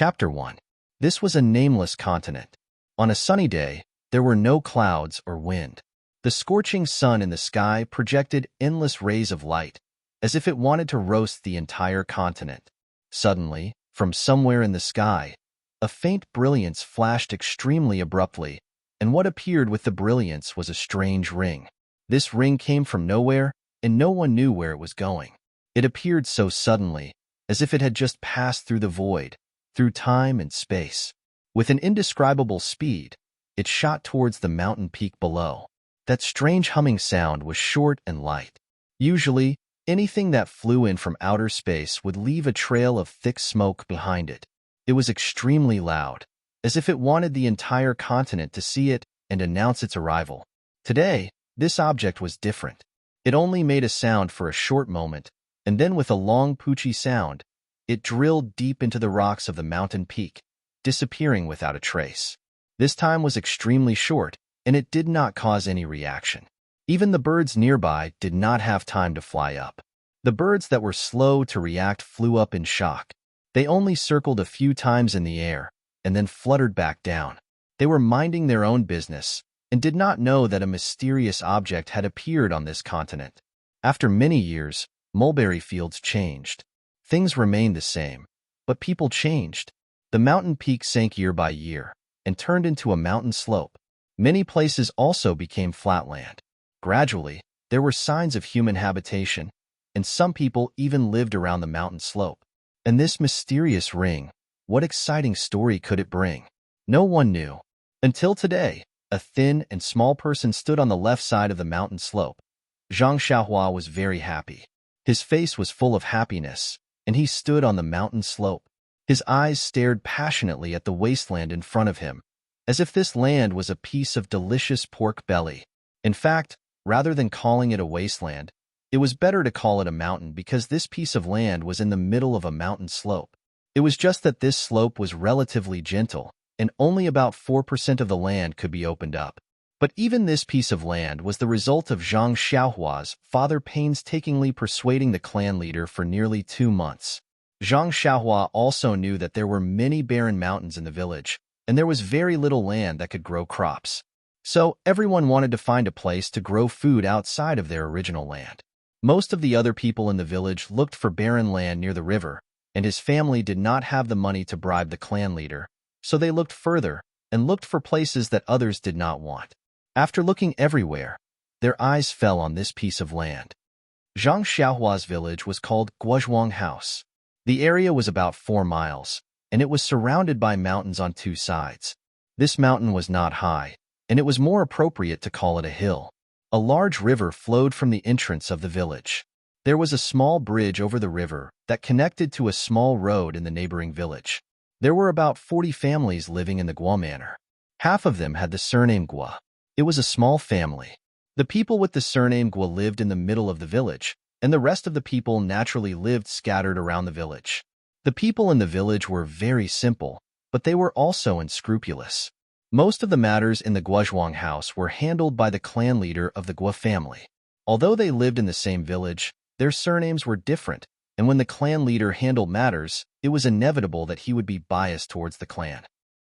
Chapter 1. This was a nameless continent. On a sunny day, there were no clouds or wind. The scorching sun in the sky projected endless rays of light, as if it wanted to roast the entire continent. Suddenly, from somewhere in the sky, a faint brilliance flashed extremely abruptly, and what appeared with the brilliance was a strange ring. This ring came from nowhere, and no one knew where it was going. It appeared so suddenly, as if it had just passed through the void, through time and space. With an indescribable speed, it shot towards the mountain peak below. That strange humming sound was short and light. Usually, anything that flew in from outer space would leave a trail of thick smoke behind it. It was extremely loud, as if it wanted the entire continent to see it and announce its arrival. Today, this object was different. It only made a sound for a short moment, and then with a long poochy sound, it drilled deep into the rocks of the mountain peak, disappearing without a trace. This time was extremely short, and it did not cause any reaction. Even the birds nearby did not have time to fly up. The birds that were slow to react flew up in shock. They only circled a few times in the air, and then fluttered back down. They were minding their own business, and did not know that a mysterious object had appeared on this continent. After many years, mulberry fields changed. Things remained the same, but people changed. The mountain peak sank year by year, and turned into a mountain slope. Many places also became flatland. Gradually, there were signs of human habitation, and some people even lived around the mountain slope. And this mysterious ring, what exciting story could it bring? No one knew. Until today, a thin and small person stood on the left side of the mountain slope. Zhang Xiaohua was very happy. His face was full of happiness, and he stood on the mountain slope. His eyes stared passionately at the wasteland in front of him, as if this land was a piece of delicious pork belly. In fact, rather than calling it a wasteland, it was better to call it a mountain because this piece of land was in the middle of a mountain slope. It was just that this slope was relatively gentle, and only about 4% of the land could be opened up. But even this piece of land was the result of Zhang Xiaohua's father painstakingly persuading the clan leader for nearly 2 months. Zhang Xiaohua also knew that there were many barren mountains in the village, and there was very little land that could grow crops. So everyone wanted to find a place to grow food outside of their original land. Most of the other people in the village looked for barren land near the river, and his family did not have the money to bribe the clan leader, so they looked further and looked for places that others did not want. After looking everywhere, their eyes fell on this piece of land. Zhang Xiaohua's village was called Guozhuang House. The area was about 4 miles, and it was surrounded by mountains on 2 sides. This mountain was not high, and it was more appropriate to call it a hill. A large river flowed from the entrance of the village. There was a small bridge over the river that connected to a small road in the neighboring village. There were about 40 families living in the Guo manor. Half of them had the surname Guo. It was a small family. The people with the surname Guo lived in the middle of the village, and the rest of the people naturally lived scattered around the village. The people in the village were very simple, but they were also unscrupulous. Most of the matters in the Guozhuang house were handled by the clan leader of the Guo family. Although they lived in the same village, their surnames were different, and when the clan leader handled matters, it was inevitable that he would be biased towards the clan.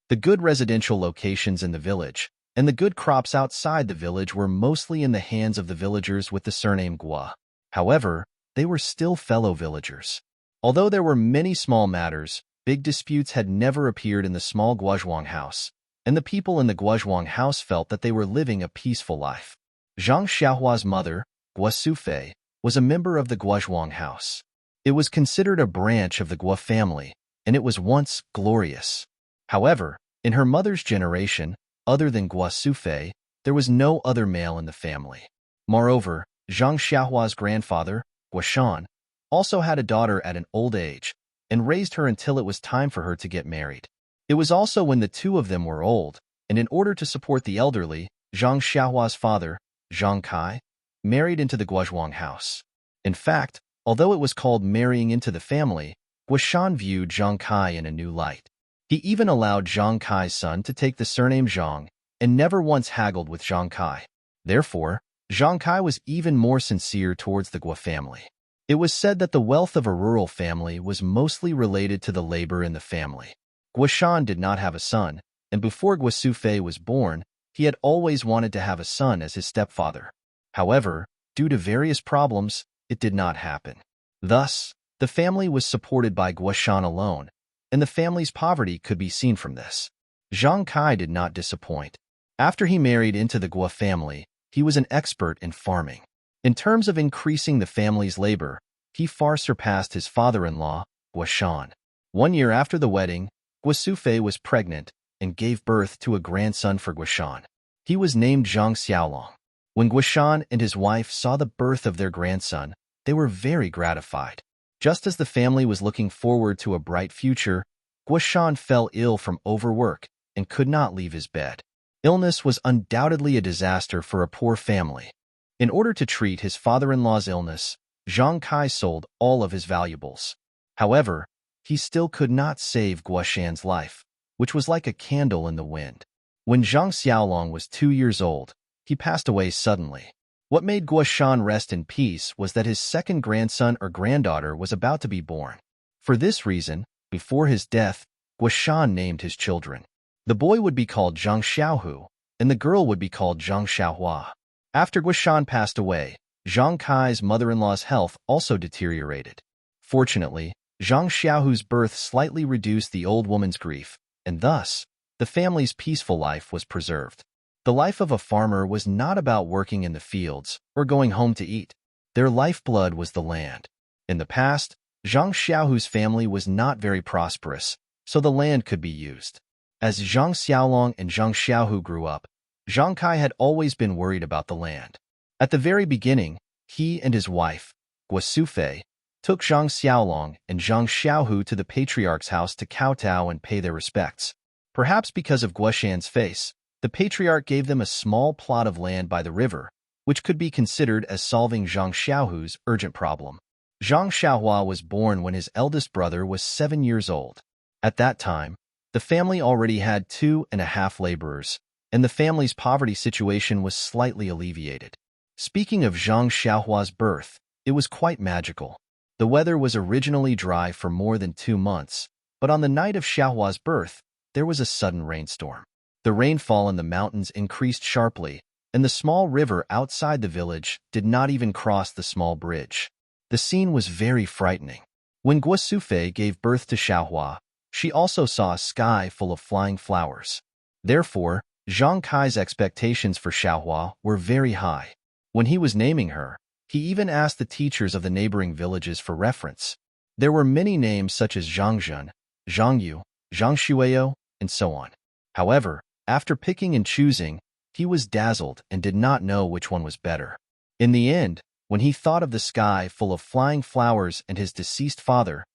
The good residential locations in the village and the good crops outside the village were mostly in the hands of the villagers with the surname Guo. However, they were still fellow villagers. Although there were many small matters, big disputes had never appeared in the small Guozhuang house, and the people in the Guozhuang house felt that they were living a peaceful life. Zhang Xiaohua's mother, Guo Sufei, was a member of the Guozhuang house. It was considered a branch of the Guo family, and it was once glorious. However, in her mother's generation, other than Guo Sufei, there was no other male in the family. Moreover, Zhang Xiaohua's grandfather, Guo Shan, also had a daughter at an old age, and raised her until it was time for her to get married. It was also when the two of them were old, and in order to support the elderly, Zhang Xiaohua's father, Zhang Kai, married into the Guozhuang house. In fact, although it was called marrying into the family, Guo Shan viewed Zhang Kai in a new light. He even allowed Zhang Kai's son to take the surname Zhang, and never once haggled with Zhang Kai. Therefore, Zhang Kai was even more sincere towards the Guo family. It was said that the wealth of a rural family was mostly related to the labor in the family. Guoshan did not have a son, and before Guosufei was born, he had always wanted to have a son as his stepfather. However, due to various problems, it did not happen. Thus, the family was supported by Guoshan alone, and the family's poverty could be seen from this. Zhang Kai did not disappoint. After he married into the Guo family, he was an expert in farming. In terms of increasing the family's labor, he far surpassed his father-in-law, Guoshan. 1 year after the wedding, Guosufei was pregnant and gave birth to a grandson for Guoshan. He was named Zhang Xiaolong. When Guoshan and his wife saw the birth of their grandson, they were very gratified. Just as the family was looking forward to a bright future, Guoshan fell ill from overwork and could not leave his bed. Illness was undoubtedly a disaster for a poor family. In order to treat his father-in-law's illness, Zhang Kai sold all of his valuables. However, he still could not save Guoshan's life, which was like a candle in the wind. When Zhang Xiaolong was 2 years old, he passed away suddenly. What made Guoshan rest in peace was that his second grandson or granddaughter was about to be born. For this reason, before his death, Guoshan named his children. The boy would be called Zhang Xiaohu, and the girl would be called Zhang Xiaohua. After Guoshan passed away, Zhang Kai's mother-in-law's health also deteriorated. Fortunately, Zhang Xiaohu's birth slightly reduced the old woman's grief, and thus, the family's peaceful life was preserved. The life of a farmer was not about working in the fields or going home to eat. Their lifeblood was the land. In the past, Zhang Xiaohu's family was not very prosperous, so the land could be used. As Zhang Xiaolong and Zhang Xiaohu grew up, Zhang Kai had always been worried about the land. At the very beginning, he and his wife, Guosufei, took Zhang Xiaolong and Zhang Xiaohu to the patriarch's house to kowtow and pay their respects. Perhaps because of Guoshan's face, the patriarch gave them a small plot of land by the river, which could be considered as solving Zhang Xiaohu's urgent problem. Zhang Xiaohua was born when his eldest brother was 7 years old. At that time, the family already had 2.5 laborers, and the family's poverty situation was slightly alleviated. Speaking of Zhang Xiaohua's birth, it was quite magical. The weather was originally dry for more than 2 months, but on the night of Xiaohua's birth, there was a sudden rainstorm. The rainfall in the mountains increased sharply, and the small river outside the village did not even cross the small bridge. The scene was very frightening. When Guosufei gave birth to Xiaohua, she also saw a sky full of flying flowers. Therefore, Zhang Kai's expectations for Xiaohua were very high. When he was naming her, he even asked the teachers of the neighboring villages for reference. There were many names such as Zhangzhen, Zhangyu, Zhangshueo, and so on. However, after picking and choosing, he was dazzled and did not know which one was better. In the end, when he thought of the sky full of flying flowers and his deceased father,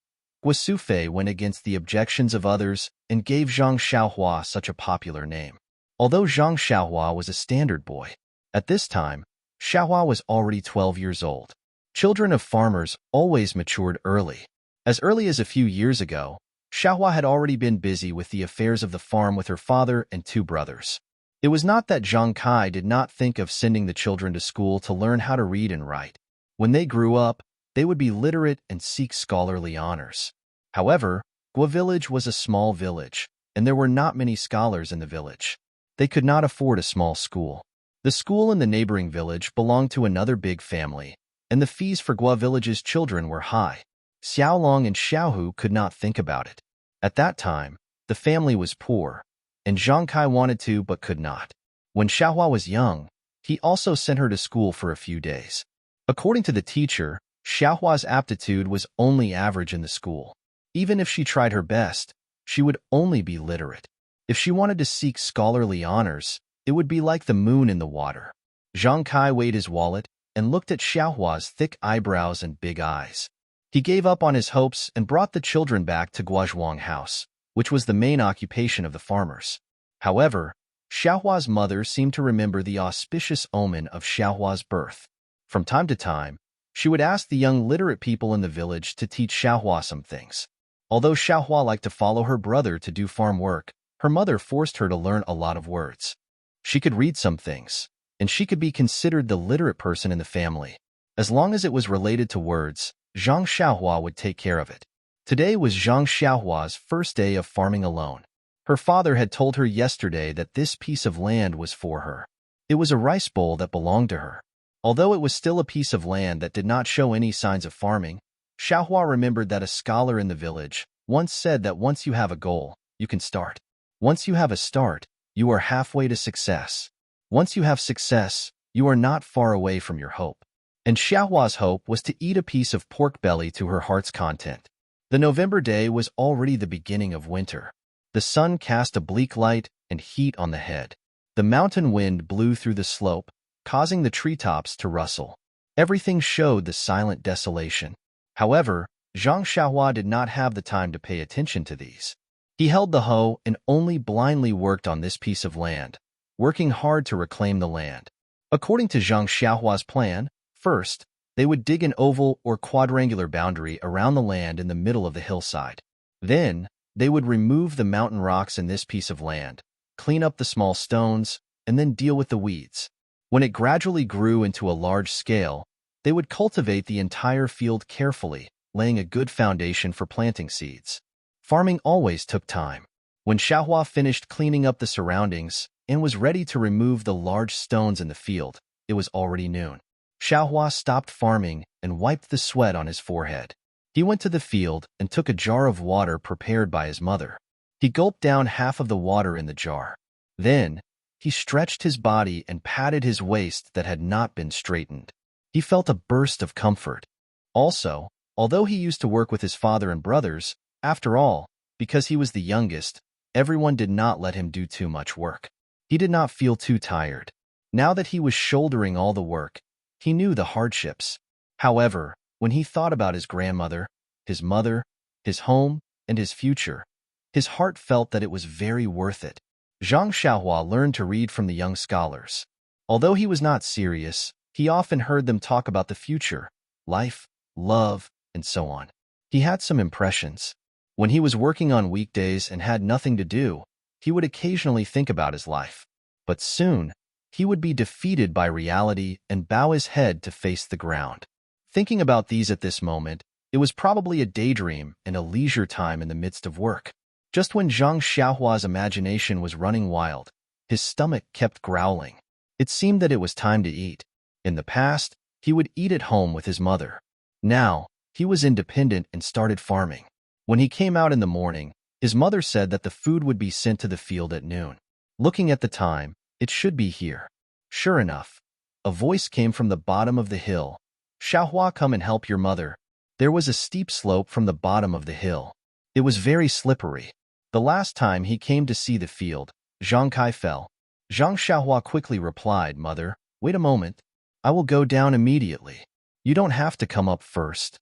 Guosufei went against the objections of others and gave Zhang Xiaohua such a popular name. Although Zhang Xiaohua was a standard boy, at this time, Xiaohua was already 12 years old. Children of farmers always matured early. As early as a few years ago, Xiaohua had already been busy with the affairs of the farm with her father and 2 brothers. It was not that Zhang Kai did not think of sending the children to school to learn how to read and write. When they grew up, they would be literate and seek scholarly honors. However, Guo village was a small village, and there were not many scholars in the village. They could not afford a small school. The school in the neighboring village belonged to another big family, and the fees for Guo village's children were high. Xiaolong and Xiaohu could not think about it. At that time, the family was poor, and Zhang Kai wanted to but could not. When Xiaohua was young, he also sent her to school for a few days. According to the teacher, Xiaohua's aptitude was only average in the school. Even if she tried her best, she would only be literate. If she wanted to seek scholarly honors, it would be like the moon in the water. Zhang Kai weighed his wallet and looked at Xiaohua's thick eyebrows and big eyes. He gave up on his hopes and brought the children back to Guozhuang House, which was the main occupation of the farmers. However, Xiaohua's mother seemed to remember the auspicious omen of Xiaohua's birth. From time to time, she would ask the young literate people in the village to teach Xiaohua some things. Although Xiaohua liked to follow her brother to do farm work, her mother forced her to learn a lot of words. She could read some things, and she could be considered the literate person in the family. As long as it was related to words, Zhang Xiaohua would take care of it. Today was Zhang Xiaohua's first day of farming alone. Her father had told her yesterday that this piece of land was for her. It was a rice bowl that belonged to her. Although it was still a piece of land that did not show any signs of farming, Xiaohua remembered that a scholar in the village once said that once you have a goal, you can start. Once you have a start, you are halfway to success. Once you have success, you are not far away from your hope. And Xiaohua's hope was to eat a piece of pork belly to her heart's content. The November day was already the beginning of winter. The sun cast a bleak light and heat on the head. The mountain wind blew through the slope, causing the treetops to rustle. Everything showed the silent desolation. However, Zhang Xiaohua did not have the time to pay attention to these. He held the hoe and only blindly worked on this piece of land, working hard to reclaim the land. According to Zhang Xiaohua's plan, first, they would dig an oval or quadrangular boundary around the land in the middle of the hillside. Then, they would remove the mountain rocks in this piece of land, clean up the small stones, and then deal with the weeds. When it gradually grew into a large scale, they would cultivate the entire field carefully, laying a good foundation for planting seeds. Farming always took time. When Xiaohua finished cleaning up the surroundings and was ready to remove the large stones in the field, it was already noon. Xiaohua stopped farming and wiped the sweat on his forehead. He went to the field and took a jar of water prepared by his mother. He gulped down half of the water in the jar. Then, he stretched his body and patted his waist that had not been straightened. He felt a burst of comfort. Also, although he used to work with his father and brothers, after all, because he was the youngest, everyone did not let him do too much work. He did not feel too tired. Now that he was shouldering all the work, he knew the hardships. However, when he thought about his grandmother, his mother, his home, and his future, his heart felt that it was very worth it. Zhang Xiaohua learned to read from the young scholars. Although he was not serious, he often heard them talk about the future, life, love, and so on. He had some impressions. When he was working on weekdays and had nothing to do, he would occasionally think about his life. But soon, he would be defeated by reality and bow his head to face the ground. Thinking about these at this moment, it was probably a daydream and a leisure time in the midst of work. Just when Zhang Xiaohua's imagination was running wild, his stomach kept growling. It seemed that it was time to eat. In the past, he would eat at home with his mother. Now, he was independent and started farming. When he came out in the morning, his mother said that the food would be sent to the field at noon. Looking at the time, it should be here. Sure enough, a voice came from the bottom of the hill. Xiaohua, come and help your mother. There was a steep slope from the bottom of the hill. It was very slippery. The last time he came to see the field, Zhang Kai fell. Zhang Xiaohua quickly replied, Mother, wait a moment. I will go down immediately. You don't have to come up first.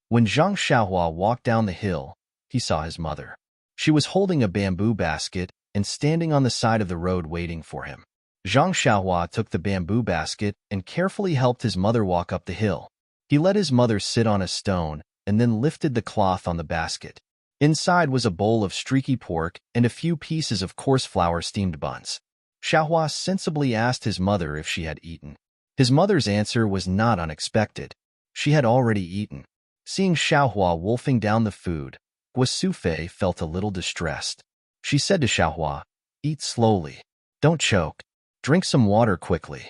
When Zhang Xiaohua walked down the hill, he saw his mother. She was holding a bamboo basket and standing on the side of the road waiting for him. Zhang Xiaohua took the bamboo basket and carefully helped his mother walk up the hill. He let his mother sit on a stone and then lifted the cloth on the basket. Inside was a bowl of streaky pork and a few pieces of coarse flour steamed buns. Xiaohua sensibly asked his mother if she had eaten. His mother's answer was not unexpected. She had already eaten. Seeing Xiaohua wolfing down the food, Guosufei felt a little distressed. She said to Xiaohua, Eat slowly. Don't choke. Drink some water quickly.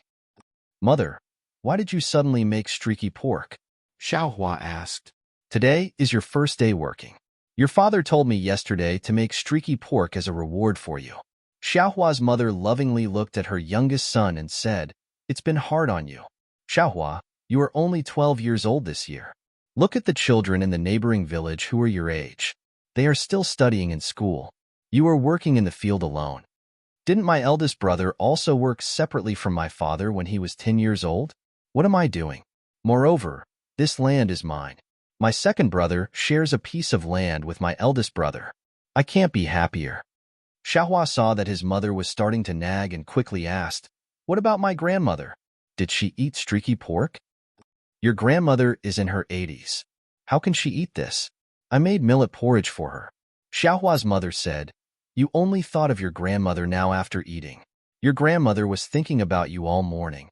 Mother, why did you suddenly make streaky pork? Xiaohua asked. Today is your first day working. Your father told me yesterday to make streaky pork as a reward for you. Xiaohua's mother lovingly looked at her youngest son and said, It's been hard on you. Xiaohua, you are only 12 years old this year. Look at the children in the neighboring village who are your age. They are still studying in school. You are working in the field alone. Didn't my eldest brother also work separately from my father when he was 10 years old? What am I doing? Moreover, this land is mine. My second brother shares a piece of land with my eldest brother. I can't be happier. Xiaohua saw that his mother was starting to nag and quickly asked, What about my grandmother? Did she eat streaky pork? Your grandmother is in her 80s. How can she eat this? I made millet porridge for her. Xiaohua's mother said, You only thought of your grandmother now after eating. Your grandmother was thinking about you all morning.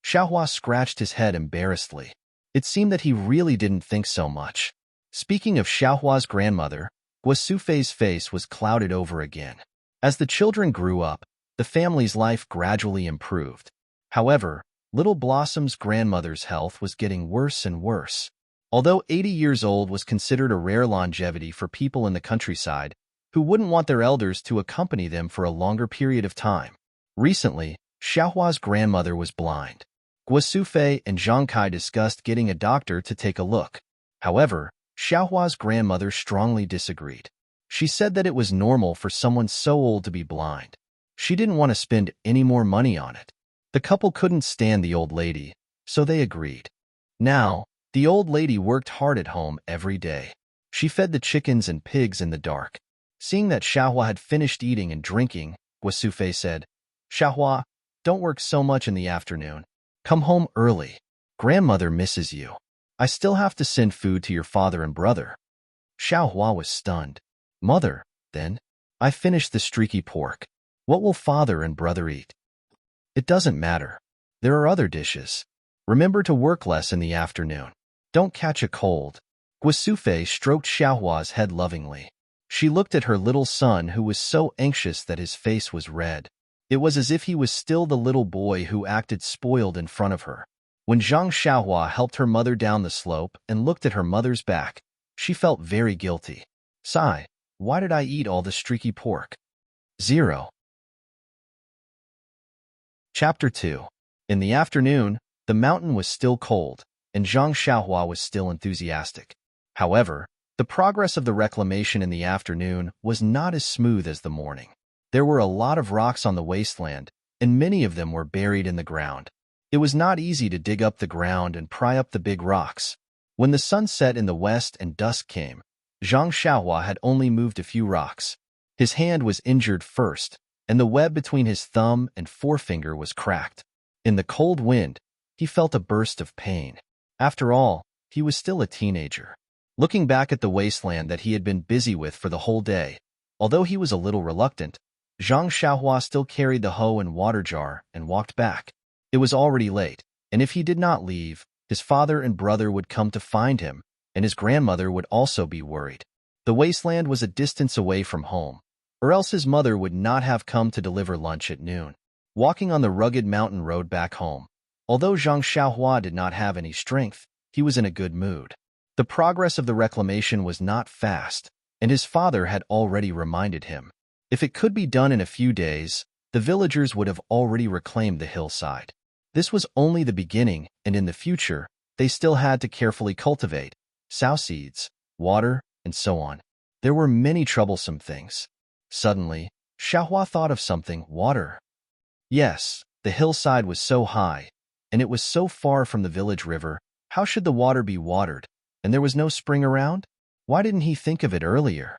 Xiaohua scratched his head embarrassedly. It seemed that he really didn't think so much. Speaking of Xiaohua's grandmother, Guasufei's face was clouded over again. As the children grew up, the family's life gradually improved. However, Little Blossom's grandmother's health was getting worse and worse. Although 80 years old was considered a rare longevity for people in the countryside, who wouldn't want their elders to accompany them for a longer period of time. Recently, Xiaohua's grandmother was blind. Guasufei and Zhang Kai discussed getting a doctor to take a look. However, Xiaohua's grandmother strongly disagreed. She said that it was normal for someone so old to be blind. She didn't want to spend any more money on it. The couple couldn't stand the old lady, so they agreed. Now, the old lady worked hard at home every day. She fed the chickens and pigs in the dark. Seeing that Xiaohua had finished eating and drinking, Guasufei said, "Xiaohua, don't work so much in the afternoon. Come home early. Grandmother misses you. I still have to send food to your father and brother." Xiaohua was stunned. "Mother, then? I finished the streaky pork. What will father and brother eat?" "It doesn't matter. There are other dishes. Remember to work less in the afternoon. Don't catch a cold." Guasufei stroked Xiaohua's head lovingly. She looked at her little son who was so anxious that his face was red. It was as if he was still the little boy who acted spoiled in front of her. When Zhang Xiaohua helped her mother down the slope and looked at her mother's back, she felt very guilty. "Sigh, why did I eat all the streaky pork?" 0. Chapter 2. In the afternoon, the mountain was still cold, and Zhang Xiaohua was still enthusiastic. However, the progress of the reclamation in the afternoon was not as smooth as the morning. There were a lot of rocks on the wasteland, and many of them were buried in the ground. It was not easy to dig up the ground and pry up the big rocks. When the sun set in the west and dusk came, Zhang Xiaohua had only moved a few rocks. His hand was injured first, and the web between his thumb and forefinger was cracked. In the cold wind, he felt a burst of pain. After all, he was still a teenager. Looking back at the wasteland that he had been busy with for the whole day, although he was a little reluctant, Zhang Xiaohua still carried the hoe and water jar and walked back. It was already late, and if he did not leave, his father and brother would come to find him, and his grandmother would also be worried. The wasteland was a distance away from home, or else his mother would not have come to deliver lunch at noon. Walking on the rugged mountain road back home, although Zhang Xiaohua did not have any strength, he was in a good mood. The progress of the reclamation was not fast, and his father had already reminded him. If it could be done in a few days, the villagers would have already reclaimed the hillside. This was only the beginning, and in the future, they still had to carefully cultivate, sow seeds, water, and so on. There were many troublesome things. Suddenly, Xiaohua thought of something: water. Yes, the hillside was so high, and it was so far from the village river. How should the water be watered? And there was no spring around? Why didn't he think of it earlier?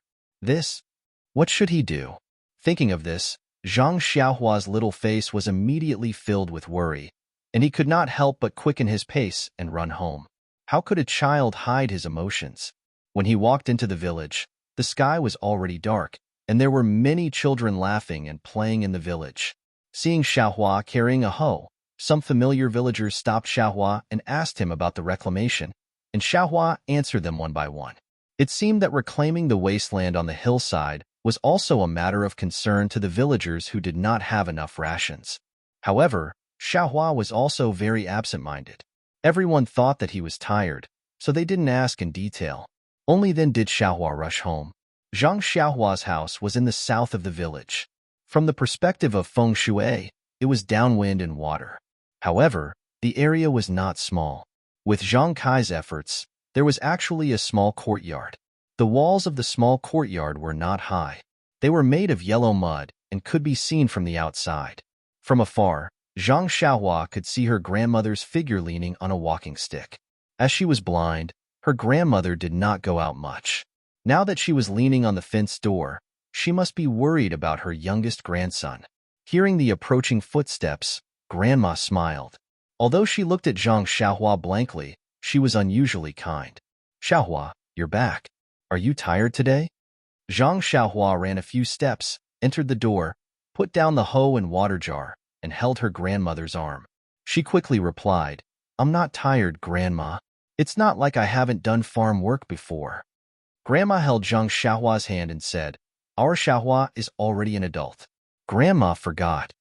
What should he do? Thinking of this, Zhang Xiaohua's little face was immediately filled with worry, and he could not help but quicken his pace and run home. How could a child hide his emotions? When he walked into the village, the sky was already dark, and there were many children laughing and playing in the village. Seeing Xiaohua carrying a hoe, some familiar villagers stopped Xiaohua and asked him about the reclamation, and Xiaohua answered them one by one. It seemed that reclaiming the wasteland on the hillside was also a matter of concern to the villagers who did not have enough rations. However, Xiaohua was also very absent-minded. Everyone thought that he was tired, so they didn't ask in detail. Only then did Xiaohua rush home. Zhang Xiaohua's house was in the south of the village. From the perspective of feng shui, it was downwind and water. However, the area was not small. With Zhang Kai's efforts, there was actually a small courtyard. The walls of the small courtyard were not high. They were made of yellow mud and could be seen from the outside. From afar, Zhang Xiaohua could see her grandmother's figure leaning on a walking stick. As she was blind, her grandmother did not go out much. Now that she was leaning on the fenced door, she must be worried about her youngest grandson. Hearing the approaching footsteps, Grandma smiled. Although she looked at Zhang Xiaohua blankly, she was unusually kind. "Xiaohua, you're back. Are you tired today?" Zhang Xiaohua ran a few steps, entered the door, put down the hoe and water jar, and held her grandmother's arm. She quickly replied, "I'm not tired, Grandma. It's not like I haven't done farm work before. Grandma held Zhang Xiaohua's hand and said, Our Xiaohua is already an adult. Grandma forgot.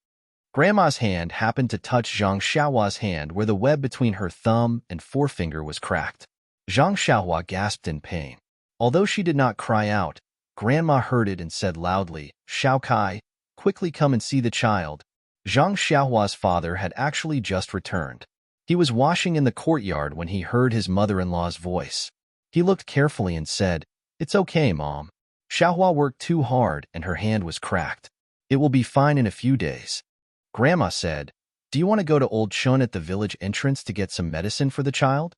Grandma's hand happened to touch Zhang Xiaohua's hand where the web between her thumb and forefinger was cracked. Zhang Xiaohua gasped in pain. Although she did not cry out, Grandma heard it and said loudly, Xiao Kai, quickly come and see the child. Zhang Xiaohua's father had actually just returned. He was washing in the courtyard when he heard his mother-in-law's voice. He looked carefully and said, It's okay, Mom. Xiaohua worked too hard and her hand was cracked. It will be fine in a few days. Grandma said, Do you want to go to Old Chun at the village entrance to get some medicine for the child?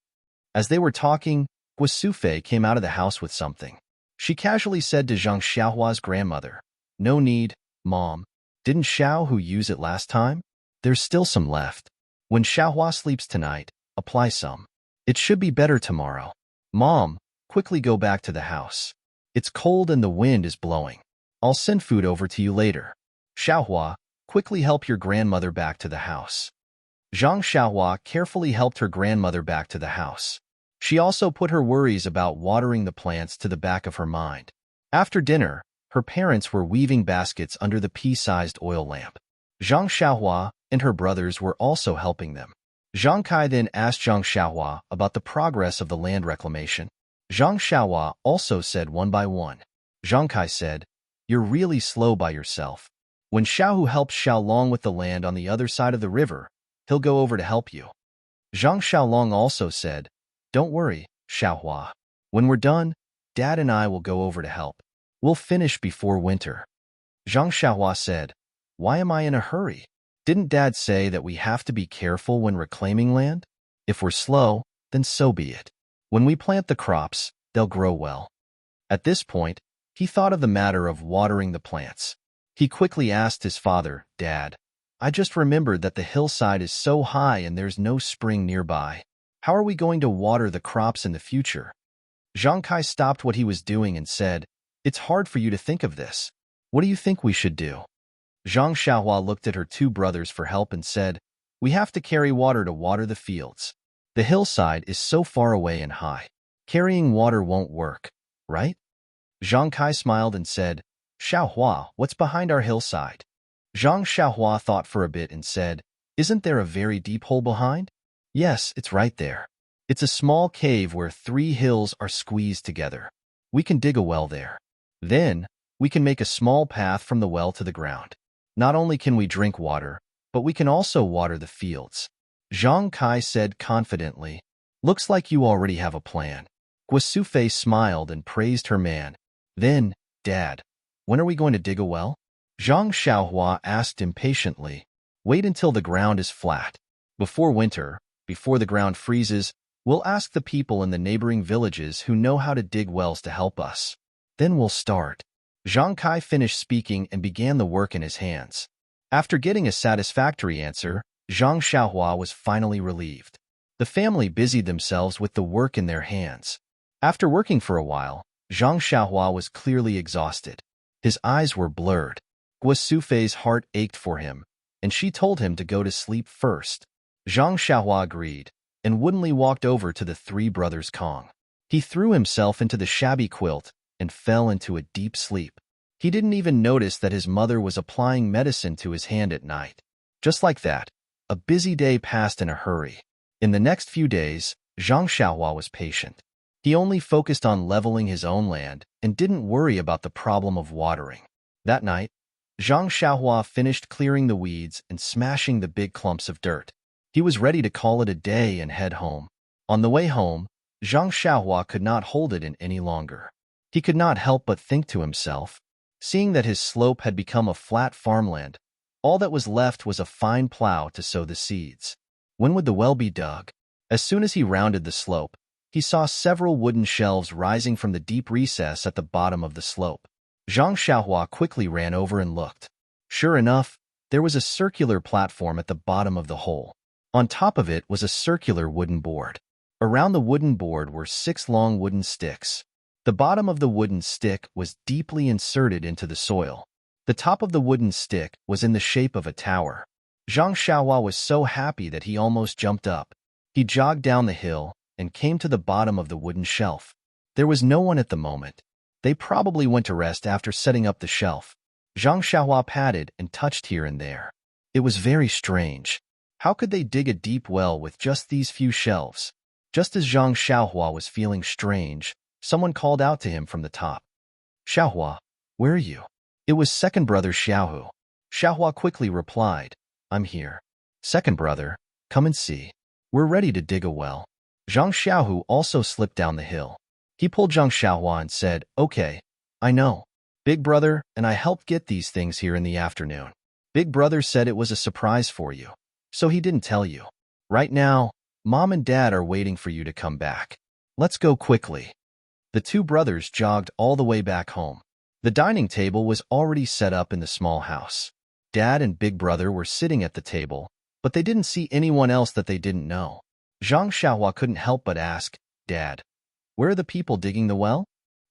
As they were talking, Guasufei came out of the house with something. She casually said to Zhang Xiaohua's grandmother, No need, Mom. Didn't Xiao Hu use it last time? There's still some left. When Xiaohua sleeps tonight, apply some. It should be better tomorrow. Mom, quickly go back to the house. It's cold and the wind is blowing. I'll send food over to you later. Xiaohua, quickly help your grandmother back to the house. Zhang Xiaohua carefully helped her grandmother back to the house. She also put her worries about watering the plants to the back of her mind. After dinner, her parents were weaving baskets under the pea-sized oil lamp. Zhang Xiaohua and her brothers were also helping them. Zhang Kai then asked Zhang Xiaohua about the progress of the land reclamation. Zhang Xiaohua also said one by one. Zhang Kai said, You're really slow by yourself. When Xiao Hu helps Xiaolong with the land on the other side of the river, he'll go over to help you. Zhang Xiaolong also said, Don't worry, Xiaohua. When we're done, Dad and I will go over to help. We'll finish before winter. Zhang Xiaohua said, Why am I in a hurry? Didn't Dad say that we have to be careful when reclaiming land? If we're slow, then so be it. When we plant the crops, they'll grow well. At this point, he thought of the matter of watering the plants. He quickly asked his father, Dad, I just remembered that the hillside is so high and there's no spring nearby. How are we going to water the crops in the future? Zhang Kai stopped what he was doing and said, It's hard for you to think of this. What do you think we should do? Zhang Xiaohua looked at her two brothers for help and said, We have to carry water to water the fields. The hillside is so far away and high. Carrying water won't work, right? Zhang Kai smiled and said, Xiaohua, what's behind our hillside? Zhang Xiaohua thought for a bit and said, Isn't there a very deep hole behind? Yes, it's right there. It's a small cave where 3 hills are squeezed together. We can dig a well there. Then, we can make a small path from the well to the ground. Not only can we drink water, but we can also water the fields. Zhang Kai said confidently, Looks like you already have a plan. Guasufei smiled and praised her man. Then, Dad, when are we going to dig a well? Zhang Xiaohua asked impatiently. Wait until the ground is flat. Before winter, before the ground freezes, we'll ask the people in the neighboring villages who know how to dig wells to help us. Then we'll start. Zhang Kai finished speaking and began the work in his hands. After getting a satisfactory answer, Zhang Xiaohua was finally relieved. The family busied themselves with the work in their hands. After working for a while, Zhang Xiaohua was clearly exhausted. His eyes were blurred. Guasufei's heart ached for him, and she told him to go to sleep first. Zhang Xiaohua agreed, and woodenly walked over to the 3 brothers' Kong. He threw himself into the shabby quilt and fell into a deep sleep. He didn't even notice that his mother was applying medicine to his hand at night. Just like that, a busy day passed in a hurry. In the next few days, Zhang Xiaohua was patient. He only focused on leveling his own land and didn't worry about the problem of watering. That night, Zhang Xiaohua finished clearing the weeds and smashing the big clumps of dirt. He was ready to call it a day and head home. On the way home, Zhang Xiaohua could not hold it in any longer. He could not help but think to himself, seeing that his slope had become a flat farmland, all that was left was a fine plow to sow the seeds. When would the well be dug? As soon as he rounded the slope, he saw several wooden shelves rising from the deep recess at the bottom of the slope. Zhang Xiaohua quickly ran over and looked. Sure enough, there was a circular platform at the bottom of the hole. On top of it was a circular wooden board. Around the wooden board were 6 long wooden sticks. The bottom of the wooden stick was deeply inserted into the soil. The top of the wooden stick was in the shape of a tower. Zhang Xiaohua was so happy that he almost jumped up. He jogged down the hill, and came to the bottom of the wooden shelf. There was no one at the moment. They probably went to rest after setting up the shelf. Zhang Xiaohua patted and touched here and there. It was very strange. How could they dig a deep well with just these few shelves? Just as Zhang Xiaohua was feeling strange, someone called out to him from the top. Xiaohua, where are you? It was second brother Xiaohu. Xiaohua quickly replied, I'm here. Second brother, come and see. We're ready to dig a well. Zhang Xiaohu also slipped down the hill. He pulled Zhang Xiaohua and said, Okay, I know. Big brother and I helped get these things here in the afternoon. Big brother said it was a surprise for you, so he didn't tell you. Right now, Mom and Dad are waiting for you to come back. Let's go quickly. The two brothers jogged all the way back home. The dining table was already set up in the small house. Dad and Big Brother were sitting at the table, but they didn't see anyone else that they didn't know. Zhang Xiaohua couldn't help but ask, Dad, where are the people digging the well?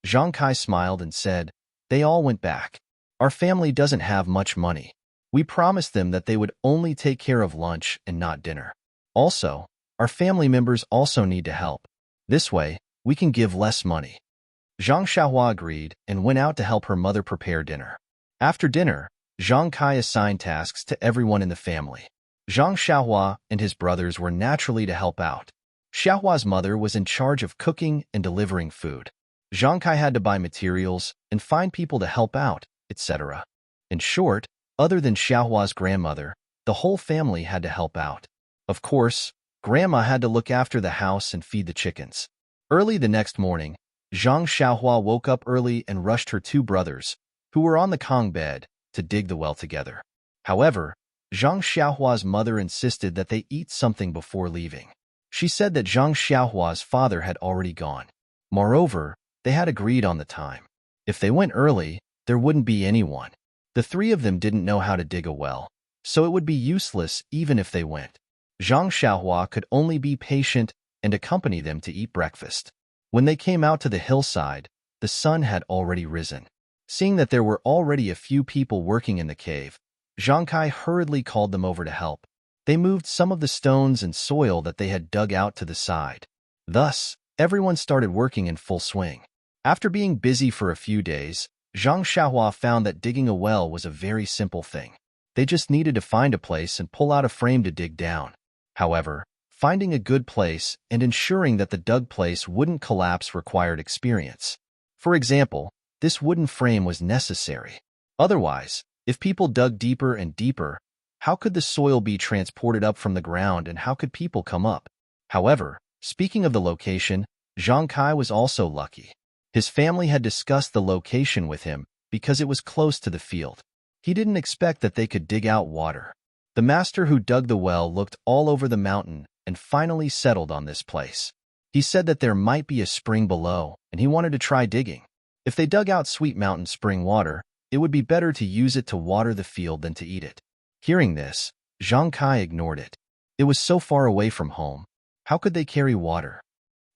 Zhang Kai smiled and said, They all went back. Our family doesn't have much money. We promised them that they would only take care of lunch and not dinner. Also, our family members also need to help. This way, we can give less money. Zhang Xiaohua agreed and went out to help her mother prepare dinner. After dinner, Zhang Kai assigned tasks to everyone in the family. Zhang Xiaohua and his brothers were naturally to help out. Xiaohua's mother was in charge of cooking and delivering food. Zhang Kai had to buy materials and find people to help out, etc. In short, other than Xiaohua's grandmother, the whole family had to help out. Of course, Grandma had to look after the house and feed the chickens. Early the next morning, Zhang Xiaohua woke up early and rushed her two brothers, who were on the Kong bed, to dig the well together. However, Zhang Xiaohua's mother insisted that they eat something before leaving. She said that Zhang Xiaohua's father had already gone. Moreover, they had agreed on the time. If they went early, there wouldn't be anyone. The three of them didn't know how to dig a well, so it would be useless even if they went. Zhang Xiaohua could only be patient and accompany them to eat breakfast. When they came out to the hillside, the sun had already risen. Seeing that there were already a few people working in the cave, Zhang Kai hurriedly called them over to help. They moved some of the stones and soil that they had dug out to the side. Thus, everyone started working in full swing. After being busy for a few days, Zhang Xiaohua found that digging a well was a very simple thing. They just needed to find a place and pull out a frame to dig down. However, finding a good place and ensuring that the dug place wouldn't collapse required experience. For example, this wooden frame was necessary. Otherwise, if people dug deeper and deeper, how could the soil be transported up from the ground and how could people come up? However, speaking of the location, Zhang Kai was also lucky. His family had discussed the location with him because it was close to the field. He didn't expect that they could dig out water. The master who dug the well looked all over the mountain and finally settled on this place. He said that there might be a spring below, and he wanted to try digging. If they dug out Sweet Mountain spring water, it would be better to use it to water the field than to eat it. Hearing this, Zhang Kai ignored it. It was so far away from home. How could they carry water?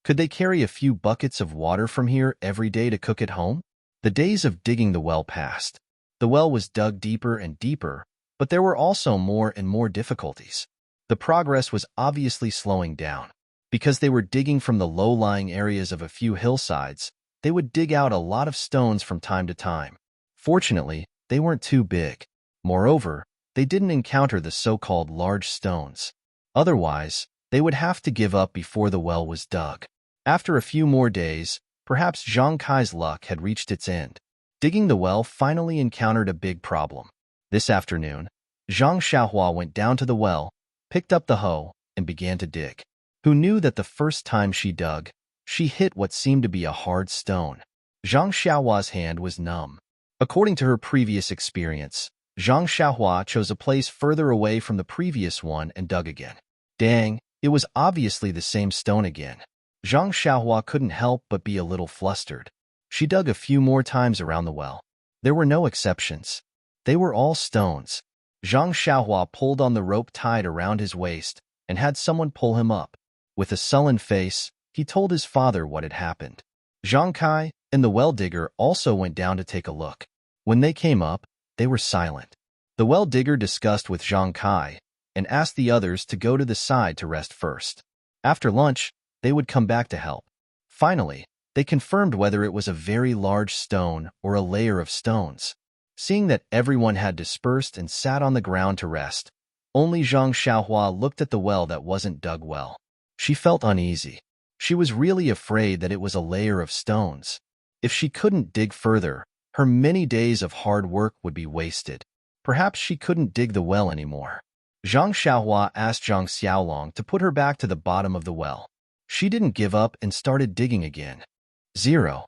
Could they carry a few buckets of water from here every day to cook at home? The days of digging the well passed. The well was dug deeper and deeper, but there were also more and more difficulties. The progress was obviously slowing down. Because they were digging from the low-lying areas of a few hillsides, they would dig out a lot of stones from time to time. Fortunately, they weren't too big. Moreover, they didn't encounter the so-called large stones. Otherwise, they would have to give up before the well was dug. After a few more days, perhaps Zhang Kai's luck had reached its end. Digging the well finally encountered a big problem. This afternoon, Zhang Xiaohua went down to the well, picked up the hoe, and began to dig. Who knew that the first time she dug, she hit what seemed to be a hard stone. Zhang Xiaohua's hand was numb. According to her previous experience, Zhang Xiaohua chose a place further away from the previous one and dug again. Dang, it was obviously the same stone again. Zhang Xiaohua couldn't help but be a little flustered. She dug a few more times around the well. There were no exceptions. They were all stones. Zhang Xiaohua pulled on the rope tied around his waist and had someone pull him up. With a sullen face, he told his father what had happened. Zhang Kai and the well digger also went down to take a look. When they came up, they were silent. The well digger discussed with Zhang Kai and asked the others to go to the side to rest first. After lunch, they would come back to help. Finally, they confirmed whether it was a very large stone or a layer of stones. Seeing that everyone had dispersed and sat on the ground to rest, only Zhang Xiaohua looked at the well that wasn't dug well. She felt uneasy. She was really afraid that it was a layer of stones. If she couldn't dig further, her many days of hard work would be wasted. Perhaps she couldn't dig the well anymore. Zhang Xiaohua asked Zhang Xiaolong to put her back to the bottom of the well. She didn't give up and started digging again. 0.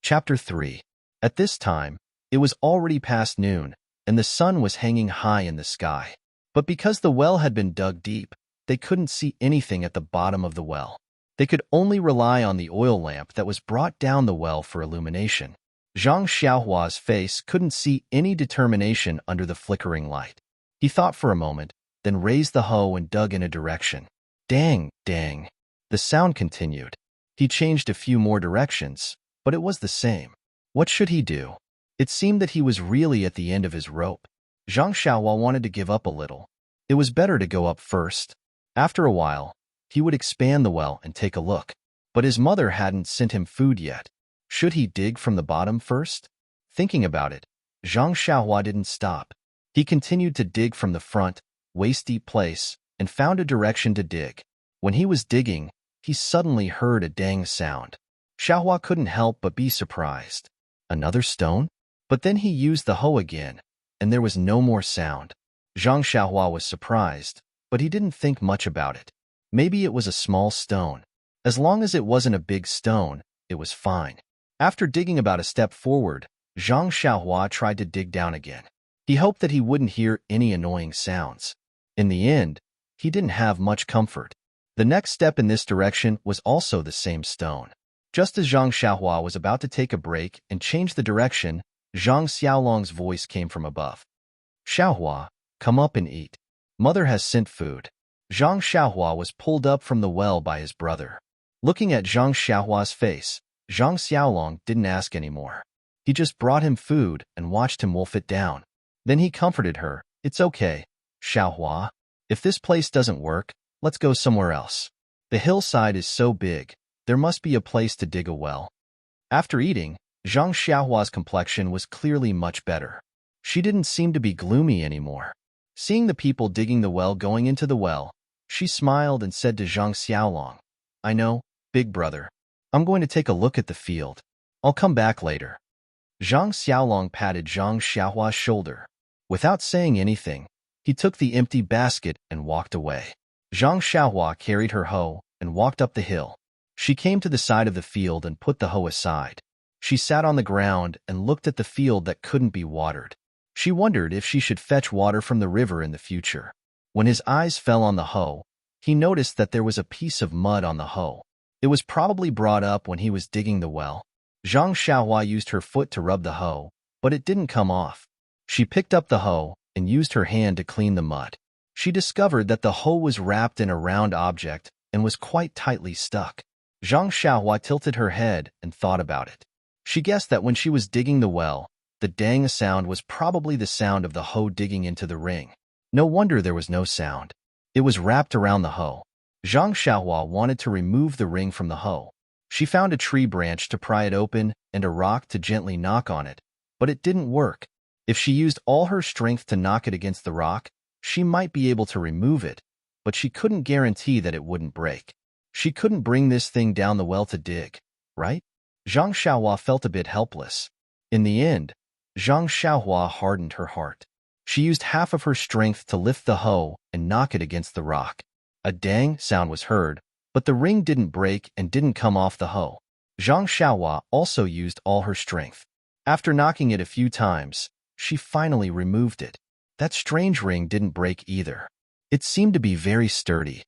Chapter 3. At this time, it was already past noon, and the sun was hanging high in the sky. But because the well had been dug deep, they couldn't see anything at the bottom of the well. They could only rely on the oil lamp that was brought down the well for illumination. Zhang Xiaohua's face couldn't see any determination under the flickering light. He thought for a moment, then raised the hoe and dug in a direction. Dang, dang. The sound continued. He changed a few more directions, but it was the same. What should he do? It seemed that he was really at the end of his rope. Zhang Xiaohua wanted to give up a little. It was better to go up first. After a while, he would expand the well and take a look. But his mother hadn't sent him food yet. Should he dig from the bottom first? Thinking about it, Zhang Xiaohua didn't stop. He continued to dig from the front, waist-deep place, and found a direction to dig. When he was digging, he suddenly heard a dang sound. Xiaohua couldn't help but be surprised. Another stone? But then he used the hoe again, and there was no more sound. Zhang Xiaohua was surprised, but he didn't think much about it. Maybe it was a small stone. As long as it wasn't a big stone, it was fine. After digging about a step forward, Zhang Xiaohua tried to dig down again. He hoped that he wouldn't hear any annoying sounds. In the end, he didn't have much comfort. The next step in this direction was also the same stone. Just as Zhang Xiaohua was about to take a break and change the direction, Zhang Xiaolong's voice came from above. Xiaohua, come up and eat. Mother has sent food. Zhang Xiaohua was pulled up from the well by his brother. Looking at Zhang Xiaohua's face, Zhang Xiaolong didn't ask anymore. He just brought him food and watched him wolf it down. Then he comforted her. It's okay, Xiaohua. If this place doesn't work, let's go somewhere else. The hillside is so big, there must be a place to dig a well. After eating, Zhang Xiaohua's complexion was clearly much better. She didn't seem to be gloomy anymore. Seeing the people digging the well going into the well, she smiled and said to Zhang Xiaolong, I know, big brother. I'm going to take a look at the field. I'll come back later. Zhang Xiaolong patted Zhang Xiaohua's shoulder. Without saying anything, he took the empty basket and walked away. Zhang Xiaohua carried her hoe and walked up the hill. She came to the side of the field and put the hoe aside. She sat on the ground and looked at the field that couldn't be watered. She wondered if she should fetch water from the river in the future. When his eyes fell on the hoe, he noticed that there was a piece of mud on the hoe. It was probably brought up when he was digging the well. Zhang Xiaohua used her foot to rub the hoe, but it didn't come off. She picked up the hoe and used her hand to clean the mud. She discovered that the hoe was wrapped in a round object and was quite tightly stuck. Zhang Xiaohua tilted her head and thought about it. She guessed that when she was digging the well, the dang sound was probably the sound of the hoe digging into the ring. No wonder there was no sound. It was wrapped around the hoe. Zhang Xiaohua wanted to remove the ring from the hoe. She found a tree branch to pry it open and a rock to gently knock on it, but it didn't work. If she used all her strength to knock it against the rock, she might be able to remove it, but she couldn't guarantee that it wouldn't break. She couldn't bring this thing down the well to dig, right? Zhang Xiaohua felt a bit helpless. In the end, Zhang Xiaohua hardened her heart. She used half of her strength to lift the hoe and knock it against the rock. A dang sound was heard, but the ring didn't break and didn't come off the hoe. Zhang Xiaohua also used all her strength. After knocking it a few times, she finally removed it. That strange ring didn't break either. It seemed to be very sturdy.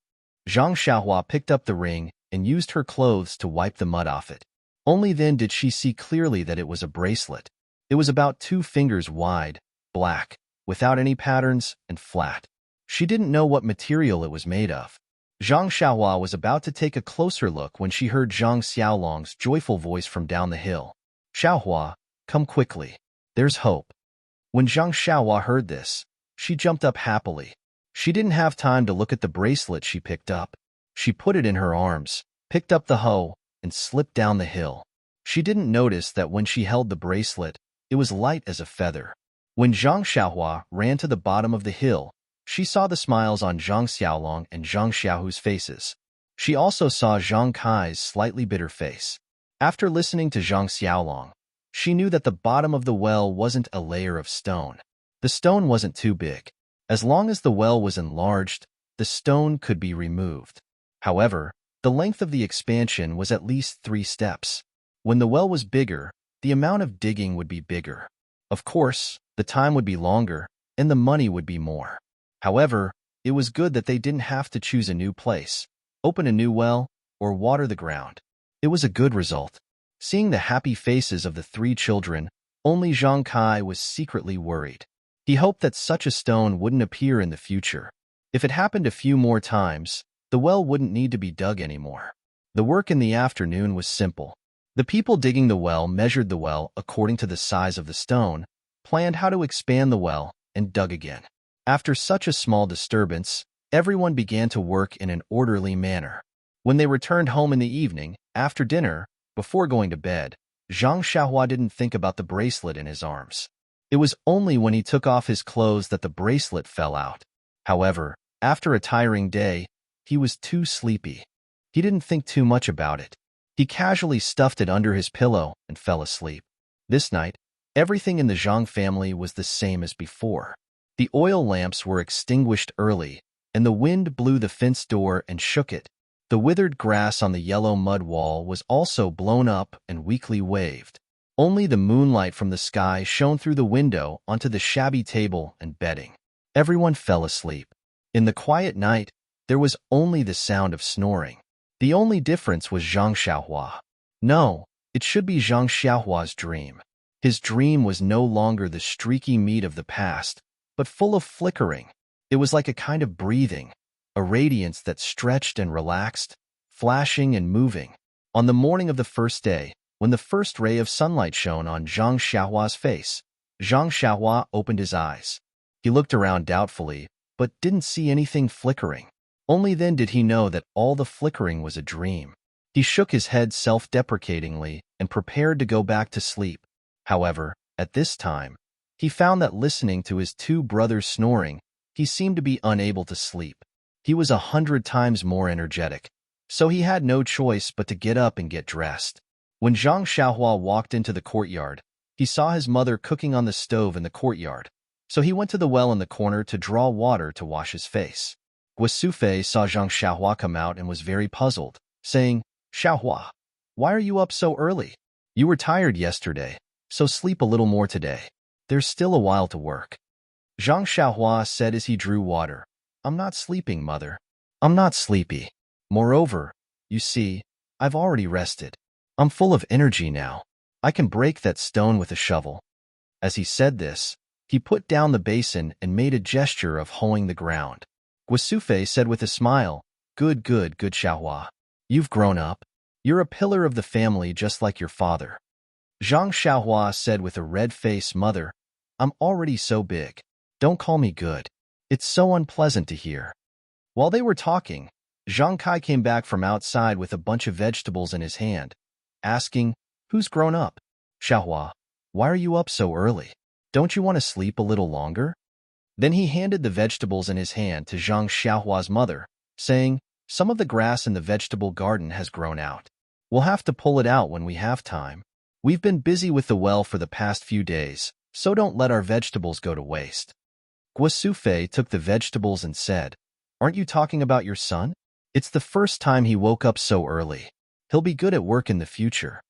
Zhang Xiaohua picked up the ring and used her clothes to wipe the mud off it. Only then did she see clearly that it was a bracelet. It was about 2 fingers wide, black, without any patterns, and flat. She didn't know what material it was made of. Zhang Xiaohua was about to take a closer look when she heard Zhang Xiaolong's joyful voice from down the hill. Xiaohua, come quickly. There's hope. When Zhang Xiaohua heard this, she jumped up happily. She didn't have time to look at the bracelet she picked up. She put it in her arms, picked up the hoe, and slipped down the hill. She didn't notice that when she held the bracelet, it was light as a feather. When Zhang Xiaohua ran to the bottom of the hill, she saw the smiles on Zhang Xiaolong and Zhang Xiaohu's faces. She also saw Zhang Kai's slightly bitter face. After listening to Zhang Xiaolong, she knew that the bottom of the well wasn't a layer of stone. The stone wasn't too big. As long as the well was enlarged, the stone could be removed. However, the length of the expansion was at least 3 steps. When the well was bigger, the amount of digging would be bigger. Of course, the time would be longer, and the money would be more. However, it was good that they didn't have to choose a new place, open a new well, or water the ground. It was a good result. Seeing the happy faces of the 3 children, only Zhang Kai was secretly worried. He hoped that such a stone wouldn't appear in the future. If it happened a few more times, the well wouldn't need to be dug anymore. The work in the afternoon was simple. The people digging the well measured the well according to the size of the stone, planned how to expand the well, and dug again. After such a small disturbance, everyone began to work in an orderly manner. When they returned home in the evening, after dinner, before going to bed, Zhang Xiaohua didn't think about the bracelet in his arms. It was only when he took off his clothes that the bracelet fell out. However, after a tiring day, he was too sleepy. He didn't think too much about it. He casually stuffed it under his pillow and fell asleep. This night, everything in the Zhang family was the same as before. The oil lamps were extinguished early, and the wind blew the fence door and shook it. The withered grass on the yellow mud wall was also blown up and weakly waved. Only the moonlight from the sky shone through the window onto the shabby table and bedding. Everyone fell asleep. In the quiet night, there was only the sound of snoring. The only difference was Zhang Xiaohua. No, it should be Zhang Xiaohua's dream. His dream was no longer the streaky meat of the past, but full of flickering. It was like a kind of breathing, a radiance that stretched and relaxed, flashing and moving. On the morning of the first day, when the first ray of sunlight shone on Zhang Xiaohua's face, Zhang Xiaohua opened his eyes. He looked around doubtfully, but didn't see anything flickering. Only then did he know that all the flickering was a dream. He shook his head self-deprecatingly and prepared to go back to sleep. However, at this time, he found that listening to his 2 brothers snoring, he seemed to be unable to sleep. He was 100 times more energetic, so he had no choice but to get up and get dressed. When Zhang Xiaohua walked into the courtyard, he saw his mother cooking on the stove in the courtyard, so he went to the well in the corner to draw water to wash his face. Guosufei saw Zhang Xiaohua come out and was very puzzled, saying, "Xiaohua, why are you up so early? You were tired yesterday, so sleep a little more today. There's still a while to work." Zhang Xiaohua said as he drew water, "I'm not sleeping, mother. I'm not sleepy. Moreover, you see, I've already rested. I'm full of energy now. I can break that stone with a shovel." As he said this, he put down the basin and made a gesture of hoeing the ground. Guosufei said with a smile, Good, Xiaohua. You've grown up. You're a pillar of the family just like your father." Zhang Xiaohua said with a red face, "Mother, I'm already so big. Don't call me good. It's so unpleasant to hear." While they were talking, Zhang Kai came back from outside with a bunch of vegetables in his hand, asking, "Who's grown up? Xiaohua, why are you up so early? Don't you want to sleep a little longer?" Then he handed the vegetables in his hand to Zhang Xiaohua's mother, saying, "Some of the grass in the vegetable garden has grown out. We'll have to pull it out when we have time. We've been busy with the well for the past few days, so don't let our vegetables go to waste." Guosufei took the vegetables and said, "Aren't you talking about your son? It's the first time he woke up so early. He'll be good at work in the future."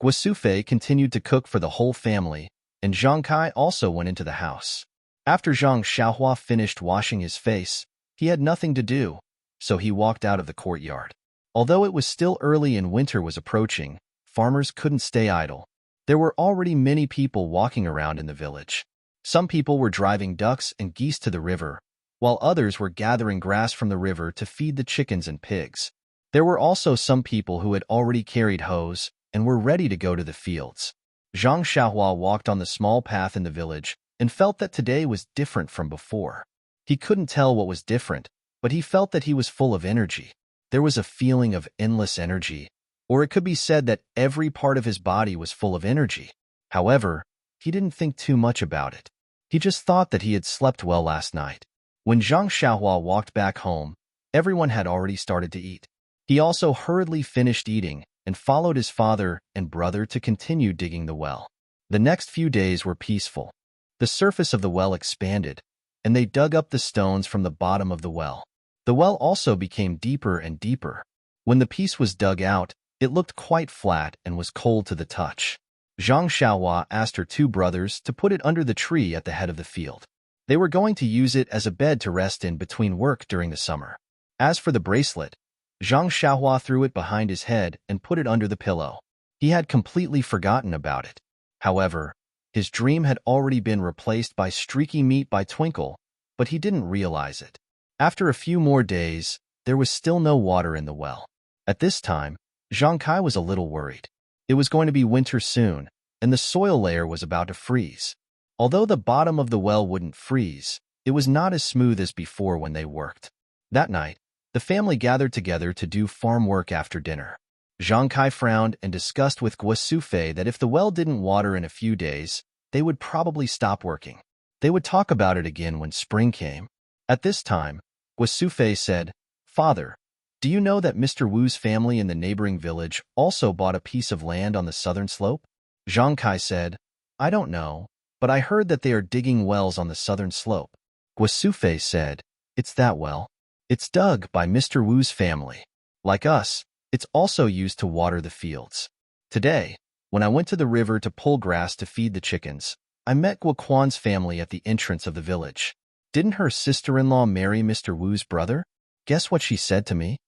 Guosufei continued to cook for the whole family, and Zhang Kai also went into the house. After Zhang Xiaohua finished washing his face, he had nothing to do, so he walked out of the courtyard. Although it was still early and winter was approaching, farmers couldn't stay idle. There were already many people walking around in the village. Some people were driving ducks and geese to the river, while others were gathering grass from the river to feed the chickens and pigs. There were also some people who had already carried hoes and were ready to go to the fields. Zhang Xiaohua walked on the small path in the village and felt that today was different from before. He couldn't tell what was different, but he felt that he was full of energy. There was a feeling of endless energy, or it could be said that every part of his body was full of energy. However, he didn't think too much about it. He just thought that he had slept well last night. When Zhang Xiaohua walked back home, everyone had already started to eat. He also hurriedly finished eating and followed his father and brother to continue digging the well. The next few days were peaceful. The surface of the well expanded, and they dug up the stones from the bottom of the well. The well also became deeper and deeper. When the piece was dug out, it looked quite flat and was cold to the touch. Zhang Xiaohua asked her two brothers to put it under the tree at the head of the field. They were going to use it as a bed to rest in between work during the summer. As for the bracelet, Zhang Xiaohua threw it behind his head and put it under the pillow. He had completely forgotten about it. However, his dream had already been replaced by streaky meat by Twinkle, but he didn't realize it. After a few more days, there was still no water in the well. At this time, Zhang Kai was a little worried. It was going to be winter soon, and the soil layer was about to freeze. Although the bottom of the well wouldn't freeze, it was not as smooth as before when they worked. That night, the family gathered together to do farm work after dinner. Zhang Kai frowned and discussed with Guo Sufei that if the well didn't water in a few days, they would probably stop working. They would talk about it again when spring came. At this time, Guo Sufei said, "Father, do you know that Mr. Wu's family in the neighboring village also bought a piece of land on the southern slope?" Zhang Kai said, "I don't know, but I heard that they are digging wells on the southern slope." Guo Sufei said, "It's that well. It's dug by Mr. Wu's family. Like us, it's also used to water the fields. Today, when I went to the river to pull grass to feed the chickens, I met Guo Quan's family at the entrance of the village. Didn't her sister-in-law marry Mr. Wu's brother? Guess what she said to me?"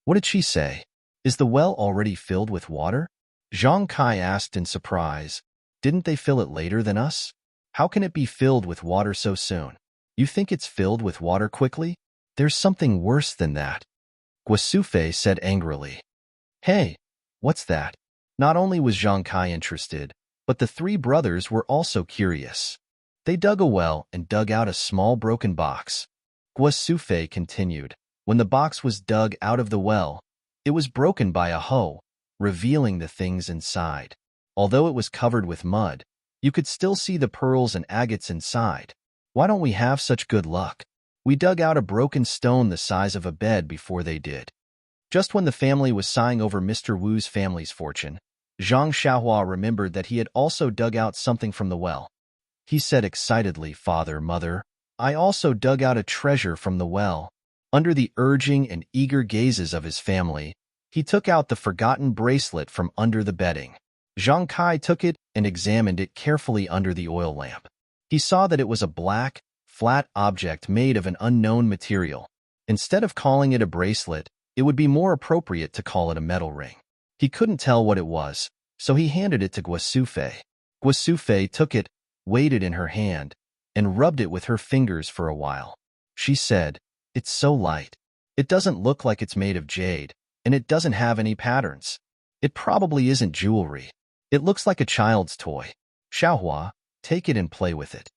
"What did she say? Is the well already filled with water?" Zhang Kai asked in surprise. "Didn't they fill it later than us? How can it be filled with water so soon? You think it's filled with water quickly? There's something worse than that." Guo Sufei said angrily. "Hey, what's that?" Not only was Zhang Kai interested, but the three brothers were also curious. They dug a well and dug out a small broken box. Guo Sufei continued. When the box was dug out of the well, it was broken by a hoe, revealing the things inside. Although it was covered with mud, you could still see the pearls and agates inside. Why don't we have such good luck? We dug out a broken stone the size of a bed before they did. Just when the family was sighing over Mr. Wu's family's fortune, Zhang Xiaohua remembered that he had also dug out something from the well. He said excitedly, "Father, Mother, I also dug out a treasure from the well." Under the urging and eager gazes of his family, he took out the forgotten bracelet from under the bedding. Zhang Kai took it and examined it carefully under the oil lamp. He saw that it was a black, flat object made of an unknown material. Instead of calling it a bracelet, it would be more appropriate to call it a metal ring. He couldn't tell what it was, so he handed it to Guo Sufei. Guo Sufei took it, weighed it in her hand, and rubbed it with her fingers for a while. She said, "It's so light. It doesn't look like it's made of jade, and it doesn't have any patterns. It probably isn't jewelry. It looks like a child's toy. Xiaohua, take it and play with it."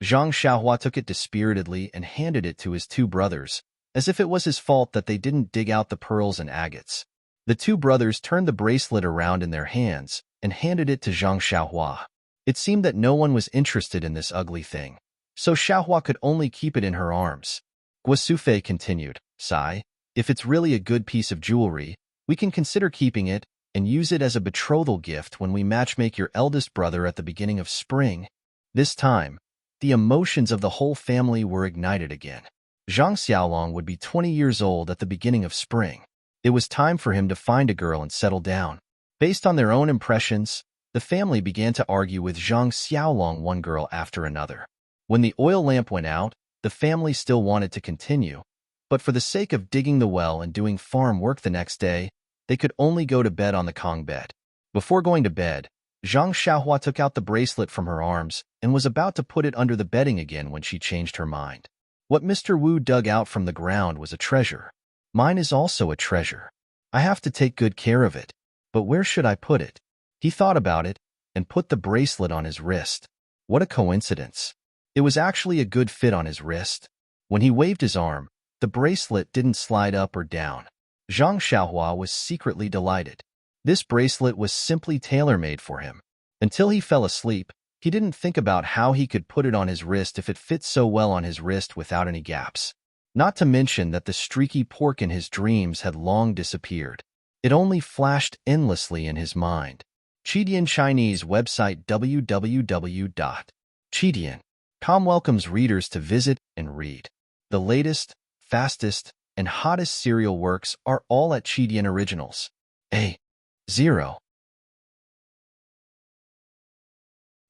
Zhang Xiaohua took it dispiritedly and handed it to his two brothers, as if it was his fault that they didn't dig out the pearls and agates. The two brothers turned the bracelet around in their hands and handed it to Zhang Xiaohua. It seemed that no one was interested in this ugly thing, so Xiaohua could only keep it in her arms. Guo Sufei continued, "Sai, if it's really a good piece of jewelry, we can consider keeping it and use it as a betrothal gift when we matchmake your eldest brother at the beginning of spring." This time, the emotions of the whole family were ignited again. Zhang Xiaolong would be 20 years old at the beginning of spring. It was time for him to find a girl and settle down. Based on their own impressions, the family began to argue with Zhang Xiaolong one girl after another. When the oil lamp went out, the family still wanted to continue, but for the sake of digging the well and doing farm work the next day, they could only go to bed on the Kong bed. Before going to bed, Zhang Xiaohua took out the bracelet from her arms and was about to put it under the bedding again when she changed her mind. What Mr. Wu dug out from the ground was a treasure. Mine is also a treasure. I have to take good care of it, but where should I put it? He thought about it and put the bracelet on his wrist. What a coincidence. It was actually a good fit on his wrist. When he waved his arm, the bracelet didn't slide up or down. Zhang Xiaohua was secretly delighted. This bracelet was simply tailor-made for him. Until he fell asleep, he didn't think about how he could put it on his wrist if it fit so well on his wrist without any gaps. Not to mention that the streaky pork in his dreams had long disappeared. It only flashed endlessly in his mind. Qidian Chinese website www.qidian.com welcomes readers to visit and read. The latest, fastest, and hottest serial works are all at Qidian Originals. A0.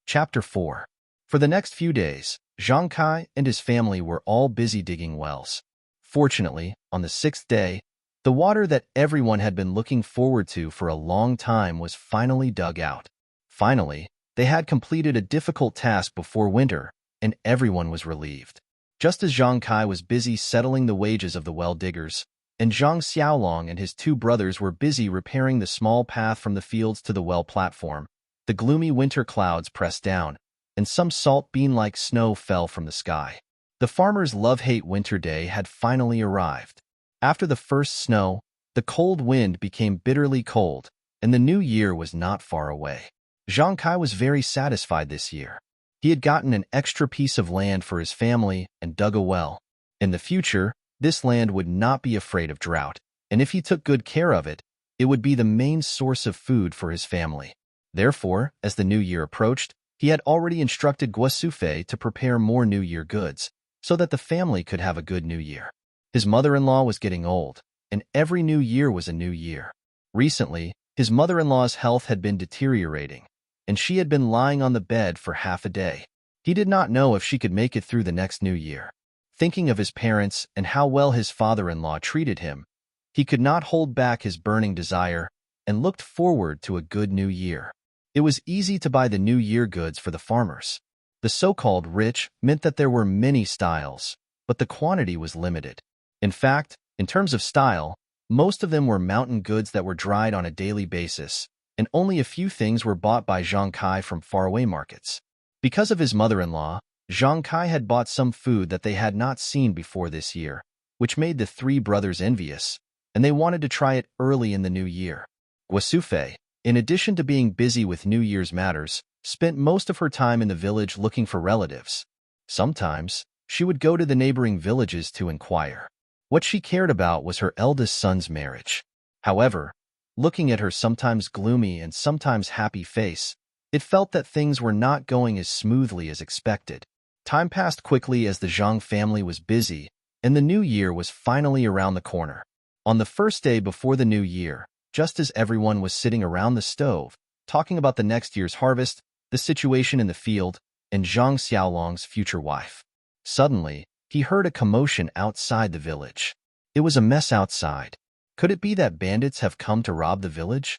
Chapter 4. For the next few days, Zhang Kai and his family were all busy digging wells. Fortunately, on the 6th day, the water that everyone had been looking forward to for a long time was finally dug out. Finally, they had completed a difficult task before winter, and everyone was relieved. Just as Zhang Kai was busy settling the wages of the well diggers, and Zhang Xiaolong and his 2 brothers were busy repairing the small path from the fields to the well platform, the gloomy winter clouds pressed down, and some salt bean-like snow fell from the sky. The farmers' love-hate winter day had finally arrived. After the first snow, the cold wind became bitterly cold, and the new year was not far away. Zhang Kai was very satisfied this year. He had gotten an extra piece of land for his family and dug a well. In the future, this land would not be afraid of drought, and if he took good care of it, it would be the main source of food for his family. Therefore, as the new year approached, he had already instructed Guo Sufei to prepare more New Year goods, so that the family could have a good New Year. His mother-in-law was getting old, and every new year was a new year. Recently, his mother-in-law's health had been deteriorating, and she had been lying on the bed for half a day. He did not know if she could make it through the next new year. Thinking of his parents and how well his father-in-law treated him, he could not hold back his burning desire and looked forward to a good new year. It was easy to buy the New Year goods for the farmers. The so-called rich meant that there were many styles, but the quantity was limited. In fact, in terms of style, most of them were mountain goods that were dried on a daily basis, and only a few things were bought by Zhang Kai from faraway markets. Because of his mother-in-law, Zhang Kai had bought some food that they had not seen before this year, which made the 3 brothers envious, and they wanted to try it early in the new year. Guo Sufei, in addition to being busy with New Year's matters, spent most of her time in the village looking for relatives. Sometimes, she would go to the neighboring villages to inquire. What she cared about was her eldest son's marriage. However, looking at her sometimes gloomy and sometimes happy face, it felt that things were not going as smoothly as expected. Time passed quickly as the Zhang family was busy, and the new year was finally around the corner. On the first day before the new year, just as everyone was sitting around the stove, talking about the next year's harvest, the situation in the field, and Zhang Xiaolong's future wife, suddenly, he heard a commotion outside the village. It was a mess outside. Could it be that bandits have come to rob the village?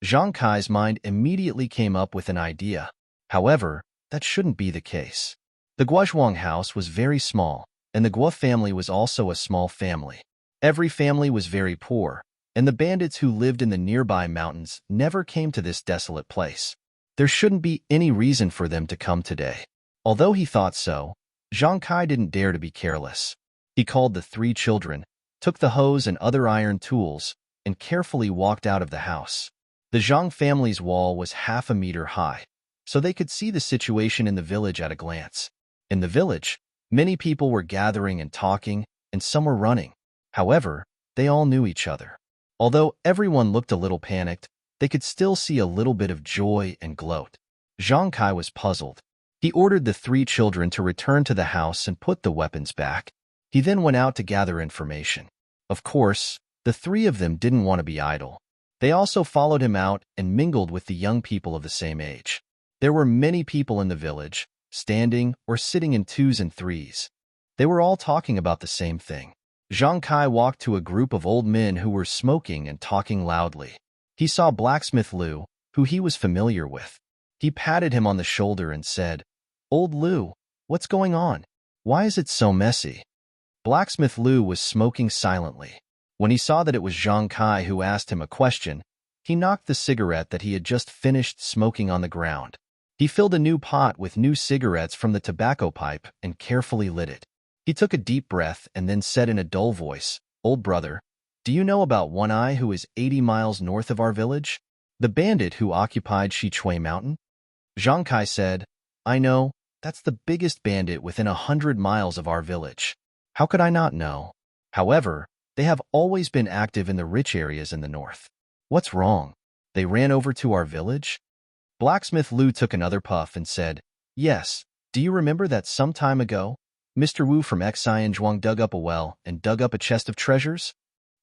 Zhang Kai's mind immediately came up with an idea. However, that shouldn't be the case. The Guozhuang house was very small, and the Guo family was also a small family. Every family was very poor, and the bandits who lived in the nearby mountains never came to this desolate place. There shouldn't be any reason for them to come today. Although he thought so, Zhang Kai didn't dare to be careless. He called the 3 children, took the hose and other iron tools, and carefully walked out of the house. The Zhang family's wall was half a meter high, so they could see the situation in the village at a glance. In the village, many people were gathering and talking, and some were running. However, they all knew each other. Although everyone looked a little panicked, they could still see a little bit of joy and gloat. Zhang Kai was puzzled. He ordered the 3 children to return to the house and put the weapons back. He then went out to gather information. Of course, the 3 of them didn't want to be idle. They also followed him out and mingled with the young people of the same age. There were many people in the village, standing or sitting in 2s and 3s. They were all talking about the same thing. Zhang Kai walked to a group of old men who were smoking and talking loudly. He saw blacksmith Liu, who he was familiar with. He patted him on the shoulder and said, "Old Liu, what's going on? Why is it so messy?" Blacksmith Liu was smoking silently. When he saw that it was Zhang Kai who asked him a question, he knocked the cigarette that he had just finished smoking on the ground. He filled a new pot with new cigarettes from the tobacco pipe and carefully lit it. He took a deep breath and then said in a dull voice, "Old brother, do you know about One Eye who is 80 miles north of our village? The bandit who occupied Shichui Mountain?" Zhang Kai said, "I know, that's the biggest bandit within 100 miles of our village. How could I not know? However, they have always been active in the rich areas in the north. What's wrong? They ran over to our village?" Blacksmith Lu took another puff and said, "Yes, do you remember that some time ago, Mr. Wu from Xianzhuang dug up a well and dug up a chest of treasures?"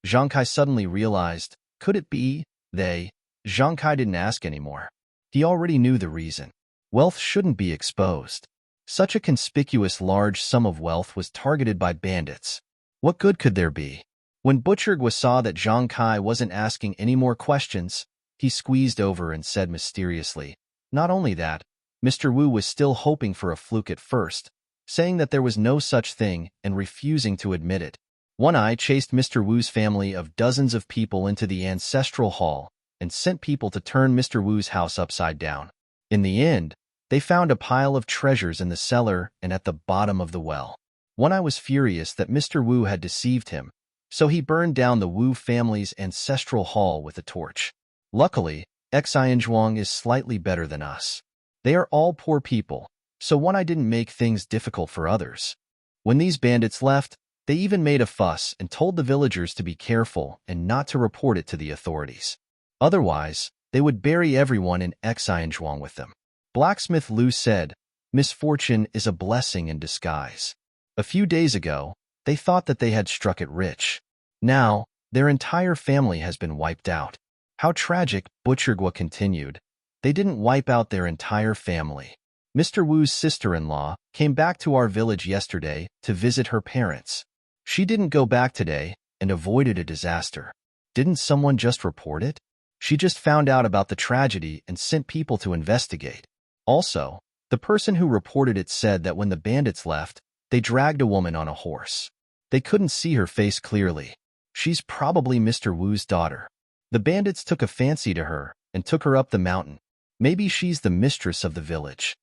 Zhang Kai suddenly realized, could it be they? Zhang Kai didn't ask anymore. He already knew the reason. Wealth shouldn't be exposed. Such a conspicuous large sum of wealth was targeted by bandits. What good could there be? When Butchergwa saw that Zhang Kai wasn't asking any more questions, he squeezed over and said mysteriously, "Not only that, Mr. Wu was still hoping for a fluke at first, saying that there was no such thing and refusing to admit it. One Eye chased Mr. Wu's family of dozens of people into the ancestral hall and sent people to turn Mr. Wu's house upside down. In the end, they found a pile of treasures in the cellar and at the bottom of the well. One Eye was furious that Mr. Wu had deceived him, so he burned down the Wu family's ancestral hall with a torch. Luckily, Xianzhuang is slightly better than us. They are all poor people, so One Eye didn't make things difficult for others. When these bandits left, they even made a fuss and told the villagers to be careful and not to report it to the authorities. Otherwise, they would bury everyone in Xianzhuang with them." Blacksmith Lu said, "Misfortune is a blessing in disguise. A few days ago, they thought that they had struck it rich. Now, their entire family has been wiped out." "How tragic," Butchergwa continued. "They didn't wipe out their entire family. Mr. Wu's sister-in-law came back to our village yesterday to visit her parents. She didn't go back today and avoided a disaster. Didn't someone just report it? She just found out about the tragedy and sent people to investigate. Also, the person who reported it said that when the bandits left, they dragged a woman on a horse. They couldn't see her face clearly. She's probably Mr. Wu's daughter. The bandits took a fancy to her and took her up the mountain. Maybe she's the mistress of the village."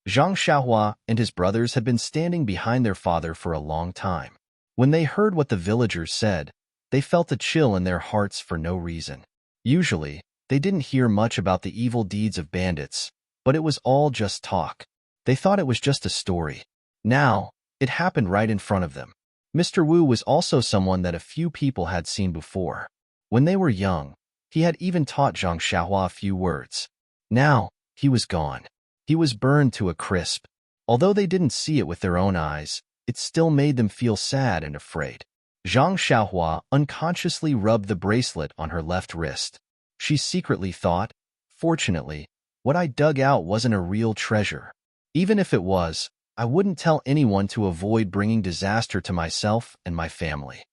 Zhang Xiaohua and his brothers had been standing behind their father for a long time. When they heard what the villagers said, they felt a chill in their hearts for no reason. Usually, they didn't hear much about the evil deeds of bandits, but it was all just talk. They thought it was just a story. Now, it happened right in front of them. Mr. Wu was also someone that a few people had seen before. When they were young, he had even taught Zhang Xiaohua a few words. Now, he was gone. He was burned to a crisp. Although they didn't see it with their own eyes, it still made them feel sad and afraid. Zhang Xiaohua unconsciously rubbed the bracelet on her left wrist. She secretly thought, "Fortunately, what I dug out wasn't a real treasure. Even if it was, I wouldn't tell anyone to avoid bringing disaster to myself and my family.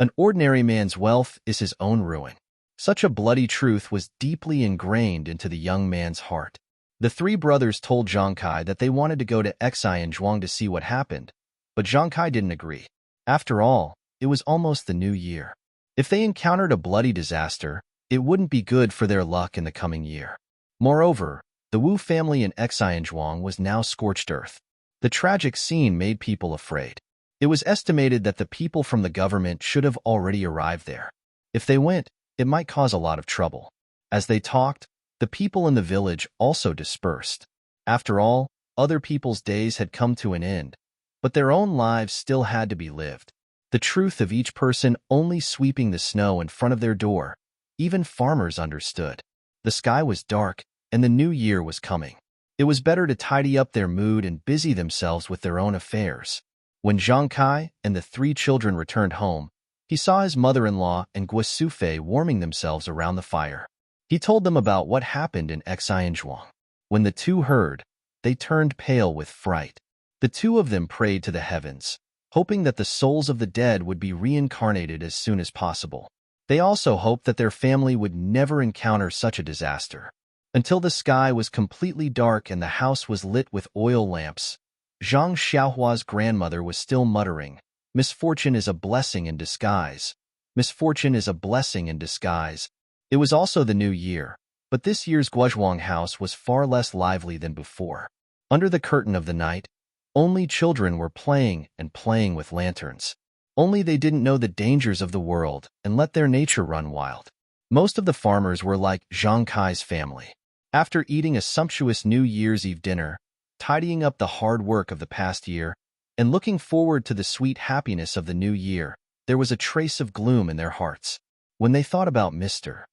An ordinary man's wealth is his own ruin." Such a bloody truth was deeply ingrained into the young man's heart. The three brothers told Zhang Kai that they wanted to go to Xianzhuang to see what happened, but Zhang Kai didn't agree. After all, it was almost the new year. If they encountered a bloody disaster, it wouldn't be good for their luck in the coming year. Moreover, the Wu family in Xianzhuang was now scorched earth. The tragic scene made people afraid. It was estimated that the people from the government should have already arrived there. If they went, it might cause a lot of trouble. As they talked, the people in the village also dispersed. After all, other people's days had come to an end, but their own lives still had to be lived. The truth of each person only sweeping the snow in front of their door. Even farmers understood. The sky was dark, and the new year was coming. It was better to tidy up their mood and busy themselves with their own affairs. When Zhang Kai and the three children returned home, he saw his mother-in-law and Guo Sufei warming themselves around the fire. He told them about what happened in Xianzhuang. When the two heard, they turned pale with fright. The two of them prayed to the heavens, hoping that the souls of the dead would be reincarnated as soon as possible. They also hoped that their family would never encounter such a disaster. Until the sky was completely dark and the house was lit with oil lamps, Zhang Xiaohua's grandmother was still muttering, "Misfortune is a blessing in disguise. Misfortune is a blessing in disguise." It was also the new year, but this year's Guozhuang house was far less lively than before. Under the curtain of the night, Only children were playing and playing with lanterns. Only they didn't know the dangers of the world and let their nature run wild. Most of the farmers were like Zhang Kai's family. After eating a sumptuous New Year's Eve dinner, tidying up the hard work of the past year, and looking forward to the sweet happiness of the new year, there was a trace of gloom in their hearts. When they thought about Mr.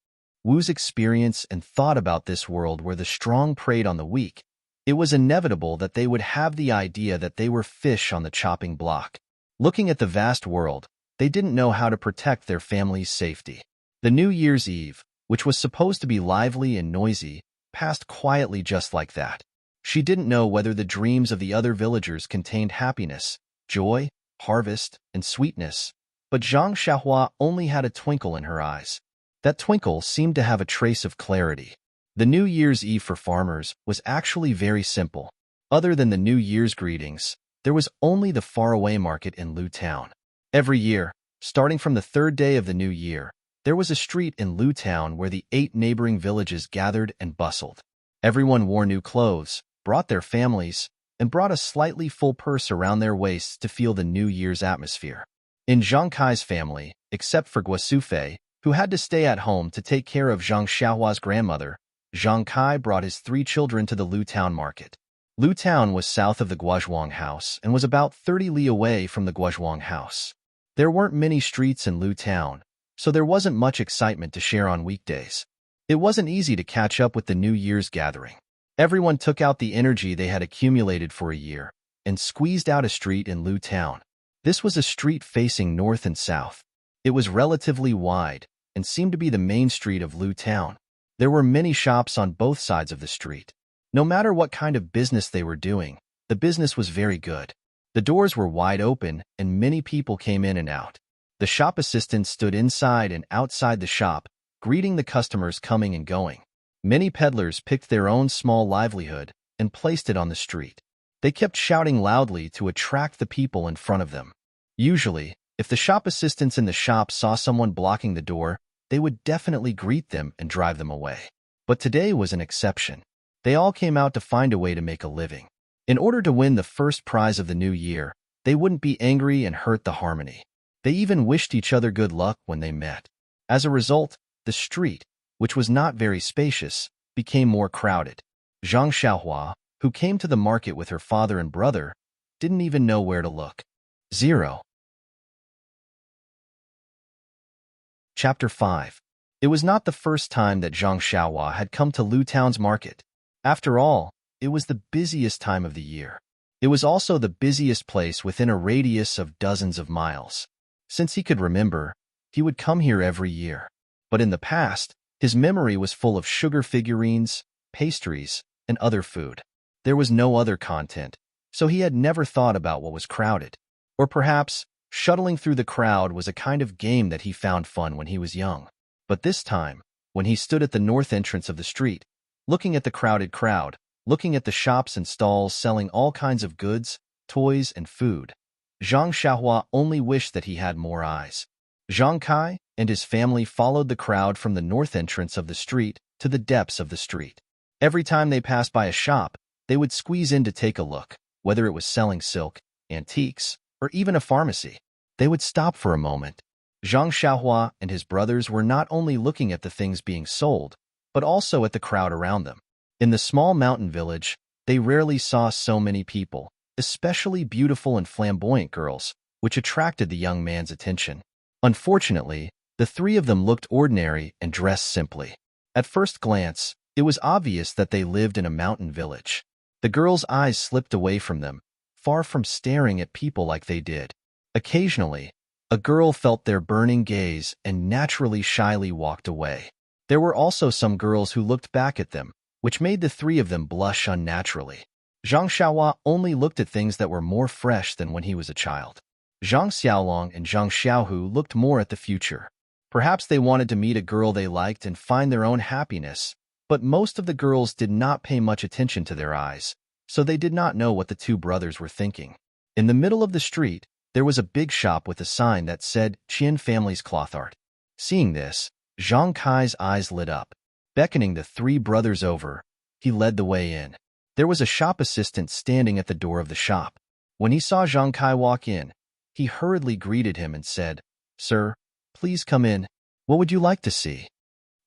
Wu's experience and thought about this world where the strong preyed on the weak, it was inevitable that they would have the idea that they were fish on the chopping block. Looking at the vast world, they didn't know how to protect their family's safety. The New Year's Eve, which was supposed to be lively and noisy, passed quietly just like that. She didn't know whether the dreams of the other villagers contained happiness, joy, harvest, and sweetness, but Zhang Xiaohua only had a twinkle in her eyes. That twinkle seemed to have a trace of clarity. The New Year's Eve for farmers was actually very simple. Other than the New Year's greetings, there was only the faraway market in Lu Town. Every year, starting from the third day of the new year, there was a street in Lu Town where the 8 neighboring villages gathered and bustled. Everyone wore new clothes, brought their families, and brought a slightly full purse around their waists to feel the New Year's atmosphere. In Zhang Kai's family, except for Guasufei, who had to stay at home to take care of Zhang Xiaohua's grandmother, Zhang Kai brought his 3 children to the Lu Town market. Lu Town was south of the Guozhuang house and was about 30 li away from the Guozhuang house. There weren't many streets in Lu Town, so there wasn't much excitement to share on weekdays. It wasn't easy to catch up with the New Year's gathering. Everyone took out the energy they had accumulated for a year and squeezed out a street in Lu Town. This was a street facing north and south. It was relatively wide and seemed to be the main street of Lu Town. There were many shops on both sides of the street. No matter what kind of business they were doing, the business was very good. The doors were wide open and many people came in and out. The shop assistants stood inside and outside the shop, greeting the customers coming and going. Many peddlers picked their own small livelihood and placed it on the street. They kept shouting loudly to attract the people in front of them. Usually, if the shop assistants in the shop saw someone blocking the door, they would definitely greet them and drive them away. But today was an exception. They all came out to find a way to make a living. In order to win the first prize of the new year, they wouldn't be angry and hurt the harmony. They even wished each other good luck when they met. As a result, the street, which was not very spacious, became more crowded. Zhang Xiaohua, who came to the market with her father and brother, didn't even know where to look. 0. Chapter 5. It was not the first time that Zhang Xiaohua had come to Lu Town's market. After all, it was the busiest time of the year. It was also the busiest place within a radius of dozens of miles. Since he could remember, he would come here every year. But in the past, his memory was full of sugar figurines, pastries, and other food. There was no other content, so he had never thought about what was crowded. Or perhaps, shuttling through the crowd was a kind of game that he found fun when he was young. But this time, when he stood at the north entrance of the street, looking at the crowded crowd, looking at the shops and stalls selling all kinds of goods, toys, and food, Zhang Xiaohua only wished that he had more eyes. Zhang Kai and his family followed the crowd from the north entrance of the street to the depths of the street. Every time they passed by a shop, they would squeeze in to take a look, whether it was selling silk, antiques, or even a pharmacy. They would stop for a moment. Zhang Xiaohua and his brothers were not only looking at the things being sold, but also at the crowd around them. In the small mountain village, they rarely saw so many people, especially beautiful and flamboyant girls, which attracted the young man's attention. Unfortunately, the 3 of them looked ordinary and dressed simply. At first glance, it was obvious that they lived in a mountain village. The girls' eyes slipped away from them, far from staring at people like they did. Occasionally, a girl felt their burning gaze and naturally shyly walked away. There were also some girls who looked back at them, which made the 3 of them blush unnaturally. Zhang Xiaohua only looked at things that were more fresh than when he was a child. Zhang Xiaolong and Zhang Xiaohu looked more at the future. Perhaps they wanted to meet a girl they liked and find their own happiness, but most of the girls did not pay much attention to their eyes, so they did not know what the 2 brothers were thinking. In the middle of the street, there was a big shop with a sign that said Qian Family's Cloth Art. Seeing this, Zhang Kai's eyes lit up. Beckoning the 3 brothers over, he led the way in. There was a shop assistant standing at the door of the shop. When he saw Zhang Kai walk in, he hurriedly greeted him and said, "Sir, please come in. What would you like to see?"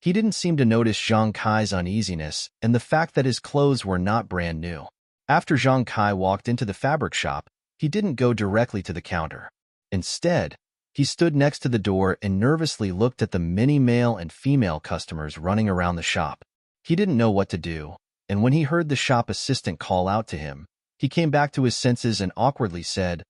He didn't seem to notice Zhang Kai's uneasiness and the fact that his clothes were not brand new. After Zhang Kai walked into the fabric shop, he didn't go directly to the counter. Instead, he stood next to the door and nervously looked at the many male and female customers running around the shop. He didn't know what to do, and when he heard the shop assistant call out to him, he came back to his senses and awkwardly said,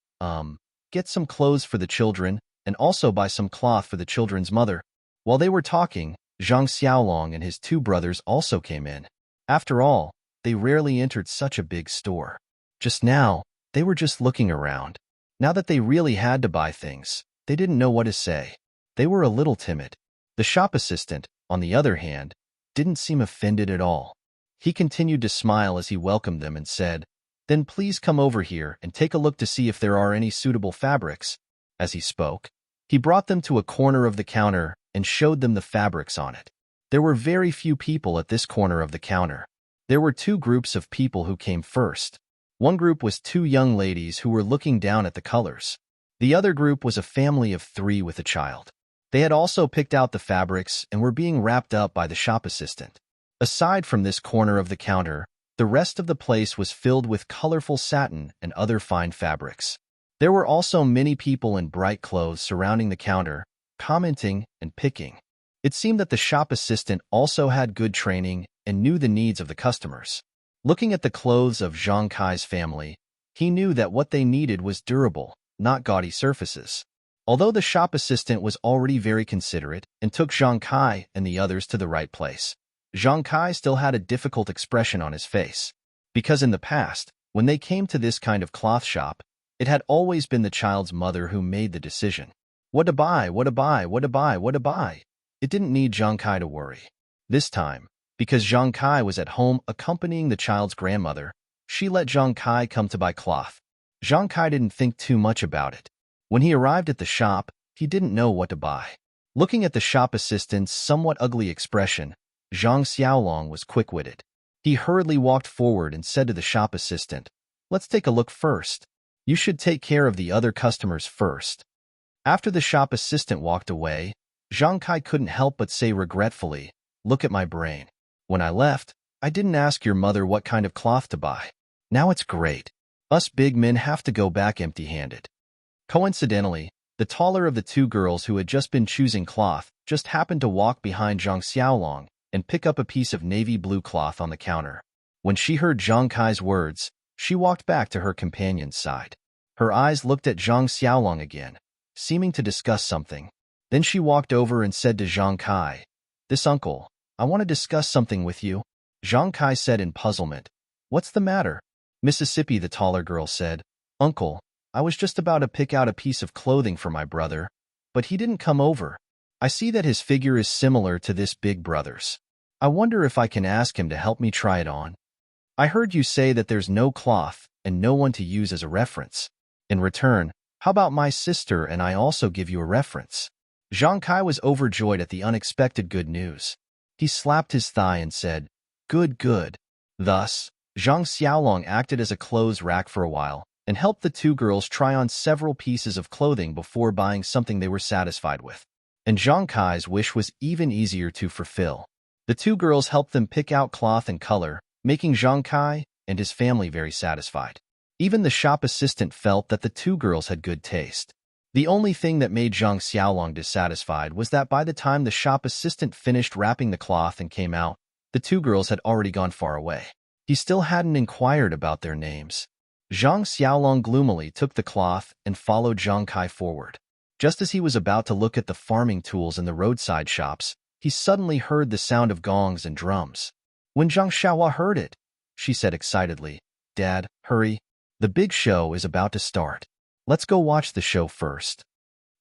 get some clothes for the children, and also buy some cloth for the children's mother." While they were talking, Zhang Xiaolong and his two brothers also came in. After all, they rarely entered such a big store. Just now, they were just looking around. Now that they really had to buy things, they didn't know what to say. They were a little timid. The shop assistant, on the other hand, didn't seem offended at all. He continued to smile as he welcomed them and said, "Then please come over here and take a look to see if there are any suitable fabrics." As he spoke, he brought them to a corner of the counter and showed them the fabrics on it. There were very few people at this corner of the counter. There were two groups of people who came first. One group was two young ladies who were looking down at the colors. The other group was a family of 3 with a child. They had also picked out the fabrics and were being wrapped up by the shop assistant. Aside from this corner of the counter, the rest of the place was filled with colorful satin and other fine fabrics. There were also many people in bright clothes surrounding the counter, commenting and picking. It seemed that the shop assistant also had good training and knew the needs of the customers. Looking at the clothes of Zhang Kai's family, he knew that what they needed was durable, not gaudy surfaces. Although the shop assistant was already very considerate and took Zhang Kai and the others to the right place, Zhang Kai still had a difficult expression on his face. Because in the past, when they came to this kind of cloth shop, it had always been the child's mother who made the decision. What to buy, what to buy, what to buy, what to buy. It didn't need Zhang Kai to worry. This time, because Zhang Kai was at home accompanying the child's grandmother, she let Zhang Kai come to buy cloth. Zhang Kai didn't think too much about it. When he arrived at the shop, he didn't know what to buy. Looking at the shop assistant's somewhat ugly expression, Zhang Xiaolong was quick-witted. He hurriedly walked forward and said to the shop assistant, "Let's take a look first. You should take care of the other customers first." After the shop assistant walked away, Zhang Kai couldn't help but say regretfully, "Look at my brain. When I left, I didn't ask your mother what kind of cloth to buy. Now it's great. Us big men have to go back empty-handed." Coincidentally, the taller of the two girls who had just been choosing cloth just happened to walk behind Zhang Xiaolong and pick up a piece of navy blue cloth on the counter. When she heard Zhang Kai's words, she walked back to her companion's side. Her eyes looked at Zhang Xiaolong again, seeming to discuss something. Then she walked over and said to Zhang Kai, "This uncle, I want to discuss something with you." Zhang Kai said in puzzlement, "What's the matter?" "Mississippi," the taller girl said. "Uncle, I was just about to pick out a piece of clothing for my brother, but he didn't come over. I see that his figure is similar to this big brother's. I wonder if I can ask him to help me try it on. I heard you say that there's no cloth and no one to use as a reference. In return, how about my sister and I also give you a reference?" Zhang Kai was overjoyed at the unexpected good news. He slapped his thigh and said, "Good, good." Thus, Zhang Xiaolong acted as a clothes rack for a while and helped the two girls try on several pieces of clothing before buying something they were satisfied with. And Zhang Kai's wish was even easier to fulfill. The two girls helped them pick out cloth and color, making Zhang Kai and his family very satisfied. Even the shop assistant felt that the two girls had good taste. The only thing that made Zhang Xiaolong dissatisfied was that by the time the shop assistant finished wrapping the cloth and came out, the two girls had already gone far away. He still hadn't inquired about their names. Zhang Xiaolong gloomily took the cloth and followed Zhang Kai forward. Just as he was about to look at the farming tools in the roadside shops, he suddenly heard the sound of gongs and drums. When Zhang Xiaohua heard it, she said excitedly, "Dad, hurry. The big show is about to start. Let's go watch the show first."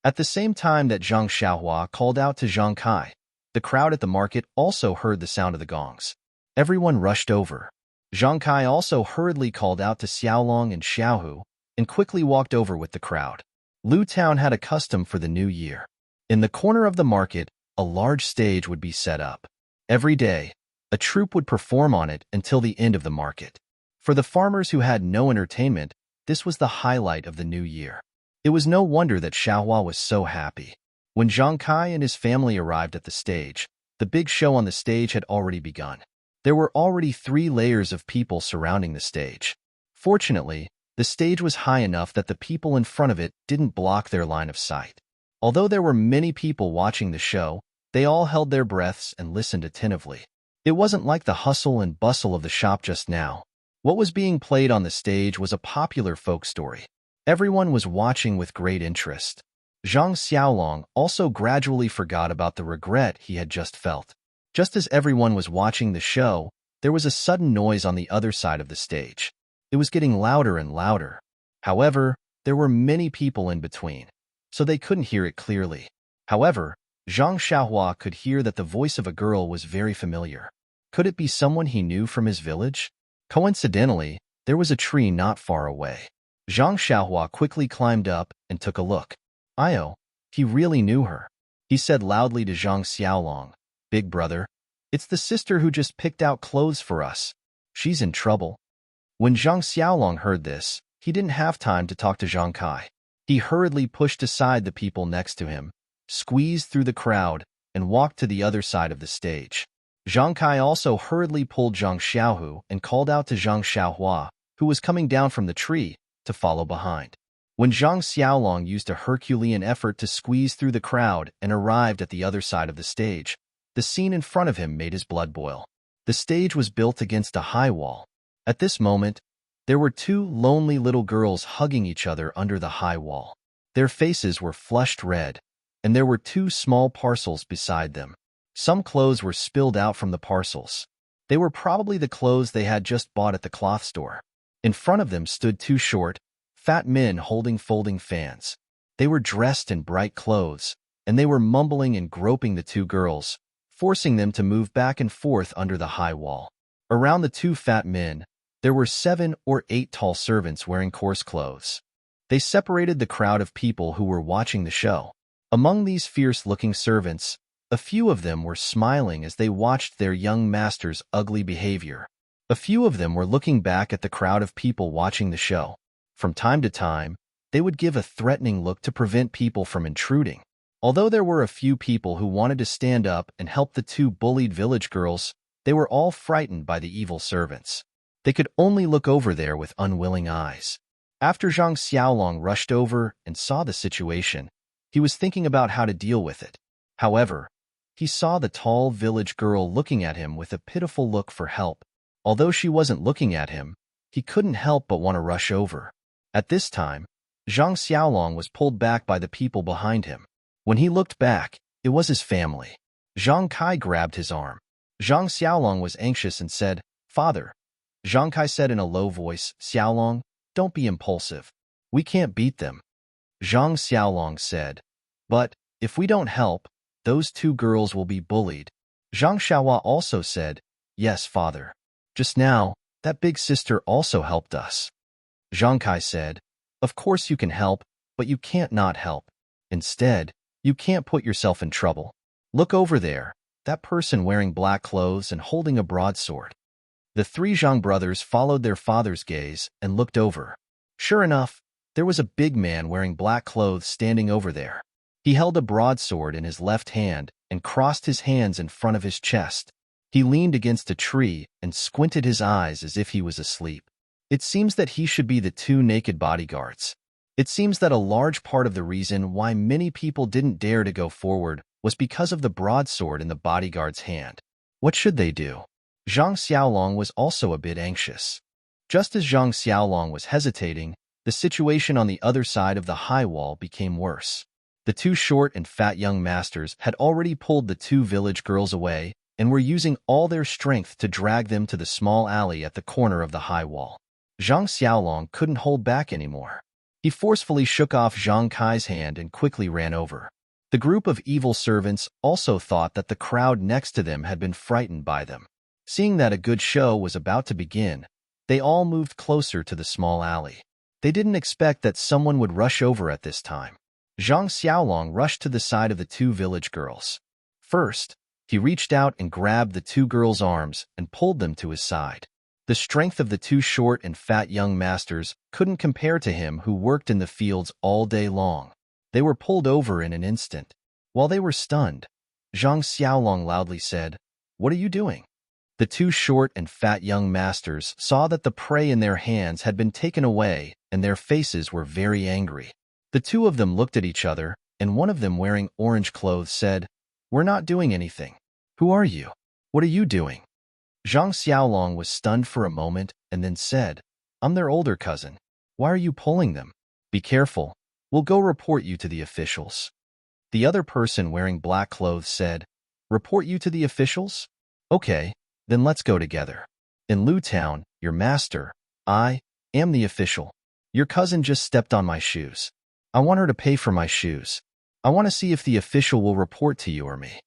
At the same time that Zhang Xiaohua called out to Zhang Kai, the crowd at the market also heard the sound of the gongs. Everyone rushed over. Zhang Kai also hurriedly called out to Xiaolong and Xiaohu and quickly walked over with the crowd. Lu Town had a custom for the new year. In the corner of the market, a large stage would be set up. Every day, a troupe would perform on it until the end of the market. For the farmers who had no entertainment, This was the highlight of the new year. It was no wonder that Xiaohua was so happy. When Zhang Kai and his family arrived at the stage, the big show on the stage had already begun. There were already 3 layers of people surrounding the stage. Fortunately, the stage was high enough that the people in front of it didn't block their line of sight. Although there were many people watching the show, they all held their breaths and listened attentively. It wasn't like the hustle and bustle of the shop just now. What was being played on the stage was a popular folk story. Everyone was watching with great interest. Zhang Xiaolong also gradually forgot about the regret he had just felt. Just as everyone was watching the show, there was a sudden noise on the other side of the stage. It was getting louder and louder. However, there were many people in between, so they couldn't hear it clearly. However, Zhang Xiaohua could hear that the voice of a girl was very familiar. Could it be someone he knew from his village? Coincidentally, there was a tree not far away. Zhang Xiaohua quickly climbed up and took a look. Io, he really knew her. He said loudly to Zhang Xiaolong, "Big brother, it's the sister who just picked out clothes for us. She's in trouble." When Zhang Xiaolong heard this, he didn't have time to talk to Zhang Kai. He hurriedly pushed aside the people next to him, squeezed through the crowd, and walked to the other side of the stage. Zhang Kai also hurriedly pulled Zhang Xiaohu and called out to Zhang Xiaohua, who was coming down from the tree, to follow behind. When Zhang Xiaolong used a Herculean effort to squeeze through the crowd and arrived at the other side of the stage, the scene in front of him made his blood boil. The stage was built against a high wall. At this moment, there were 2 lonely little girls hugging each other under the high wall. Their faces were flushed red, and there were 2 small parcels beside them. Some clothes were spilled out from the parcels. They were probably the clothes they had just bought at the cloth store. In front of them stood 2 short, fat men holding folding fans. They were dressed in bright clothes, and they were mumbling and groping the 2 girls, forcing them to move back and forth under the high wall. Around the 2 fat men, there were 7 or 8 tall servants wearing coarse clothes. They separated the crowd of people who were watching the show. Among these fierce-looking servants, a few of them were smiling as they watched their young master's ugly behavior. A few of them were looking back at the crowd of people watching the show. From time to time, they would give a threatening look to prevent people from intruding. Although there were a few people who wanted to stand up and help the 2 bullied village girls, they were all frightened by the evil servants. They could only look over there with unwilling eyes. After Zhang Xiaolong rushed over and saw the situation, he was thinking about how to deal with it. However, he saw the tall village girl looking at him with a pitiful look for help. Although she wasn't looking at him, he couldn't help but want to rush over. At this time, Zhang Xiaolong was pulled back by the people behind him. When he looked back, it was his family. Zhang Kai grabbed his arm. Zhang Xiaolong was anxious and said, "Father." Zhang Kai said in a low voice, "Xiaolong, don't be impulsive. We can't beat them." Zhang Xiaolong said, "But, if we don't help, those 2 girls will be bullied." Zhang Xiaohua also said, "Yes, father. Just now, that big sister also helped us." Zhang Kai said, "Of course you can help, but you can't not help. Instead, you can't put yourself in trouble. Look over there, that person wearing black clothes and holding a broadsword." The 3 Zhang brothers followed their father's gaze and looked over. Sure enough, there was a big man wearing black clothes standing over there. He held a broadsword in his left hand and crossed his hands in front of his chest. He leaned against a tree and squinted his eyes as if he was asleep. It seems that he should be the 2 naked bodyguards. It seems that a large part of the reason why many people didn't dare to go forward was because of the broadsword in the bodyguard's hand. What should they do? Zhang Xiaolong was also a bit anxious. Just as Zhang Xiaolong was hesitating, the situation on the other side of the high wall became worse. The 2 short and fat young masters had already pulled the 2 village girls away and were using all their strength to drag them to the small alley at the corner of the high wall. Zhang Xiaolong couldn't hold back anymore. He forcefully shook off Zhang Kai's hand and quickly ran over. The group of evil servants also thought that the crowd next to them had been frightened by them. Seeing that a good show was about to begin, they all moved closer to the small alley. They didn't expect that someone would rush over at this time. Zhang Xiaolong rushed to the side of the 2 village girls. First, he reached out and grabbed the 2 girls' arms and pulled them to his side. The strength of the two short and fat young masters couldn't compare to him who worked in the fields all day long. They were pulled over in an instant. While they were stunned, Zhang Xiaolong loudly said, "What are you doing?" The two short and fat young masters saw that the prey in their hands had been taken away, and their faces were very angry. The two of them looked at each other, and one of them, wearing orange clothes, said, "We're not doing anything. Who are you? What are you doing?" Zhang Xiaolong was stunned for a moment and then said, "I'm their older cousin. Why are you pulling them? Be careful. We'll go report you to the officials." The other person wearing black clothes said, "Report you to the officials? Okay, then let's go together. In Lu Town, your master, I am the official. Your cousin just stepped on my shoes. I want her to pay for my shoes. I want to see if the official will report to you or me."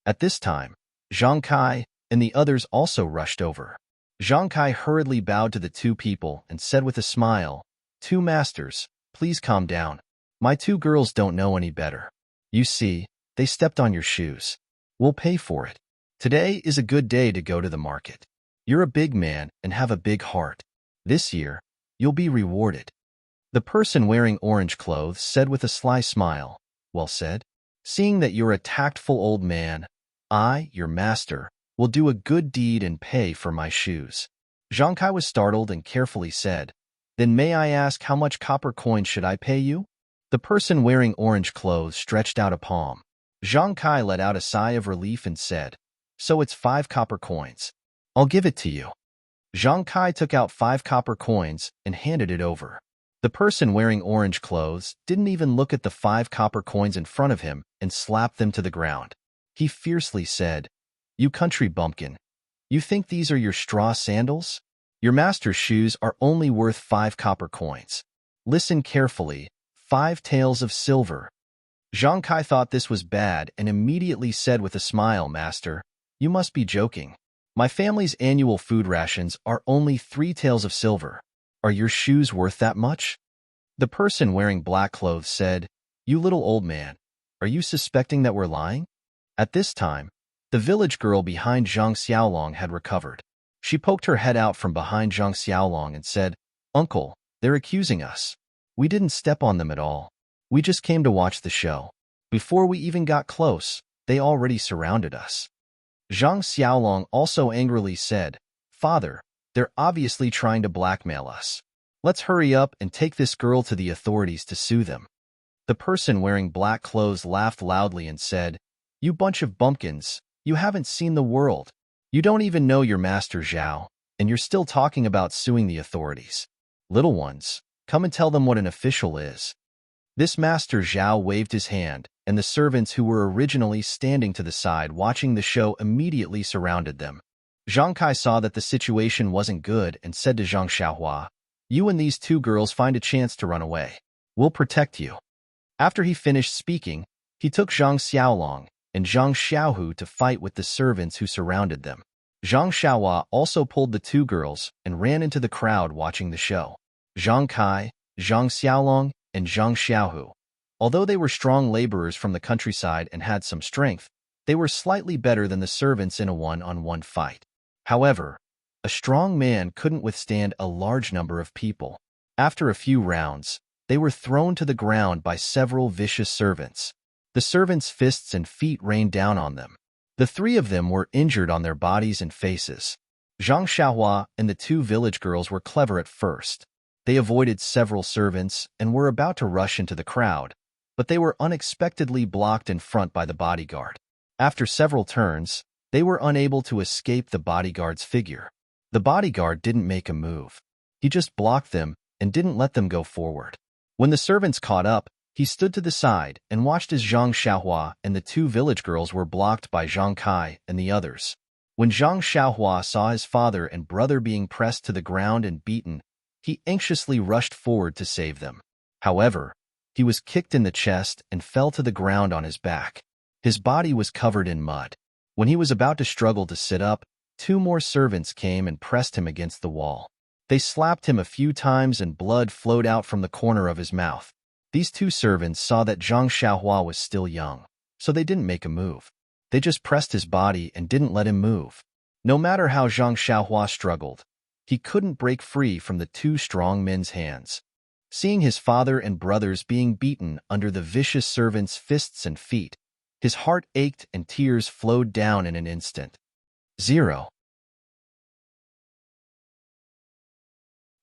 At this time, Zhang Kai and the others also rushed over. Zhang Kai hurriedly bowed to the two people and said with a smile, "Two masters, please calm down. My two girls don't know any better. You see, they stepped on your shoes. We'll pay for it. Today is a good day to go to the market. You're a big man and have a big heart. This year, you'll be rewarded." The person wearing orange clothes said with a sly smile, "Well said. Seeing that you're a tactful old man, I, your master, will do a good deed and pay for my shoes." Zhang Kai was startled and carefully said, "Then may I ask how much copper coins should I pay you?" The person wearing orange clothes stretched out a palm. Zhang Kai let out a sigh of relief and said, "So it's 5 copper coins. I'll give it to you." Zhang Kai took out 5 copper coins and handed it over. The person wearing orange clothes didn't even look at the 5 copper coins in front of him and slapped them to the ground. He fiercely said, "You country bumpkin, you think these are your straw sandals? Your master's shoes are only worth 5 copper coins. Listen carefully, 5 taels of silver." Zhang Kai thought this was bad and immediately said with a smile, "Master, you must be joking. My family's annual food rations are only 3 taels of silver. Are your shoes worth that much?" The person wearing black clothes said, "You little old man, are you suspecting that we're lying?" At this time, the village girl behind Zhang Xiaolong had recovered. She poked her head out from behind Zhang Xiaolong and said, "Uncle, they're accusing us. We didn't step on them at all. We just came to watch the show. Before we even got close, they already surrounded us." Zhang Xiaolong also angrily said, "Father, they're obviously trying to blackmail us. Let's hurry up and take this girl to the authorities to sue them." The person wearing black clothes laughed loudly and said, "You bunch of bumpkins, you haven't seen the world. You don't even know your master Zhao, and you're still talking about suing the authorities. Little ones, come and tell them what an official is." This Master Zhao waved his hand, and the servants who were originally standing to the side watching the show immediately surrounded them. Zhang Kai saw that the situation wasn't good and said to Zhang Xiaohua, "You and these 2 girls find a chance to run away. We'll protect you." After he finished speaking, he took Zhang Xiaolong and Zhang Xiaohu to fight with the servants who surrounded them. Zhang Xiaohua also pulled the 2 girls and ran into the crowd watching the show. Zhang Kai, Zhang Xiaolong, and Zhang Xiaohu. Although they were strong laborers from the countryside and had some strength, they were slightly better than the servants in a one-on-one fight. However, a strong man couldn't withstand a large number of people. After a few rounds, they were thrown to the ground by several vicious servants. The servants' fists and feet rained down on them. The 3 of them were injured on their bodies and faces. Zhang Xiaohua and the 2 village girls were clever at first. They avoided several servants and were about to rush into the crowd, but they were unexpectedly blocked in front by the bodyguard. After several turns, they were unable to escape the bodyguard's figure. The bodyguard didn't make a move. He just blocked them and didn't let them go forward. When the servants caught up, he stood to the side and watched as Zhang Xiaohua and the 2 village girls were blocked by Zhang Kai and the others. When Zhang Xiaohua saw his father and brother being pressed to the ground and beaten, he anxiously rushed forward to save them. However, he was kicked in the chest and fell to the ground on his back. His body was covered in mud. When he was about to struggle to sit up, 2 more servants came and pressed him against the wall. They slapped him a few times and blood flowed out from the corner of his mouth. These 2 servants saw that Zhang Xiaohua was still young, so they didn't make a move. They just pressed his body and didn't let him move. No matter how Zhang Xiaohua struggled, he couldn't break free from the two strong men's hands. Seeing his father and brothers being beaten under the vicious servants' fists and feet, his heart ached and tears flowed down in an instant. 0.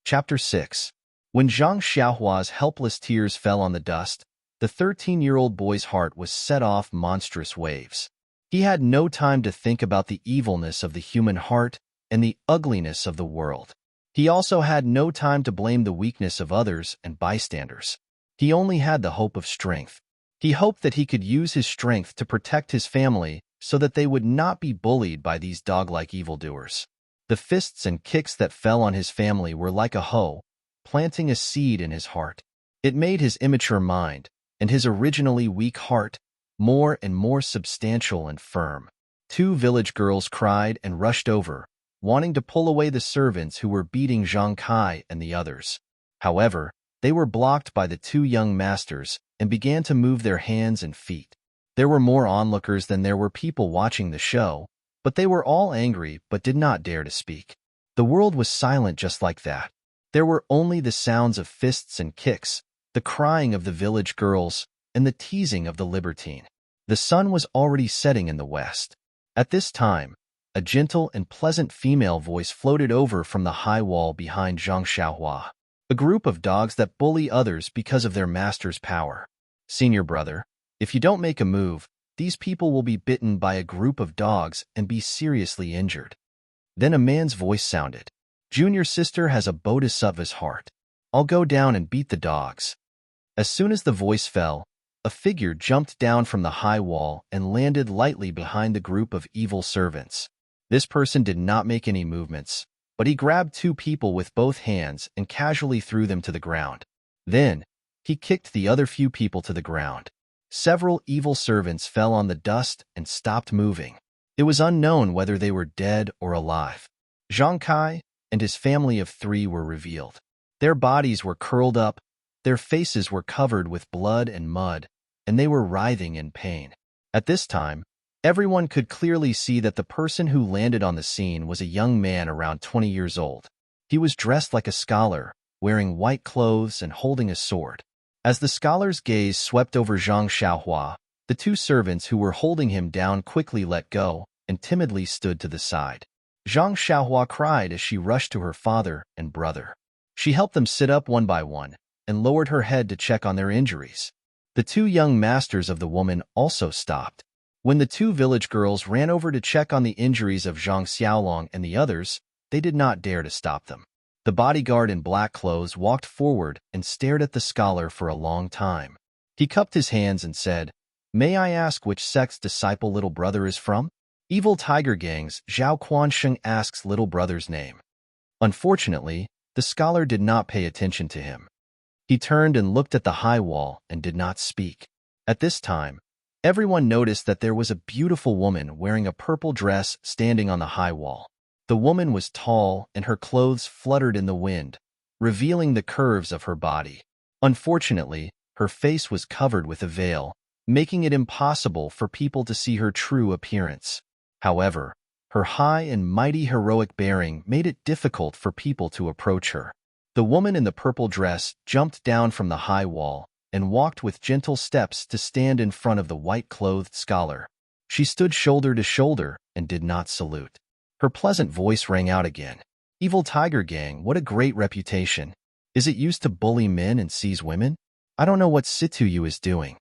Chapter 6. When Zhang Xiaohua's helpless tears fell on the dust, the 13-year-old boy's heart was set off monstrous waves. He had no time to think about the evilness of the human heart and the ugliness of the world. He also had no time to blame the weakness of others and bystanders. He only had the hope of strength. He hoped that he could use his strength to protect his family so that they would not be bullied by these dog-like evildoers. The fists and kicks that fell on his family were like a hoe, planting a seed in his heart. It made his immature mind, and his originally weak heart, more and more substantial and firm. 2 village girls cried and rushed over, wanting to pull away the servants who were beating Zhang Kai and the others. However, they were blocked by the 2 young masters and began to move their hands and feet. There were more onlookers than there were people watching the show, but they were all angry but did not dare to speak. The world was silent just like that. There were only the sounds of fists and kicks, the crying of the village girls, and the teasing of the libertine. The sun was already setting in the west. At this time, a gentle and pleasant female voice floated over from the high wall behind Zhang Xiaohua. A group of dogs that bully others because of their master's power. Senior brother, if you don't make a move, these people will be bitten by a group of dogs and be seriously injured. Then a man's voice sounded. Junior sister has a bodhisattva's heart. I'll go down and beat the dogs. As soon as the voice fell, a figure jumped down from the high wall and landed lightly behind the group of evil servants. This person did not make any movements, but he grabbed 2 people with both hands and casually threw them to the ground. Then, he kicked the other few people to the ground. Several evil servants fell on the dust and stopped moving. It was unknown whether they were dead or alive. Zhang Kai and his family of 3 were revealed. Their bodies were curled up, their faces were covered with blood and mud, and they were writhing in pain. At this time, everyone could clearly see that the person who landed on the scene was a young man around 20 years old. He was dressed like a scholar, wearing white clothes and holding a sword. As the scholar's gaze swept over Zhang Xiaohua, the 2 servants who were holding him down quickly let go and timidly stood to the side. Zhang Xiaohua cried as she rushed to her father and brother. She helped them sit up one by one and lowered her head to check on their injuries. The 2 young masters of the woman also stopped. When the 2 village girls ran over to check on the injuries of Zhang Xiaolong and the others, they did not dare to stop them. The bodyguard in black clothes walked forward and stared at the scholar for a long time. He cupped his hands and said, "May I ask which sect's disciple little brother is from?" Evil Tiger Gang's Zhao Quansheng asks little brother's name. Unfortunately, the scholar did not pay attention to him. He turned and looked at the high wall and did not speak. At this time, everyone noticed that there was a beautiful woman wearing a purple dress standing on the high wall. The woman was tall and her clothes fluttered in the wind, revealing the curves of her body. Unfortunately, her face was covered with a veil, making it impossible for people to see her true appearance. However, her high and mighty heroic bearing made it difficult for people to approach her. The woman in the purple dress jumped down from the high wall and walked with gentle steps to stand in front of the white-clothed scholar. She stood shoulder to shoulder and did not salute. Her pleasant voice rang out again. "Evil Tiger Gang, what a great reputation. Is it used to bully men and seize women? I don't know what Situ is doing."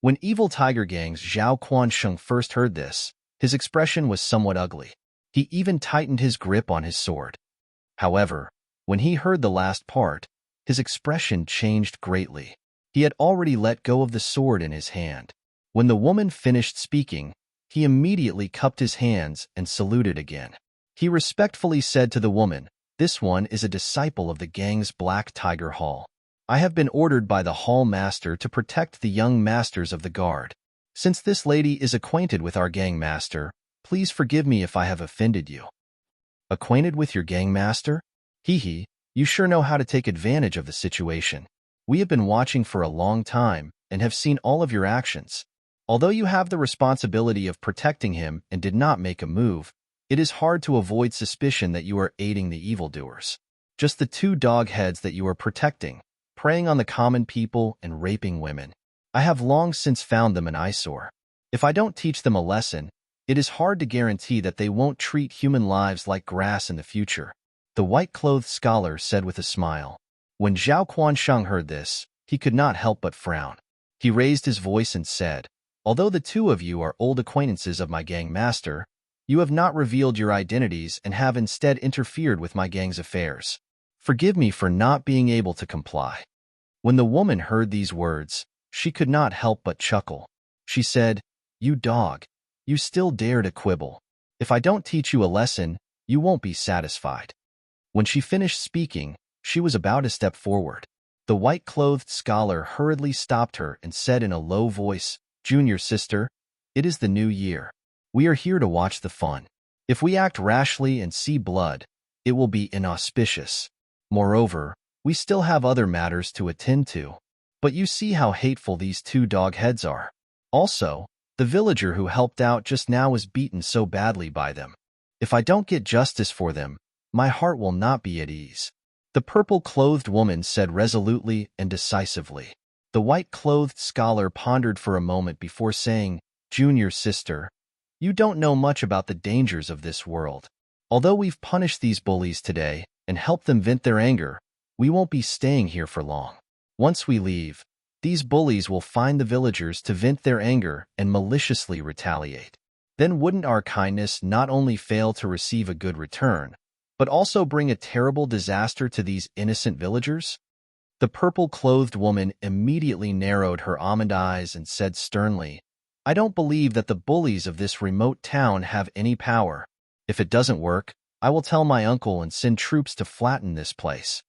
When Evil Tiger Gang's Zhao Quansheng first heard this, his expression was somewhat ugly. He even tightened his grip on his sword. However, when he heard the last part, his expression changed greatly. He had already let go of the sword in his hand. When the woman finished speaking, he immediately cupped his hands and saluted again. He respectfully said to the woman, "This one is a disciple of the gang's Black Tiger Hall. I have been ordered by the hall master to protect the young masters of the guard. Since this lady is acquainted with our gang master, please forgive me if I have offended you." "Acquainted with your gang master? Hee, you sure know how to take advantage of the situation. We have been watching for a long time and have seen all of your actions. Although you have the responsibility of protecting him and did not make a move, it is hard to avoid suspicion that you are aiding the evildoers. Just the two dog heads that you are protecting, preying on the common people and raping women. I have long since found them an eyesore. If I don't teach them a lesson, it is hard to guarantee that they won't treat human lives like grass in the future. The white-clothed scholar said with a smile. When Zhao Quansheng heard this, he could not help but frown. He raised his voice and said, "Although the two of you are old acquaintances of my gang master, you have not revealed your identities and have instead interfered with my gang's affairs. Forgive me for not being able to comply." When the woman heard these words, she could not help but chuckle. She said, "You dog, you still dare to quibble. If I don't teach you a lesson, you won't be satisfied." When she finished speaking, she was about to step forward. The white-clothed scholar hurriedly stopped her and said in a low voice, "Junior sister, it is the new year. We are here to watch the fun. If we act rashly and see blood, it will be inauspicious. Moreover, we still have other matters to attend to. But you see how hateful these two dog heads are. Also, the villager who helped out just now was beaten so badly by them. If I don't get justice for them, my heart will not be at ease." The purple-clothed woman said resolutely and decisively. The white-clothed scholar pondered for a moment before saying, "Junior sister, you don't know much about the dangers of this world. Although we've punished these bullies today and helped them vent their anger, we won't be staying here for long. Once we leave, these bullies will find the villagers to vent their anger and maliciously retaliate. Then wouldn't our kindness not only fail to receive a good return, but also bring a terrible disaster to these innocent villagers?" The purple-clothed woman immediately narrowed her almond eyes and said sternly, "I don't believe that the bullies of this remote town have any power. If it doesn't work, I will tell my uncle and send troops to flatten this place."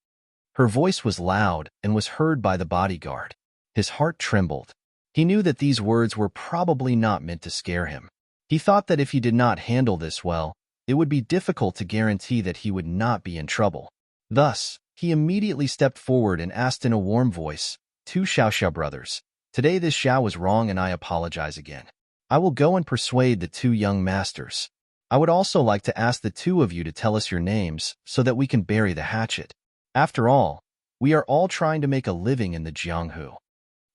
Her voice was loud and was heard by the bodyguard. His heart trembled. He knew that these words were probably not meant to scare him. He thought that if he did not handle this well, it would be difficult to guarantee that he would not be in trouble. Thus, he immediately stepped forward and asked in a warm voice, "Two Xiaoxiao brothers, today this Xiao was wrong and I apologize again. I will go and persuade the two young masters. I would also like to ask the two of you to tell us your names so that we can bury the hatchet. After all, we are all trying to make a living in the Jianghu."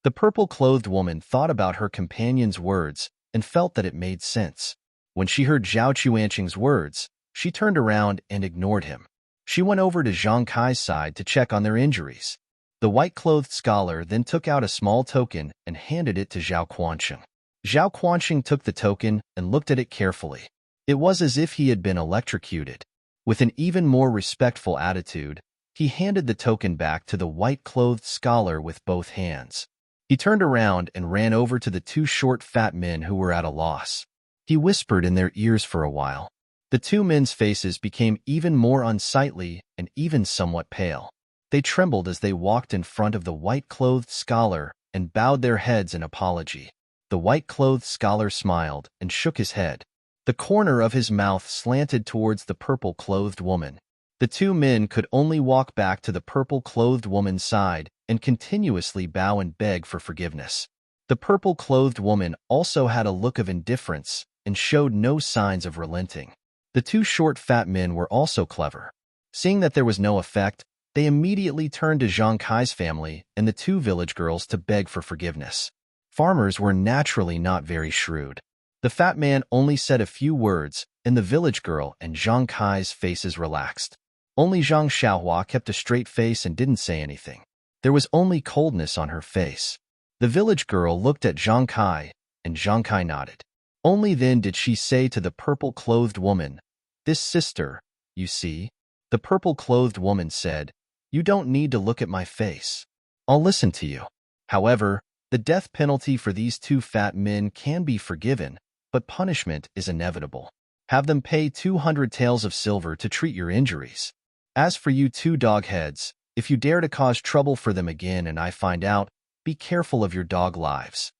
The purple-clothed woman thought about her companion's words and felt that it made sense. When she heard Zhao Chuanqing's words, she turned around and ignored him. She went over to Zhang Kai's side to check on their injuries. The white-clothed scholar then took out a small token and handed it to Zhao Quansheng. Zhao Quansheng took the token and looked at it carefully. It was as if he had been electrocuted. With an even more respectful attitude, he handed the token back to the white-clothed scholar with both hands. He turned around and ran over to the two short fat men who were at a loss. He whispered in their ears for a while. The two men's faces became even more unsightly and even somewhat pale. They trembled as they walked in front of the white-clothed scholar and bowed their heads in apology. The white-clothed scholar smiled and shook his head. The corner of his mouth slanted towards the purple-clothed woman. The two men could only walk back to the purple-clothed woman's side and continuously bow and beg for forgiveness. The purple-clothed woman also had a look of indifference and showed no signs of relenting. The two short fat men were also clever. Seeing that there was no effect, they immediately turned to Zhang Kai's family and the two village girls to beg for forgiveness. Farmers were naturally not very shrewd. The fat man only said a few words, and the village girl and Zhang Kai's faces relaxed. Only Zhang Xiaohua kept a straight face and didn't say anything. There was only coldness on her face. The village girl looked at Zhang Kai, and Zhang Kai nodded. Only then did she say to the purple-clothed woman, "This sister, you see." The purple-clothed woman said, "You don't need to look at my face. I'll listen to you." However, the death penalty for these two fat men can be forgiven, but punishment is inevitable. Have them pay 200 taels of silver to treat your injuries. As for you two dog heads, if you dare to cause trouble for them again and I find out, be careful of your dog lives."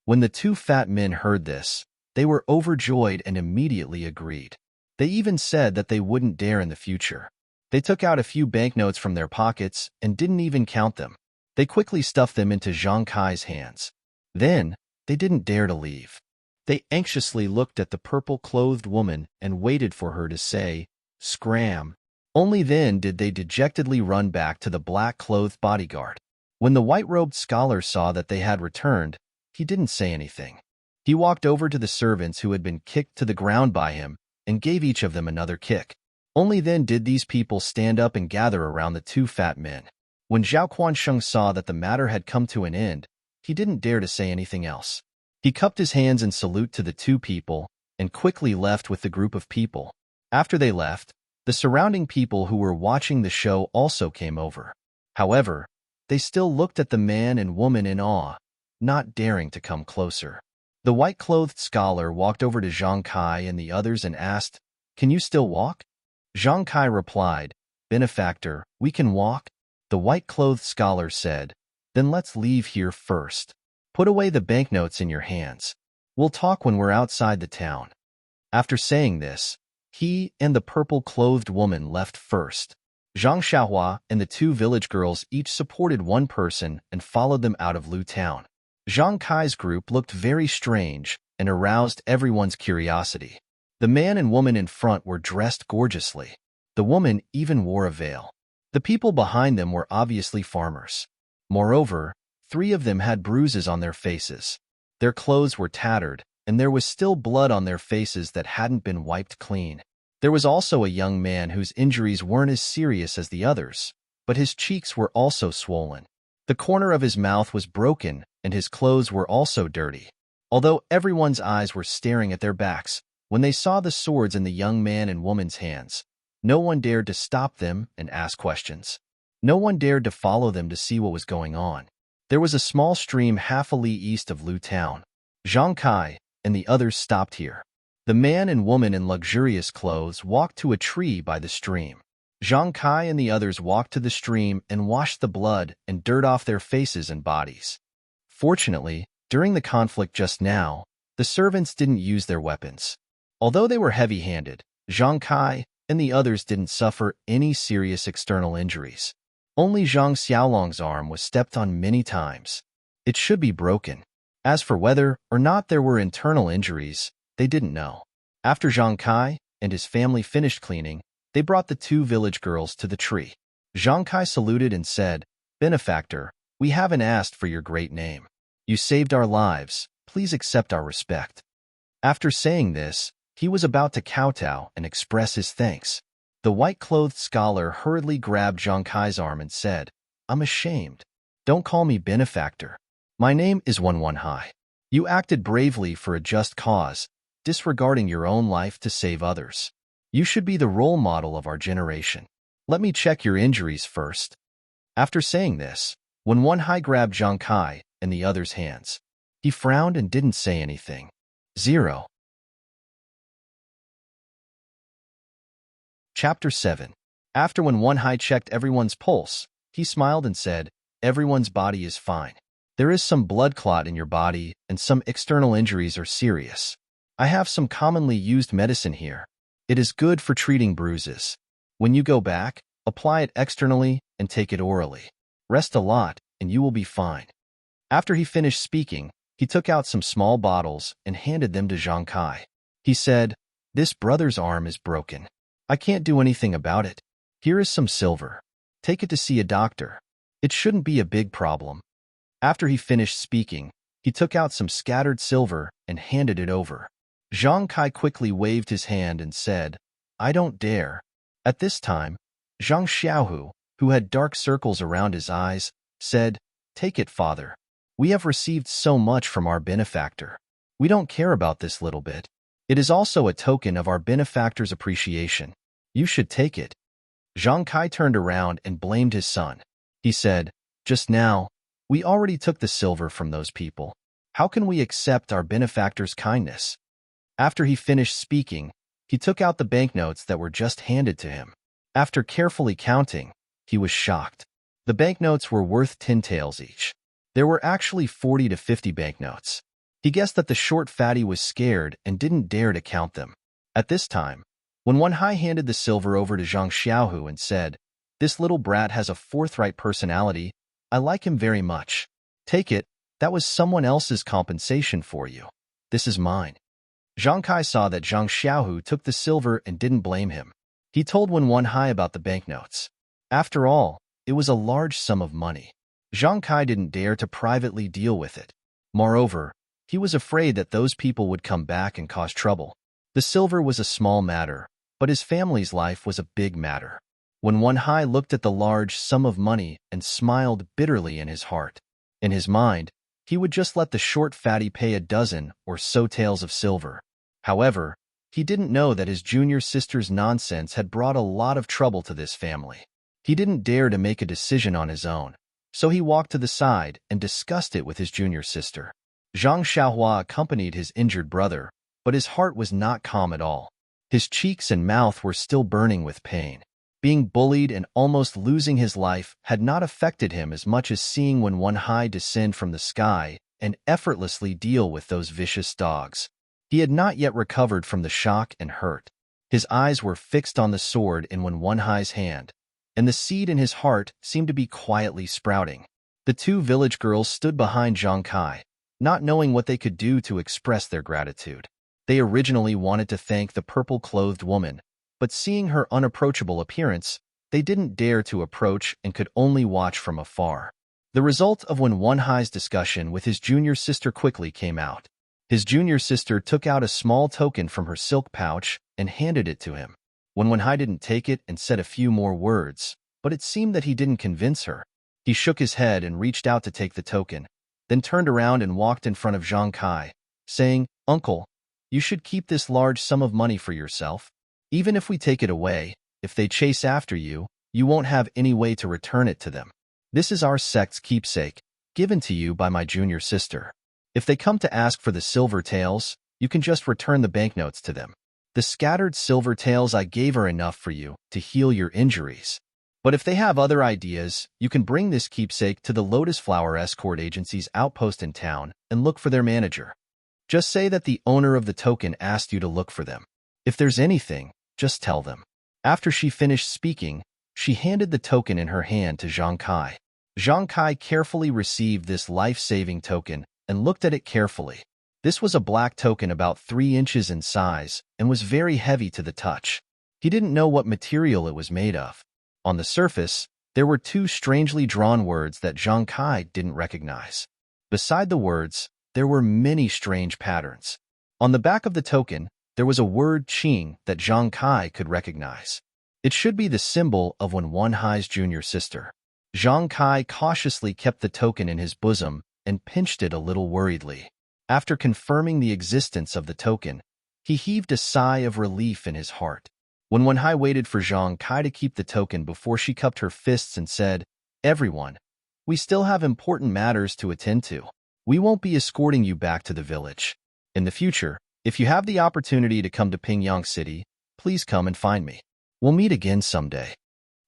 When the two fat men heard this, they were overjoyed and immediately agreed. They even said that they wouldn't dare in the future. They took out a few banknotes from their pockets and didn't even count them. They quickly stuffed them into Zhang Kai's hands. Then, they didn't dare to leave. They anxiously looked at the purple-clothed woman and waited for her to say, "Scram." Only then did they dejectedly run back to the black-clothed bodyguard. When the white-robed scholar saw that they had returned, he didn't say anything. He walked over to the servants who had been kicked to the ground by him and gave each of them another kick. Only then did these people stand up and gather around the two fat men. When Zhao Quansheng saw that the matter had come to an end, he didn't dare to say anything else. He cupped his hands in salute to the two people and quickly left with the group of people. After they left, the surrounding people who were watching the show also came over. However, they still looked at the man and woman in awe, not daring to come closer. The white-clothed scholar walked over to Zhang Kai and the others and asked, "Can you still walk?" Zhang Kai replied, "Benefactor, we can walk." The white-clothed scholar said, "Then let's leave here first. Put away the banknotes in your hands. We'll talk when we're outside the town." After saying this, he and the purple-clothed woman left first. Zhang Xiaohua and the two village girls each supported one person and followed them out of Lu Town. Zhang Kai's group looked very strange and aroused everyone's curiosity. The man and woman in front were dressed gorgeously. The woman even wore a veil. The people behind them were obviously farmers. Moreover, 3 of them had bruises on their faces. Their clothes were tattered, and there was still blood on their faces that hadn't been wiped clean. There was also a young man whose injuries weren't as serious as the others, but his cheeks were also swollen. The corner of his mouth was broken, and his clothes were also dirty. Although everyone's eyes were staring at their backs, when they saw the swords in the young man and woman's hands, no one dared to stop them and ask questions. No one dared to follow them to see what was going on. There was a small stream half a li east of Lu Town. Zhang Kai and the others stopped here. The man and woman in luxurious clothes walked to a tree by the stream. Zhang Kai and the others walked to the stream and washed the blood and dirt off their faces and bodies. Fortunately, during the conflict just now, the servants didn't use their weapons. Although they were heavy-handed, Zhang Kai and the others didn't suffer any serious external injuries. Only Zhang Xiaolong's arm was stepped on many times. It should be broken. As for whether or not there were internal injuries, they didn't know. After Zhang Kai and his family finished cleaning, they brought the 2 village girls to the tree. Zhang Kai saluted and said, "Benefactor, we haven't asked for your great name. You saved our lives. Please accept our respect." After saying this, he was about to kowtow and express his thanks. The white-clothed scholar hurriedly grabbed Zhang Kai's arm and said, "I'm ashamed. Don't call me benefactor. My name is Hai. You acted bravely for a just cause, disregarding your own life to save others. You should be the role model of our generation. Let me check your injuries first." After saying this, Hai grabbed Zhang Kai and the other's hands. He frowned and didn't say anything. 0. Chapter 7. After Hai checked everyone's pulse, he smiled and said, "Everyone's body is fine. There is some blood clot in your body and some external injuries are serious. I have some commonly used medicine here. It is good for treating bruises. When you go back, apply it externally and take it orally. Rest a lot, and you will be fine." After he finished speaking, he took out some small bottles and handed them to Zhang Kai. He said, "This brother's arm is broken. I can't do anything about it. Here is some silver. Take it to see a doctor. It shouldn't be a big problem." After he finished speaking, he took out some scattered silver and handed it over. Zhang Kai quickly waved his hand and said, "I don't dare." At this time, Zhang Xiaohu, who had dark circles around his eyes, said, "Take it, father. We have received so much from our benefactor. We don't care about this little bit. It is also a token of our benefactor's appreciation. You should take it." Zhang Kai turned around and blamed his son. He said, "Just now, we already took the silver from those people. How can we accept our benefactor's kindness?" After he finished speaking, he took out the banknotes that were just handed to him. After carefully counting, he was shocked. The banknotes were worth 10 taels each. There were actually 40 to 50 banknotes. He guessed that the short fatty was scared and didn't dare to count them. At this time, Hai handed the silver over to Zhang Xiaohu and said, "This little brat has a forthright personality. I like him very much. Take it, that was someone else's compensation for you." This is mine. Zhang Kai saw that Zhang Xiaohu took the silver and didn't blame him. He told Wen Hai about the banknotes. After all, it was a large sum of money. Zhang Kai didn't dare to privately deal with it. Moreover, he was afraid that those people would come back and cause trouble. The silver was a small matter, but his family's life was a big matter. When Wen Hai looked at the large sum of money and smiled bitterly in his heart. In his mind, he would just let the short fatty pay a dozen or so taels of silver. However, he didn't know that his junior sister's nonsense had brought a lot of trouble to this family. He didn't dare to make a decision on his own, so he walked to the side and discussed it with his junior sister. Zhang Xiaohua accompanied his injured brother, but his heart was not calm at all. His cheeks and mouth were still burning with pain. Being bullied and almost losing his life had not affected him as much as seeing Wen Hai descend from the sky and effortlessly deal with those vicious dogs. He had not yet recovered from the shock and hurt. His eyes were fixed on the sword in Wen Hai's hand, and the seed in his heart seemed to be quietly sprouting. The two village girls stood behind Zhang Kai, not knowing what they could do to express their gratitude. They originally wanted to thank the purple-clothed woman, but seeing her unapproachable appearance, they didn't dare to approach and could only watch from afar. The result of Wen Hai's discussion with his junior sister quickly came out. His junior sister took out a small token from her silk pouch and handed it to him. Wen Hai didn't take it and said a few more words, but it seemed that he didn't convince her. He shook his head and reached out to take the token, then turned around and walked in front of Zhang Kai, saying, "Uncle, you should keep this large sum of money for yourself. Even if we take it away, if they chase after you, you won't have any way to return it to them. This is our sect's keepsake, given to you by my junior sister. If they come to ask for the silver taels, you can just return the banknotes to them. The scattered silver taels I gave are enough for you to heal your injuries. But if they have other ideas, you can bring this keepsake to the Lotus Flower Escort Agency's outpost in town and look for their manager. Just say that the owner of the token asked you to look for them. If there's anything, just tell them." After she finished speaking, she handed the token in her hand to Zhang Kai. Zhang Kai carefully received this life-saving token and looked at it carefully. This was a black token about 3 inches in size and was very heavy to the touch. He didn't know what material it was made of. On the surface, there were 2 strangely drawn words that Zhang Kai didn't recognize. Beside the words, there were many strange patterns. On the back of the token, there was a word Qing that Zhang Kai could recognize. It should be the symbol of Wen Hai's junior sister. Zhang Kai cautiously kept the token in his bosom and pinched it a little worriedly. After confirming the existence of the token, he heaved a sigh of relief in his heart. When Wen Hai waited for Zhang Kai to keep the token before she cupped her fists and said, "Everyone, we still have important matters to attend to. We won't be escorting you back to the village. In the future, if you have the opportunity to come to Pingyang City, please come and find me. We'll meet again someday."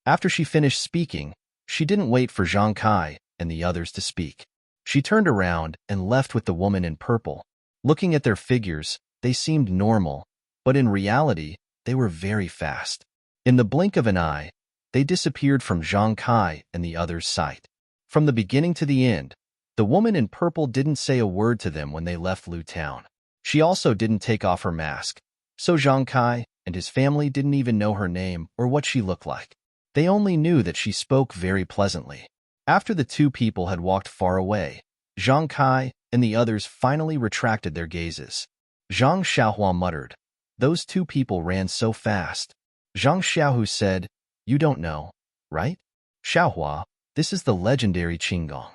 After she finished speaking, she didn't wait for Zhang Kai and the others to speak. She turned around and left with the woman in purple. Looking at their figures, they seemed normal, but in reality, they were very fast. In the blink of an eye, they disappeared from Zhang Kai and the others' sight. From the beginning to the end, the woman in purple didn't say a word to them when they left Lu Town. She also didn't take off her mask, so Zhang Kai and his family didn't even know her name or what she looked like. They only knew that she spoke very pleasantly. After the 2 people had walked far away, Zhang Kai and the others finally retracted their gazes. Zhang Xiaohua muttered, "Those 2 people ran so fast." Zhang Xiaohu said, "You don't know, right? Xiaohua, this is the legendary Qinggong."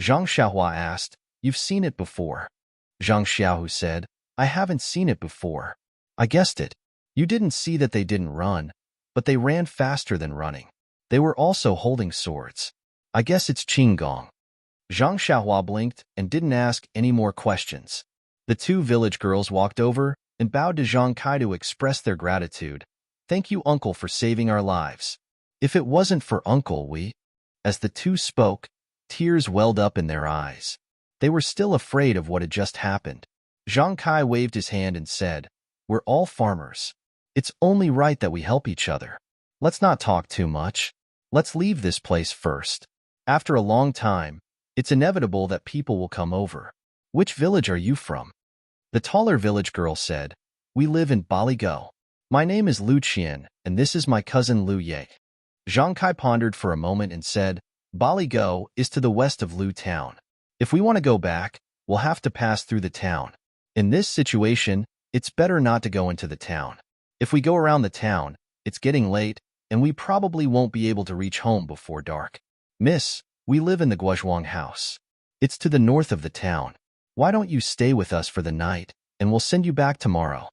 Zhang Xiaohua asked, "You've seen it before?" Zhang Xiaohu said, "I haven't seen it before." "I guessed it. You didn't see that they didn't run, but they ran faster than running. They were also holding swords. I guess it's Qinggong." Zhang Xiaohua blinked and didn't ask any more questions. The 2 village girls walked over and bowed to Zhang Kai to express their gratitude. "Thank you, Uncle, for saving our lives. If it wasn't for Uncle, we—" As the 2 spoke, tears welled up in their eyes. They were still afraid of what had just happened. Zhang Kai waved his hand and said, "We're all farmers. It's only right that we help each other. Let's not talk too much. Let's leave this place first. After a long time, it's inevitable that people will come over. Which village are you from?" The taller village girl said, "We live in Baligo. My name is Lu Qian, and this is my cousin Lu Ye." Zhang Kai pondered for a moment and said, "Baligo is to the west of Lu Town. If we want to go back, we'll have to pass through the town. In this situation, it's better not to go into the town. If we go around the town, it's getting late, and we probably won't be able to reach home before dark. Miss, we live in the Guozhuang house. It's to the north of the town. Why don't you stay with us for the night, and we'll send you back tomorrow?"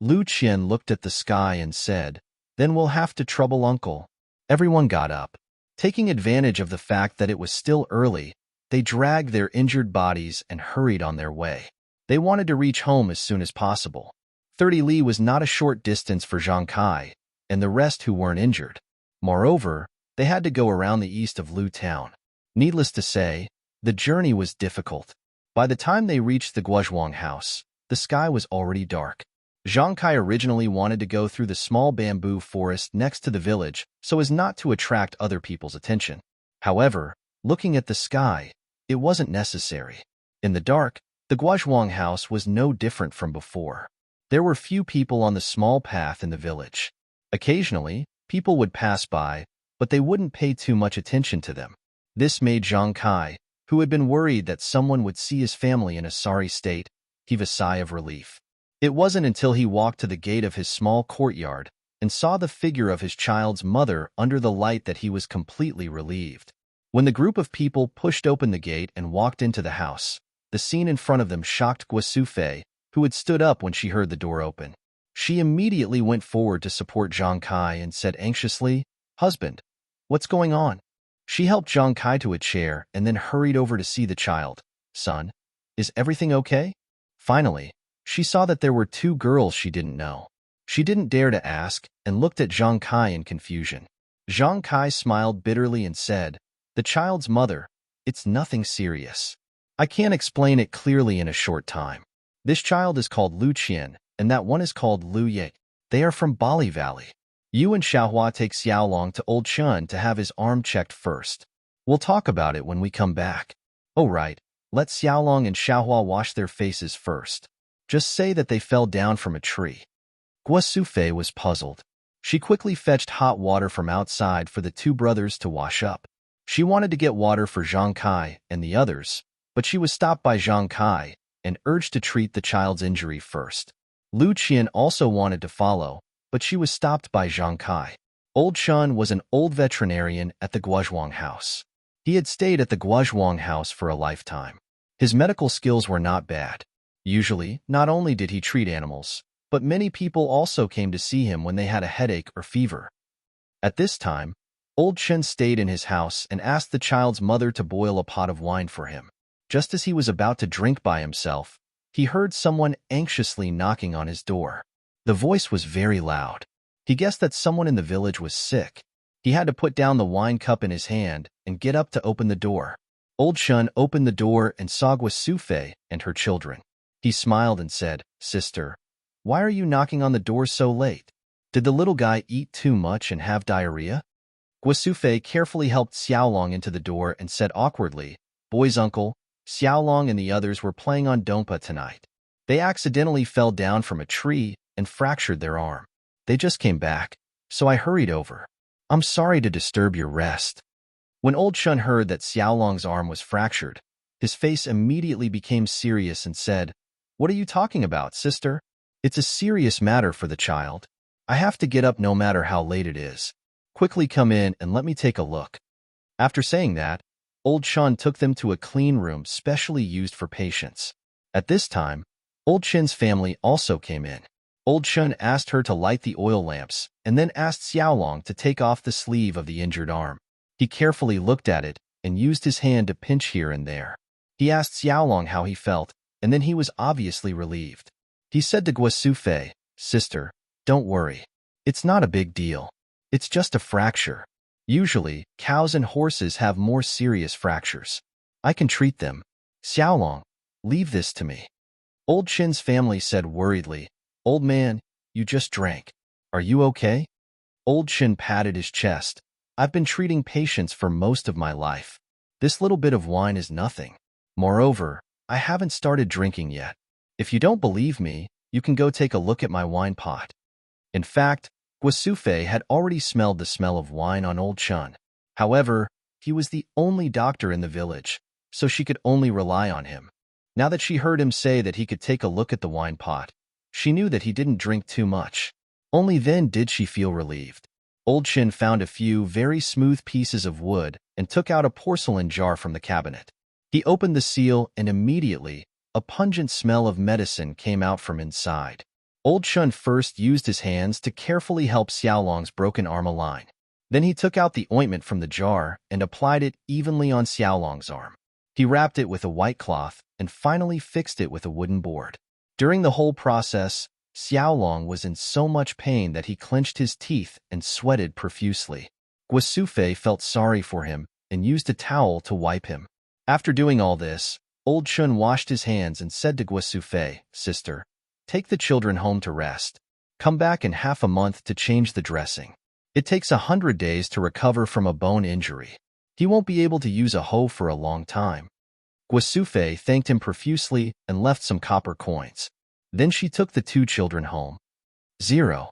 Lu Qian looked at the sky and said, "Then we'll have to trouble Uncle." Everyone got up. Taking advantage of the fact that it was still early, they dragged their injured bodies and hurried on their way. They wanted to reach home as soon as possible. 30 li was not a short distance for Zhang Kai and the rest who weren't injured. Moreover, they had to go around the east of Lu Town. Needless to say, the journey was difficult. By the time they reached the Guozhuang house, the sky was already dark. Zhang Kai originally wanted to go through the small bamboo forest next to the village so as not to attract other people's attention. However, looking at the sky, it wasn't necessary. In the dark, the Guozhuang house was no different from before. There were few people on the small path in the village. Occasionally, people would pass by, but they wouldn't pay too much attention to them. This made Zhang Kai, who had been worried that someone would see his family in a sorry state, heave a sigh of relief. It wasn't until he walked to the gate of his small courtyard and saw the figure of his child's mother under the light that he was completely relieved. When the group of people pushed open the gate and walked into the house, the scene in front of them shocked Guosufei, who had stood up when she heard the door open. She immediately went forward to support Zhang Kai and said anxiously, "Husband, what's going on?" She helped Zhang Kai to a chair and then hurried over to see the child. "Son, is everything okay?" Finally, she saw that there were two girls she didn't know. She didn't dare to ask and looked at Zhang Kai in confusion. Zhang Kai smiled bitterly and said, "The child's mother, it's nothing serious. I can't explain it clearly in a short time. This child is called Lu Qian, and that one is called Lu Ye. They are from Bali Valley. You and Xiaohua take Xiaolong to Old Chun to have his arm checked first. We'll talk about it when we come back. Oh right, let Xiaolong and Xiaohua wash their faces first. Just say that they fell down from a tree." Guosufei was puzzled. She quickly fetched hot water from outside for the two brothers to wash up. She wanted to get water for Zhang Kai and the others, but she was stopped by Zhang Kai and urged to treat the child's injury first. Lu Qian also wanted to follow, but she was stopped by Zhang Kai. Old Chun was an old veterinarian at the Guozhuang house. He had stayed at the Guozhuang house for a lifetime. His medical skills were not bad. Usually, not only did he treat animals, but many people also came to see him when they had a headache or fever. At this time, Old Chen stayed in his house and asked the child's mother to boil a pot of wine for him. Just as he was about to drink by himself, he heard someone anxiously knocking on his door. The voice was very loud. He guessed that someone in the village was sick. He had to put down the wine cup in his hand and get up to open the door. Old Chen opened the door and saw Guosufei and her children. He smiled and said, "Sister, why are you knocking on the door so late? Did the little guy eat too much and have diarrhea?" Guosufei carefully helped Xiaolong into the door and said awkwardly, "Boy's uncle, Xiaolong and the others were playing on Donpa tonight. They accidentally fell down from a tree and fractured their arm. They just came back, so I hurried over. I'm sorry to disturb your rest." When Old Chun heard that Xiaolong's arm was fractured, his face immediately became serious and said, "What are you talking about, sister? It's a serious matter for the child. I have to get up no matter how late it is. Quickly come in and let me take a look." After saying that, Old Chun took them to a clean room specially used for patients. At this time, Old Chin's family also came in. Old Chun asked her to light the oil lamps and then asked Xiaolong to take off the sleeve of the injured arm. He carefully looked at it and used his hand to pinch here and there. He asked Xiaolong how he felt, and then he was obviously relieved. He said to Guosufei, "Sister, don't worry. It's not a big deal. It's just a fracture. Usually, cows and horses have more serious fractures. I can treat them. Xiaolong, leave this to me." Old Chin's family said worriedly, "Old man, you just drank. Are you okay?" Old Chin patted his chest. "I've been treating patients for most of my life. This little bit of wine is nothing. Moreover, I haven't started drinking yet." If you don't believe me, you can go take a look at my wine pot. In fact, Guasufe had already smelled the smell of wine on Old Chun. However, he was the only doctor in the village, so she could only rely on him. Now that she heard him say that he could take a look at the wine pot, she knew that he didn't drink too much. Only then did she feel relieved. Old Chin found a few very smooth pieces of wood and took out a porcelain jar from the cabinet. He opened the seal and immediately, a pungent smell of medicine came out from inside. Old Chun first used his hands to carefully help Xiaolong's broken arm align. Then he took out the ointment from the jar and applied it evenly on Xiaolong's arm. He wrapped it with a white cloth and finally fixed it with a wooden board. During the whole process, Xiaolong was in so much pain that he clenched his teeth and sweated profusely. Guasufe felt sorry for him and used a towel to wipe him. After doing all this, Old Chun washed his hands and said to Guasufe, "Sister, take the children home to rest. Come back in half a month to change the dressing. It takes 100 days to recover from a bone injury. He won't be able to use a hoe for a long time." Guasufe thanked him profusely and left some copper coins. Then she took the two children home. 0.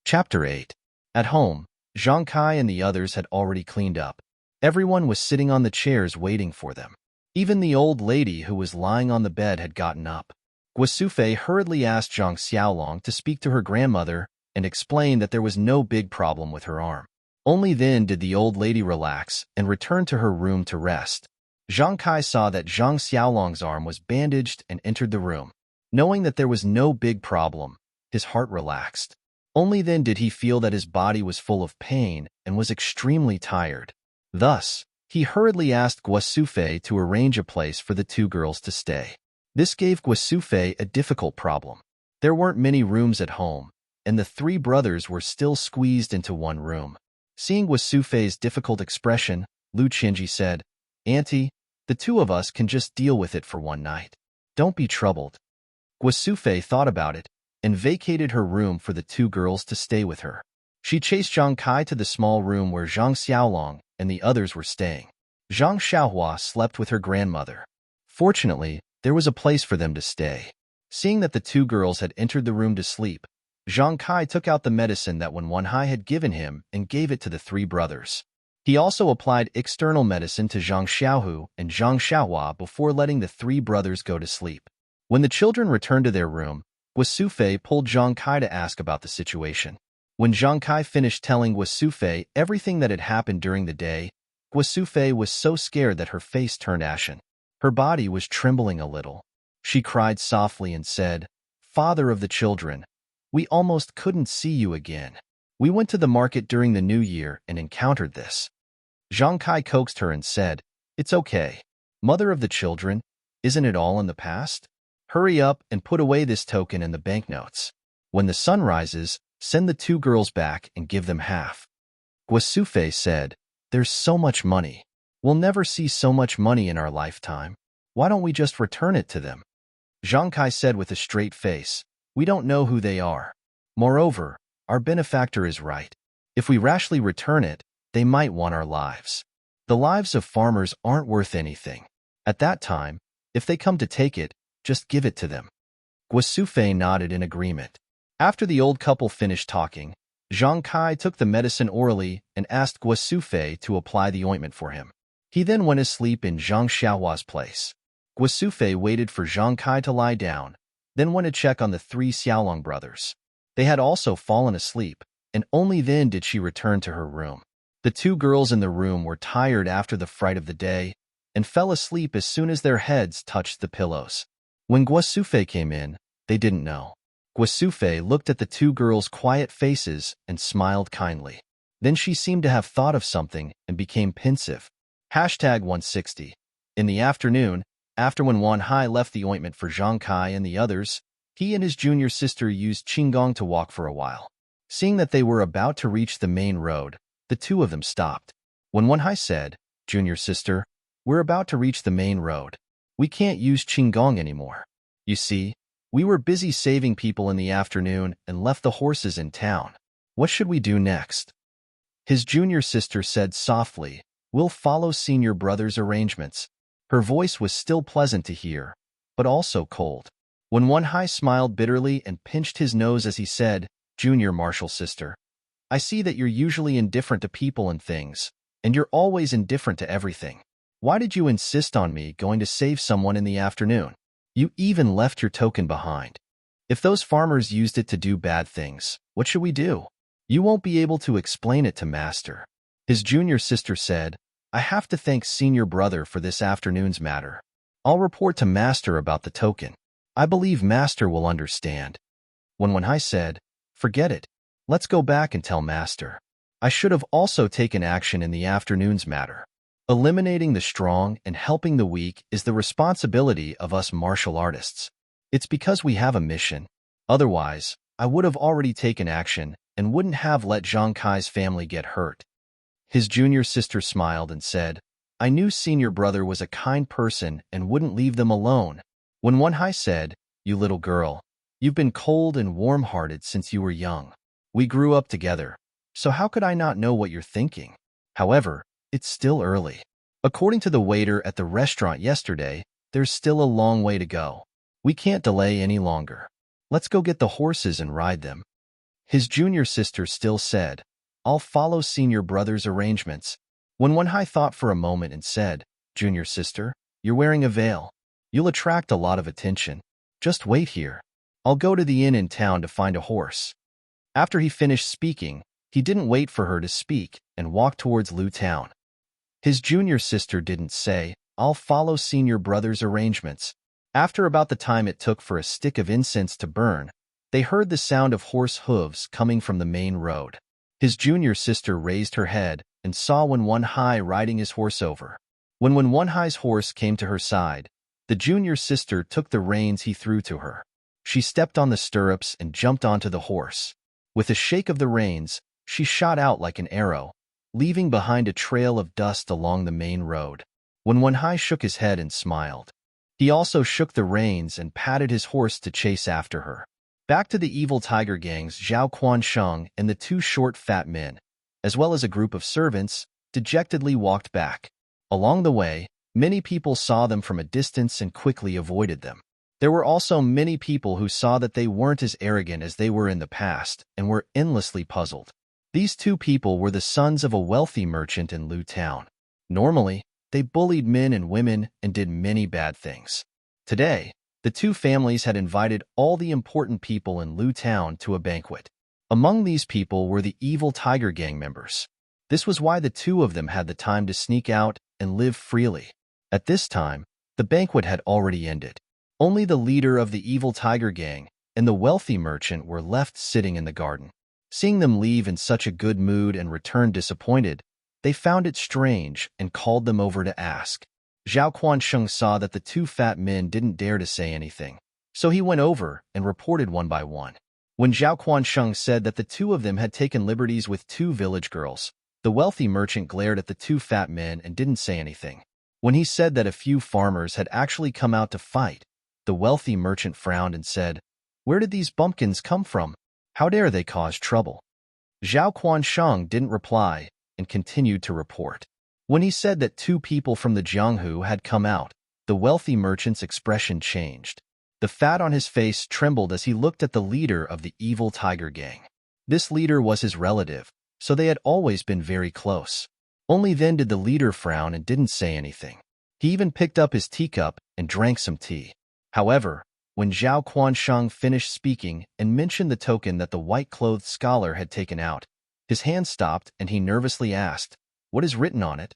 Chapter 8. At home, Zhang Kai and the others had already cleaned up. Everyone was sitting on the chairs waiting for them. Even the old lady who was lying on the bed had gotten up. Guasufe hurriedly asked Zhang Xiaolong to speak to her grandmother and explain that there was no big problem with her arm. Only then did the old lady relax and return to her room to rest. Zhang Kai saw that Zhang Xiaolong's arm was bandaged and entered the room. Knowing that there was no big problem, his heart relaxed. Only then did he feel that his body was full of pain and was extremely tired. Thus, he hurriedly asked Guasufe to arrange a place for the two girls to stay. This gave Guasufe a difficult problem. There weren't many rooms at home, and the three brothers were still squeezed into one room. Seeing Guasufe's difficult expression, Lu Qinji said, "Auntie, the two of us can just deal with it for one night. Don't be troubled." Guasufe thought about it and vacated her room for the two girls to stay with her. She chased Zhang Kai to the small room where Zhang Xiaolong and the others were staying. Zhang Xiaohua slept with her grandmother. Fortunately, there was a place for them to stay. Seeing that the two girls had entered the room to sleep, Zhang Kai took out the medicine that Wen Wanhai had given him and gave it to the three brothers. He also applied external medicine to Zhang Xiaohu and Zhang Xiaohua before letting the three brothers go to sleep. When the children returned to their room, Guasufe pulled Zhang Kai to ask about the situation. When Zhang Kai finished telling Guasufe everything that had happened during the day, Guasufe was so scared that her face turned ashen. Her body was trembling a little. She cried softly and said, "Father of the children, we almost couldn't see you again. We went to the market during the New Year and encountered this." Zhang Kai coaxed her and said, "It's okay. Mother of the children, isn't it all in the past? Hurry up and put away this token and the banknotes. When the sun rises, send the two girls back and give them half." Guasufe said, "There's so much money. We'll never see so much money in our lifetime. Why don't we just return it to them?" Zhang Kai said with a straight face, "We don't know who they are. Moreover, our benefactor is right. If we rashly return it, they might want our lives. The lives of farmers aren't worth anything. At that time, if they come to take it, just give it to them." Guasufe nodded in agreement. After the old couple finished talking, Zhang Kai took the medicine orally and asked Guasufe to apply the ointment for him. He then went asleep in Zhang Xiaohua's place. Guasufe waited for Zhang Kai to lie down, then went to check on the three Xiaolong brothers. They had also fallen asleep, and only then did she return to her room. The two girls in the room were tired after the fright of the day and fell asleep as soon as their heads touched the pillows. When Guasufe came in, they didn't know. Guasufe looked at the two girls' quiet faces and smiled kindly. Then she seemed to have thought of something and became pensive. #160. In the afternoon, after Wen Wanhai left the ointment for Zhang Kai and the others, he and his junior sister used Qinggong to walk for a while. Seeing that they were about to reach the main road, the two of them stopped. Wen Wanhai said, "Junior sister, we're about to reach the main road. We can't use Qinggong anymore. You see, we were busy saving people in the afternoon and left the horses in town. What should we do next?" His junior sister said softly, "We'll follow senior brother's arrangements. Her voice was still pleasant to hear, but also cold. When One High smiled bitterly and pinched his nose as he said, "Junior Marshal Sister, I see that you're usually indifferent to people and things, and you're always indifferent to everything. Why did you insist on me going to save someone in the afternoon? You even left your token behind. If those farmers used it to do bad things, what should we do? You won't be able to explain it to Master." His junior sister said, "I have to thank Senior Brother for this afternoon's matter. I'll report to Master about the token. I believe Master will understand." When One High said, "Forget it. Let's go back and tell Master. I should have also taken action in the afternoon's matter. Eliminating the strong and helping the weak is the responsibility of us martial artists. It's because we have a mission. Otherwise, I would have already taken action and wouldn't have let Zhang Kai's family get hurt." His junior sister smiled and said, "I knew Senior Brother was a kind person and wouldn't leave them alone." When One High said, "You little girl, you've been cold and warm-hearted since you were young. We grew up together, so how could I not know what you're thinking? However, it's still early. According to the waiter at the restaurant yesterday, there's still a long way to go. We can't delay any longer. Let's go get the horses and ride them." His junior sister still said, "I'll follow Senior Brother's arrangements." When One High thought for a moment and said, "Junior sister, you're wearing a veil. You'll attract a lot of attention. Just wait here. I'll go to the inn in town to find a horse." After he finished speaking, he didn't wait for her to speak and walked towards Lu Town. His junior sister didn't say, "I'll follow Senior Brother's arrangements." After about the time it took for a stick of incense to burn, they heard the sound of horse hooves coming from the main road. His junior sister raised her head and saw When One High riding his horse over. When One High's horse came to her side, the junior sister took the reins he threw to her. She stepped on the stirrups and jumped onto the horse. With a shake of the reins, she shot out like an arrow, leaving behind a trail of dust along the main road. When One High shook his head and smiled. He also shook the reins and patted his horse to chase after her. Back to the evil tiger gangs, Zhao Quansheng and the two short fat men, as well as a group of servants, dejectedly walked back. Along the way, many people saw them from a distance and quickly avoided them. There were also many people who saw that they weren't as arrogant as they were in the past and were endlessly puzzled. These two people were the sons of a wealthy merchant in Lu Town. Normally, they bullied men and women and did many bad things. Today, the two families had invited all the important people in Lu Town to a banquet. Among these people were the evil tiger gang members. This was why the two of them had the time to sneak out and live freely. At this time, the banquet had already ended. Only the leader of the evil tiger gang and the wealthy merchant were left sitting in the garden. Seeing them leave in such a good mood and return disappointed, they found it strange and called them over to ask. Zhao Quansheng saw that the two fat men didn't dare to say anything, so he went over and reported one by one. When Zhao Quansheng said that the two of them had taken liberties with two village girls, the wealthy merchant glared at the two fat men and didn't say anything. When he said that a few farmers had actually come out to fight, the wealthy merchant frowned and said, "Where did these bumpkins come from? How dare they cause trouble?" Zhao Quansheng didn't reply and continued to report. When he said that two people from the Jianghu had come out, the wealthy merchant's expression changed. The fat on his face trembled as he looked at the leader of the evil tiger gang. This leader was his relative, so they had always been very close. Only then did the leader frown and didn't say anything. He even picked up his teacup and drank some tea. However, when Zhao Quansheng finished speaking and mentioned the token that the white-clothed scholar had taken out, his hand stopped and he nervously asked, "What is written on it?"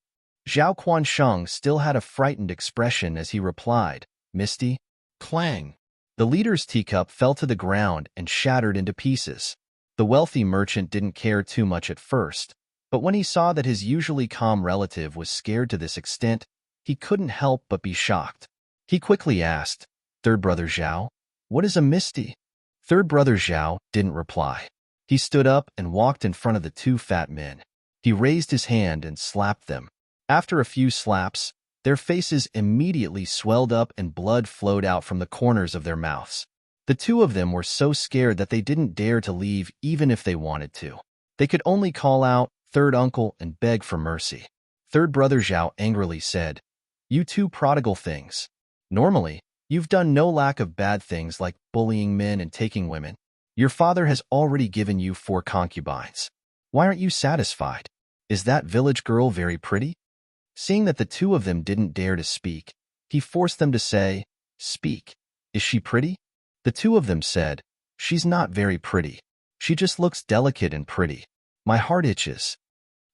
Zhao Quansheng still had a frightened expression as he replied, "Misty." Clang! The leader's teacup fell to the ground and shattered into pieces. The wealthy merchant didn't care too much at first, but when he saw that his usually calm relative was scared to this extent, he couldn't help but be shocked. He quickly asked, "Third brother Zhao, what is a misty?" Third brother Zhao didn't reply. He stood up and walked in front of the two fat men. He raised his hand and slapped them. After a few slaps, their faces immediately swelled up and blood flowed out from the corners of their mouths. The two of them were so scared that they didn't dare to leave even if they wanted to. They could only call out, "Third uncle," and beg for mercy. Third brother Zhao angrily said, You two prodigal things. Normally, you've done no lack of bad things like bullying men and taking women. Your father has already given you 4 concubines. Why aren't you satisfied? Is that village girl very pretty? Seeing that the two of them didn't dare to speak, he forced them to say, "Speak. Is she pretty?" The two of them said, "She's not very pretty. She just looks delicate and pretty. My heart itches."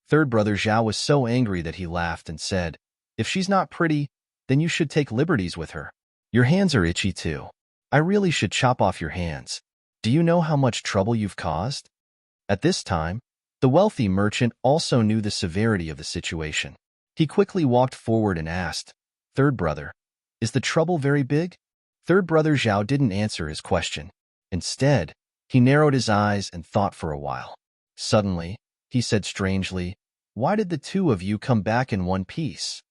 Third brother Zhao was so angry that he laughed and said, "If she's not pretty, then you should take liberties with her. Your hands are itchy too. I really should chop off your hands. Do you know how much trouble you've caused?" At this time, the wealthy merchant also knew the severity of the situation. He quickly walked forward and asked, "Third brother, is the trouble very big?" Third brother Zhao didn't answer his question. Instead, he narrowed his eyes and thought for a while. Suddenly, he said strangely, "Why did the two of you come back in one piece?"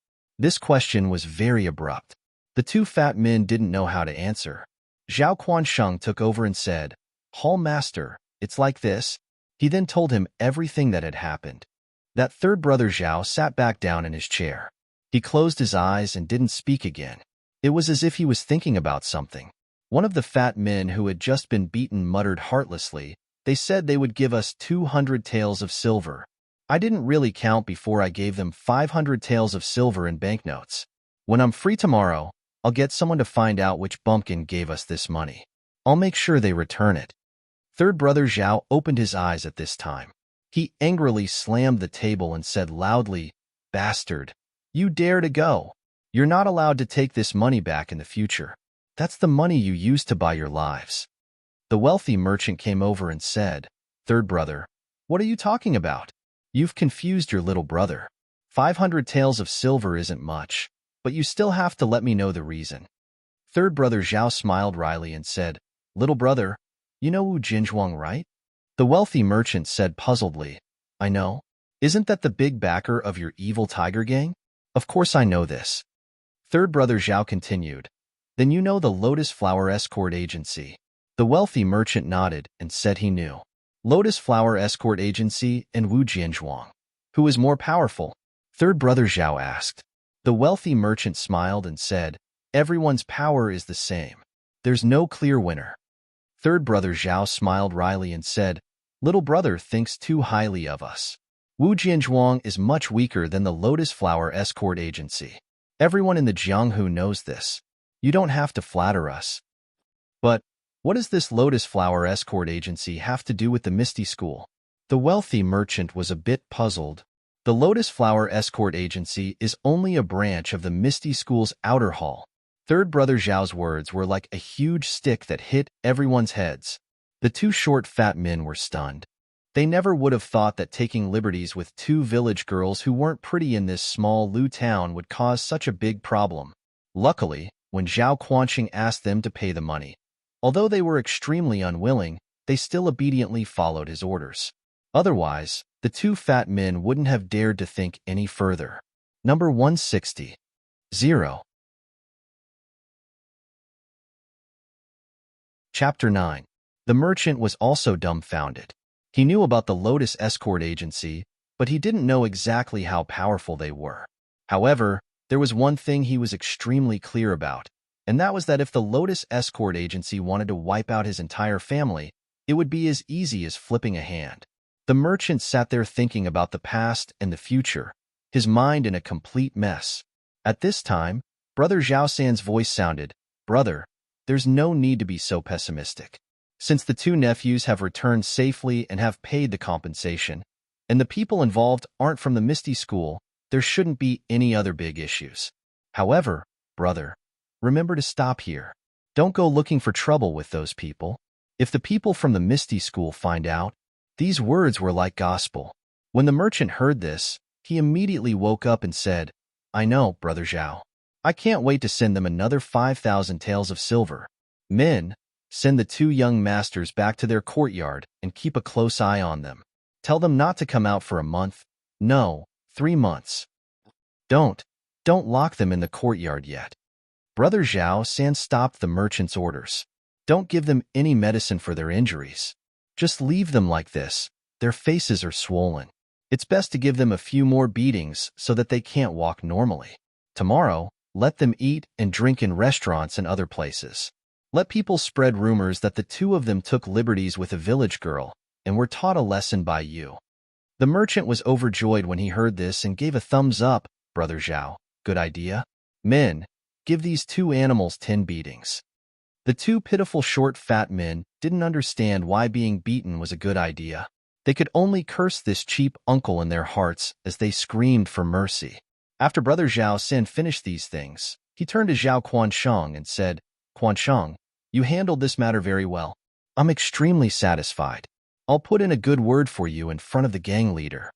This question was very abrupt. The two fat men didn't know how to answer. Zhao Quansheng took over and said, "Hall master, it's like this." He then told him everything that had happened. That third brother Zhao sat back down in his chair. He closed his eyes and didn't speak again. It was as if he was thinking about something. One of the fat men who had just been beaten muttered heartlessly, "They said they would give us 200 taels of silver. I didn't really count before I gave them 500 taels of silver in banknotes. When I'm free tomorrow, I'll get someone to find out which bumpkin gave us this money. I'll make sure they return it." Third brother Zhao opened his eyes at this time. He angrily slammed the table and said loudly, "Bastard! You dare to go! You're not allowed to take this money back in the future. That's the money you used to buy your lives." The wealthy merchant came over and said, "Third brother, what are you talking about? You've confused your little brother. 500 taels of silver isn't much, but you still have to let me know the reason." Third brother Zhao smiled wryly and said, "Little brother, you know Wu Jinzhuang, right?" The wealthy merchant said puzzledly, "I know. Isn't that the big backer of your evil tiger gang? Of course I know this." Third brother Zhao continued, "Then you know the Lotus Flower Escort Agency." The wealthy merchant nodded and said he knew. Lotus Flower Escort Agency and Wu Jinzhuang. Who is more powerful? Third brother Zhao asked. The wealthy merchant smiled and said, "Everyone's power is the same. There's no clear winner." Third brother Zhao smiled wryly and said, "Little brother thinks too highly of us. Wu Jinzhuang is much weaker than the Lotus Flower Escort Agency. Everyone in the Jianghu knows this. You don't have to flatter us." "But what does this Lotus Flower Escort Agency have to do with the Misty School?" The wealthy merchant was a bit puzzled. The Lotus Flower Escort Agency is only a branch of the Misty School's outer hall. Third brother Zhao's words were like a huge stick that hit everyone's heads. The two short fat men were stunned. They never would have thought that taking liberties with 2 village girls who weren't pretty in this small Lu town would cause such a big problem. Luckily, when Zhao Quanqing asked them to pay the money, although they were extremely unwilling, they still obediently followed his orders. Otherwise, the 2 fat men wouldn't have dared to think any further. Number 160. 0. Chapter 9. The merchant was also dumbfounded. He knew about the Lotus Escort Agency, but he didn't know exactly how powerful they were. However, there was one thing he was extremely clear about, and that was that if the Lotus Escort Agency wanted to wipe out his entire family, it would be as easy as flipping a hand. The merchant sat there thinking about the past and the future, his mind in a complete mess. At this time, Brother Zhao San's voice sounded, "Brother, there's no need to be so pessimistic. Since the 2 nephews have returned safely and have paid the compensation, and the people involved aren't from the Misty School, there shouldn't be any other big issues. However, brother, remember to stop here. Don't go looking for trouble with those people. If the people from the Misty School find out," these words were like gospel. When the merchant heard this, he immediately woke up and said, "I know, Brother Zhao. I can't wait to send them another 5,000 taels of silver. Men, send the 2 young masters back to their courtyard and keep a close eye on them. Tell them not to come out for a month. No, 3 months. Don't lock them in the courtyard yet." Brother Zhao San stopped the merchant's orders. "Don't give them any medicine for their injuries. Just leave them like this. Their faces are swollen. It's best to give them a few more beatings so that they can't walk normally. Tomorrow, Let them eat and drink in restaurants and other places. Let people spread rumors that the two of them took liberties with a village girl and were taught a lesson by you." The merchant was overjoyed when he heard this and gave a thumbs up. "Brother Zhao, good idea. Men, give these two animals 10 beatings." The two pitiful short fat men didn't understand why being beaten was a good idea. They could only curse this cheap uncle in their hearts as they screamed for mercy. After Brother Zhao Xin finished these things, he turned to Zhao Quansheng and said, "Quansheng, you handled this matter very well. I'm extremely satisfied. I'll put in a good word for you in front of the gang leader."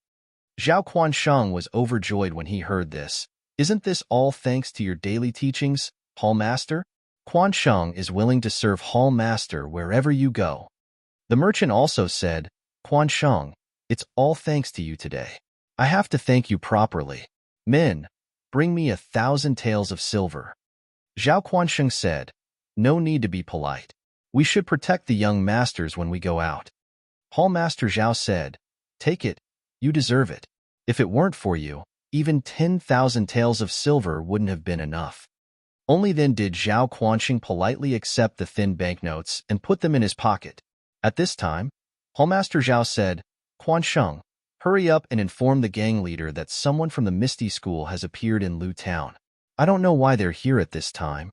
Zhao Quansheng was overjoyed when he heard this. "Isn't this all thanks to your daily teachings, Hall Master? Quansheng is willing to serve Hall Master wherever you go." The merchant also said, "Quansheng, it's all thanks to you today. I have to thank you properly. Men, bring me 1,000 taels of silver." Zhao Quansheng said, "No need to be polite. We should protect the young masters when we go out." Hall Master Zhao said, "Take it. You deserve it. If it weren't for you, even 10,000 taels of silver wouldn't have been enough." Only then did Zhao Quansheng politely accept the thin banknotes and put them in his pocket. At this time, Hall Master Zhao said, "Quansheng, hurry up and inform the gang leader that someone from the Misty School has appeared in Lu Town. I don't know why they're here at this time."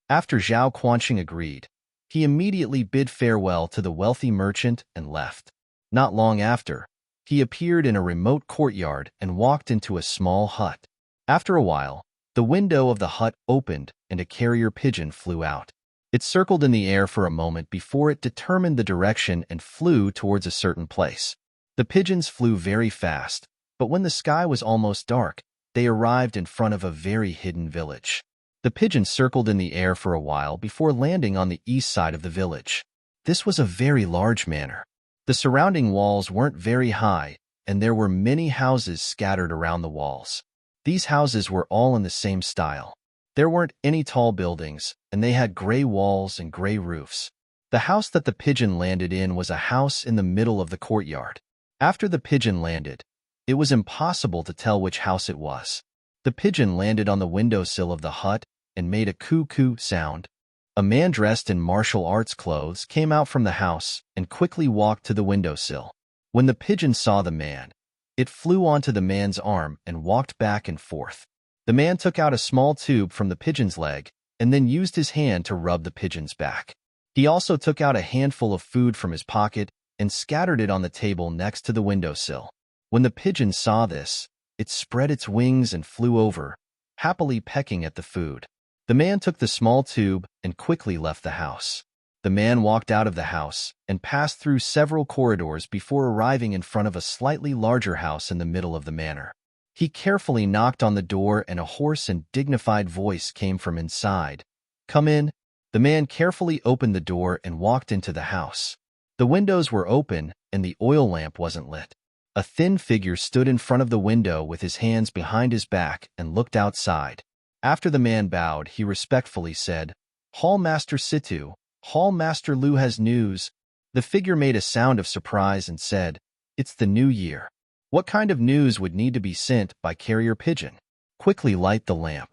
After Zhao Quansheng agreed, he immediately bid farewell to the wealthy merchant and left. Not long after, he appeared in a remote courtyard and walked into a small hut. After a while, the window of the hut opened and a carrier pigeon flew out. It circled in the air for a moment before it determined the direction and flew towards a certain place. The pigeons flew very fast, but when the sky was almost dark, they arrived in front of a very hidden village. The pigeon circled in the air for a while before landing on the east side of the village. This was a very large manor. The surrounding walls weren't very high, and there were many houses scattered around the walls. These houses were all in the same style. There weren't any tall buildings, and they had gray walls and gray roofs. The house that the pigeon landed in was a house in the middle of the courtyard. After the pigeon landed, it was impossible to tell which house it was. The pigeon landed on the windowsill of the hut and made a coo-coo sound. A man dressed in martial arts clothes came out from the house and quickly walked to the windowsill. When the pigeon saw the man, it flew onto the man's arm and walked back and forth. The man took out a small tube from the pigeon's leg and then used his hand to rub the pigeon's back. He also took out a handful of food from his pocket and scattered it on the table next to the windowsill. When the pigeon saw this, it spread its wings and flew over, happily pecking at the food. The man took the small tube and quickly left the house. The man walked out of the house and passed through several corridors before arriving in front of a slightly larger house in the middle of the manor. He carefully knocked on the door and a hoarse and dignified voice came from inside. "Come in." The man carefully opened the door and walked into the house. The windows were open and the oil lamp wasn't lit. A thin figure stood in front of the window with his hands behind his back and looked outside. After the man bowed, he respectfully said, "Hall Master Situ, Hall Master Lu has news." The figure made a sound of surprise and said, "It's the new year. What kind of news would need to be sent by carrier pigeon? Quickly light the lamp."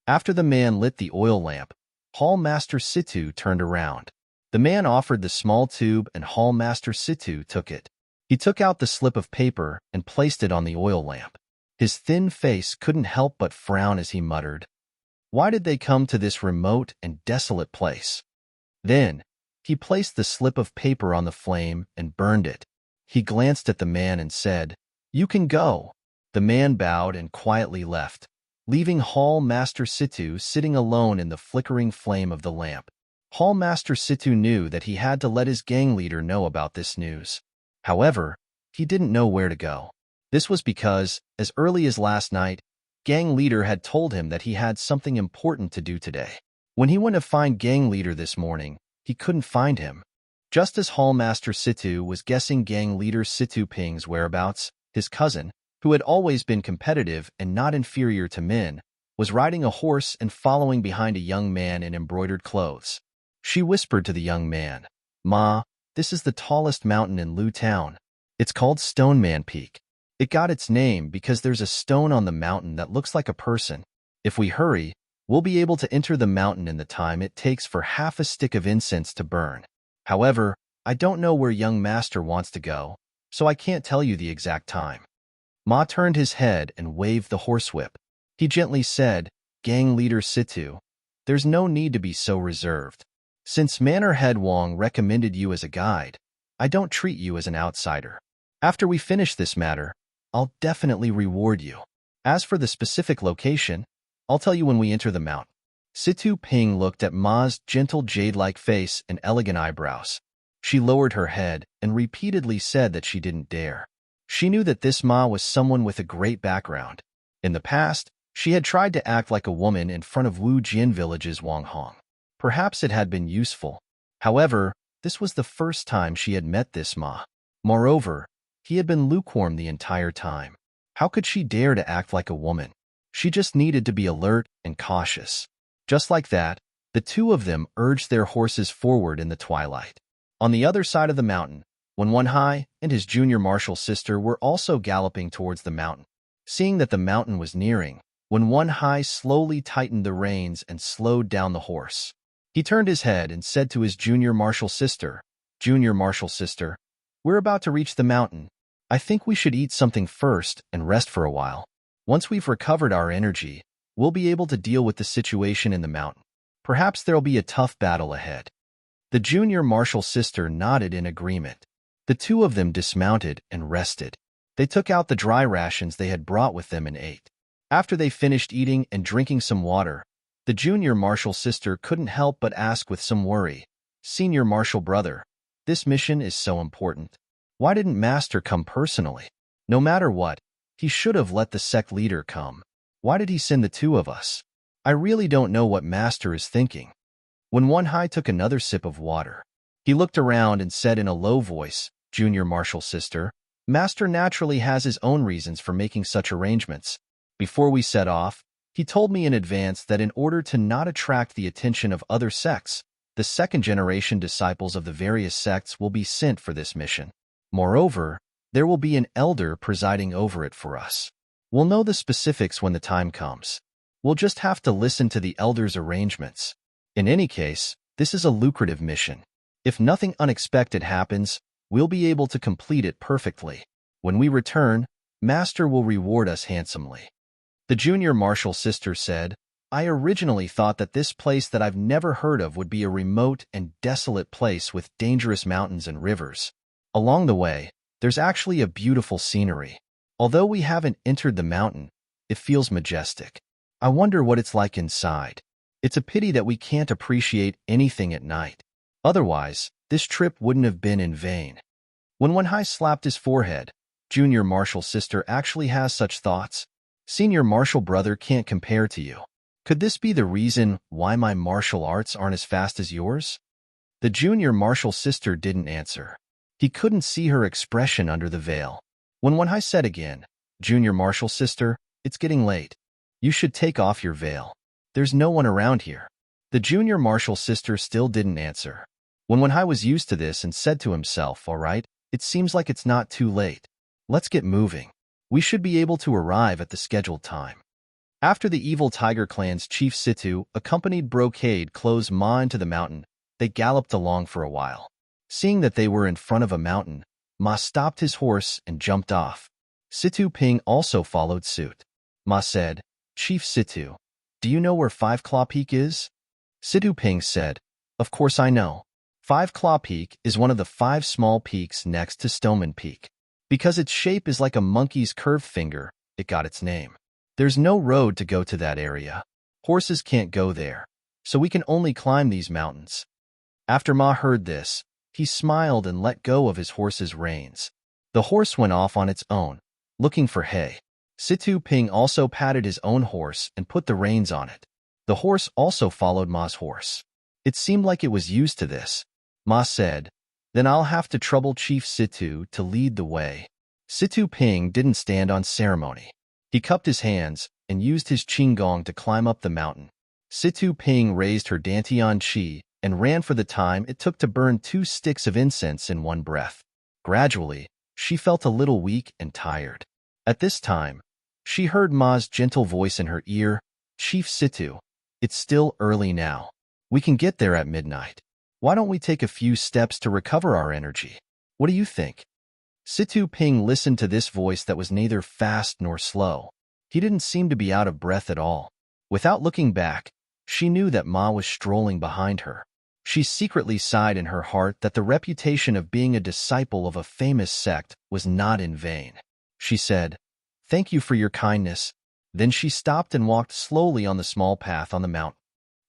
After the man lit the oil lamp, Hall Master Situ turned around. The man offered the small tube and Hall Master Situ took it. He took out the slip of paper and placed it on the oil lamp. His thin face couldn't help but frown as he muttered, "Why did they come to this remote and desolate place?" Then, he placed the slip of paper on the flame and burned it. He glanced at the man and said, "You can go." The man bowed and quietly left, leaving Hall Master Situ sitting alone in the flickering flame of the lamp. Hall Master Situ knew that he had to let his gang leader know about this news. However, he didn't know where to go. This was because, as early as last night, gang leader had told him that he had something important to do today. When he went to find gang leader this morning, he couldn't find him. Just as Hall Master Situ was guessing gang leader Situ Ping's whereabouts, his cousin, who had always been competitive and not inferior to men, was riding a horse and following behind a young man in embroidered clothes. She whispered to the young man, "Ma, this is the tallest mountain in Lu Town. It's called Stone Man Peak. It got its name because there's a stone on the mountain that looks like a person. If we hurry, we'll be able to enter the mountain in the time it takes for half a stick of incense to burn. However, I don't know where young master wants to go, so I can't tell you the exact time." Ma turned his head and waved the horsewhip. He gently said, "Gang leader Situ, there's no need to be so reserved. Since Manor Head Wong recommended you as a guide, I don't treat you as an outsider. After we finish this matter, I'll definitely reward you. As for the specific location, I'll tell you when we enter the mountain." Situ Ping looked at Ma's gentle jade-like face and elegant eyebrows. She lowered her head and repeatedly said that she didn't dare. She knew that this Ma was someone with a great background. In the past, she had tried to act like a woman in front of Wu Jian Village's Wang Hong. Perhaps it had been useful. However, this was the first time she had met this Ma. Moreover, he had been lukewarm the entire time. How could she dare to act like a woman? She just needed to be alert and cautious. Just like that, the two of them urged their horses forward in the twilight. On the other side of the mountain, Wen Hai and his junior martial sister were also galloping towards the mountain. Seeing that the mountain was nearing, Wen Hai slowly tightened the reins and slowed down the horse. He turned his head and said to his junior martial sister, "Junior martial sister, we're about to reach the mountain. I think we should eat something first and rest for a while. Once we've recovered our energy, we'll be able to deal with the situation in the mountain. Perhaps there'll be a tough battle ahead." The junior martial sister nodded in agreement. The two of them dismounted and rested. They took out the dry rations they had brought with them and ate. After they finished eating and drinking some water, the junior martial sister couldn't help but ask with some worry, "Senior martial brother, this mission is so important. Why didn't Master come personally? No matter what, he should have let the sect leader come. Why did he send the two of us? I really don't know what Master is thinking." When Hai took another sip of water, he looked around and said in a low voice, "Junior martial sister, Master naturally has his own reasons for making such arrangements. Before we set off, he told me in advance that in order to not attract the attention of other sects, the second-generation disciples of the various sects will be sent for this mission. Moreover, there will be an elder presiding over it for us. We'll know the specifics when the time comes. We'll just have to listen to the elder's arrangements. In any case, this is a lucrative mission. If nothing unexpected happens, we'll be able to complete it perfectly. When we return, Master will reward us handsomely." The junior martial sister said, "I originally thought that this place that I've never heard of would be a remote and desolate place with dangerous mountains and rivers. Along the way, there's actually a beautiful scenery. Although we haven't entered the mountain, it feels majestic. I wonder what it's like inside. It's a pity that we can't appreciate anything at night. Otherwise, this trip wouldn't have been in vain." When Hai slapped his forehead, "Junior martial sister actually has such thoughts. Senior martial brother can't compare to you. Could this be the reason why my martial arts aren't as fast as yours?" The junior martial sister didn't answer. He couldn't see her expression under the veil. When Hai said again, "Junior martial sister, it's getting late. You should take off your veil. There's no one around here." The junior martial sister still didn't answer. When Hai was used to this and said to himself, "All right, it seems like it's not too late. Let's get moving. We should be able to arrive at the scheduled time." After the evil Tiger Clan's chief Situ accompanied Brocade Clothes Ma into the mountain, they galloped along for a while. Seeing that they were in front of a mountain, Ma stopped his horse and jumped off. Situ Ping also followed suit. Ma said, "Chief Situ, do you know where Five Claw Peak is?" Situ Ping said, "Of course I know. Five Claw Peak is one of the 5 small peaks next to Stoneman Peak. Because its shape is like a monkey's curved finger, it got its name. There's no road to go to that area. Horses can't go there, so we can only climb these mountains." After Ma heard this, he smiled and let go of his horse's reins. The horse went off on its own, looking for hay. Situ Ping also patted his own horse and put the reins on it. The horse also followed Ma's horse. It seemed like it was used to this. Ma said, "Then I'll have to trouble Chief Situ to lead the way." Situ Ping didn't stand on ceremony. He cupped his hands and used his qinggong to climb up the mountain. Situ Ping raised her Dantian Qi and ran for the time it took to burn 2 sticks of incense in one breath. Gradually, she felt a little weak and tired. At this time, she heard Ma's gentle voice in her ear, "Chief Situ, It's still early now. We can get there at midnight. Why don't we take a few steps to recover our energy? What do you think? Situ Ping listened to this voice that was neither fast nor slow. He didn't seem to be out of breath at all. Without looking back, she knew that Ma was strolling behind her. She secretly sighed in her heart that the reputation of being a disciple of a famous sect was not in vain. She said, "Thank you for your kindness." Then she stopped and walked slowly on the small path on the mountain.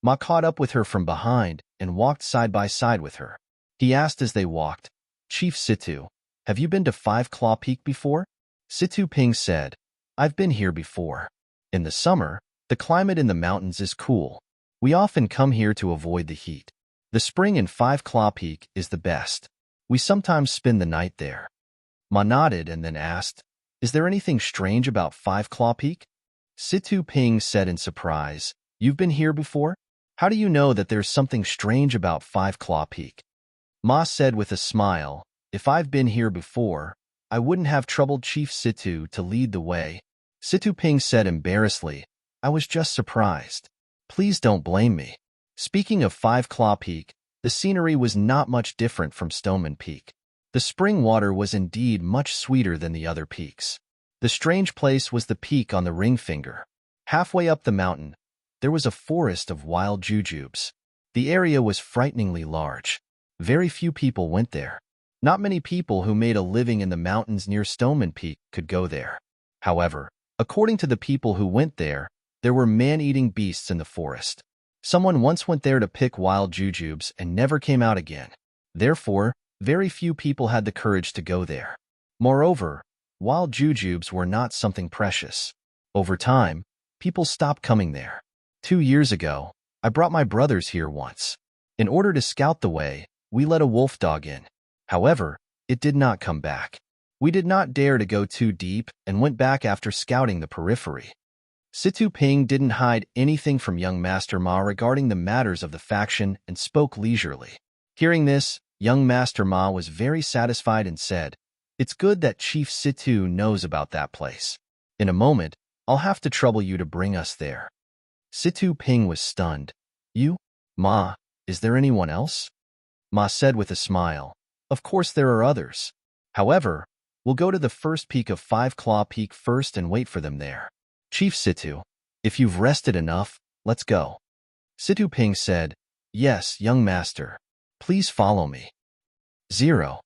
Ma caught up with her from behind and walked side by side with her. He asked as they walked, "Chief Situ, have you been to Five Claw Peak before?" Situ Ping said, "I've been here before. In the summer, the climate in the mountains is cool. We often come here to avoid the heat. The spring in Five Claw Peak is the best. We sometimes spend the night there." Ma nodded and then asked, "Is there anything strange about Five Claw Peak?" Situ Ping said in surprise, "You've been here before? How do you know that there's something strange about Five Claw Peak?" Ma said with a smile, "If I've been here before, I wouldn't have troubled Chief Situ to lead the way." Situ Ping said embarrassedly, "I was just surprised. Please don't blame me." Speaking of Five Claw Peak, the scenery was not much different from Stoneman Peak. The spring water was indeed much sweeter than the other peaks. The strange place was the peak on the ring finger. Halfway up the mountain, there was a forest of wild jujubes. The area was frighteningly large. Very few people went there. Not many people who made a living in the mountains near Stoneman Peak could go there. However, according to the people who went there were man-eating beasts in the forest. Someone once went there to pick wild jujubes and never came out again. Therefore, very few people had the courage to go there. Moreover, wild jujubes were not something precious. Over time, people stopped coming there. 2 years ago, I brought my brothers here once. In order to scout the way, we let a wolf dog in. However, it did not come back. We did not dare to go too deep and went back after scouting the periphery. Situ Ping didn't hide anything from young Master Ma regarding the matters of the faction and spoke leisurely. Hearing this, young Master Ma was very satisfied and said, "It's good that Chief Situ knows about that place. In a moment, I'll have to trouble you to bring us there." Situ Ping was stunned. "You? Ma, is there anyone else?" Ma said with a smile, "Of course there are others. However, we'll go to the first peak of Five Claw Peak first and wait for them there. Chief Situ, if you've rested enough, let's go." Situ Ping said, "Yes, young master. Please follow me." 0.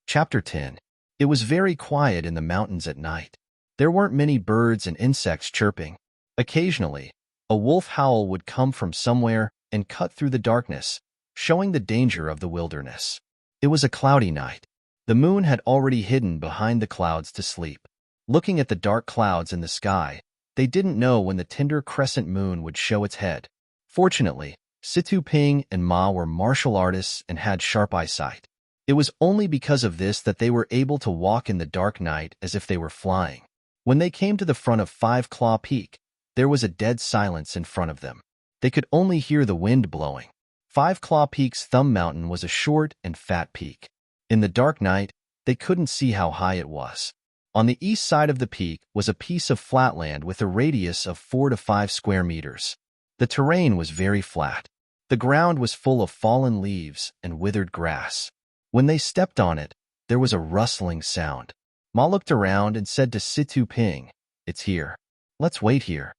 Chapter 10. It was very quiet in the mountains at night. There weren't many birds and insects chirping. Occasionally, a wolf howl would come from somewhere and cut through the darkness, showing the danger of the wilderness. It was a cloudy night. The moon had already hidden behind the clouds to sleep. Looking at the dark clouds in the sky, they didn't know when the tender crescent moon would show its head. Fortunately, Situ Ping and Ma were martial artists and had sharp eyesight. It was only because of this that they were able to walk in the dark night as if they were flying. When they came to the front of Five Claw Peak, there was a dead silence in front of them. They could only hear the wind blowing. Five Claw Peak's thumb mountain was a short and fat peak. In the dark night, they couldn't see how high it was. On the east side of the peak was a piece of flatland with a radius of 4 to 5 square meters. The terrain was very flat. The ground was full of fallen leaves and withered grass. When they stepped on it, there was a rustling sound. Ma looked around and said to Situ Ping, "It's here. Let's wait here."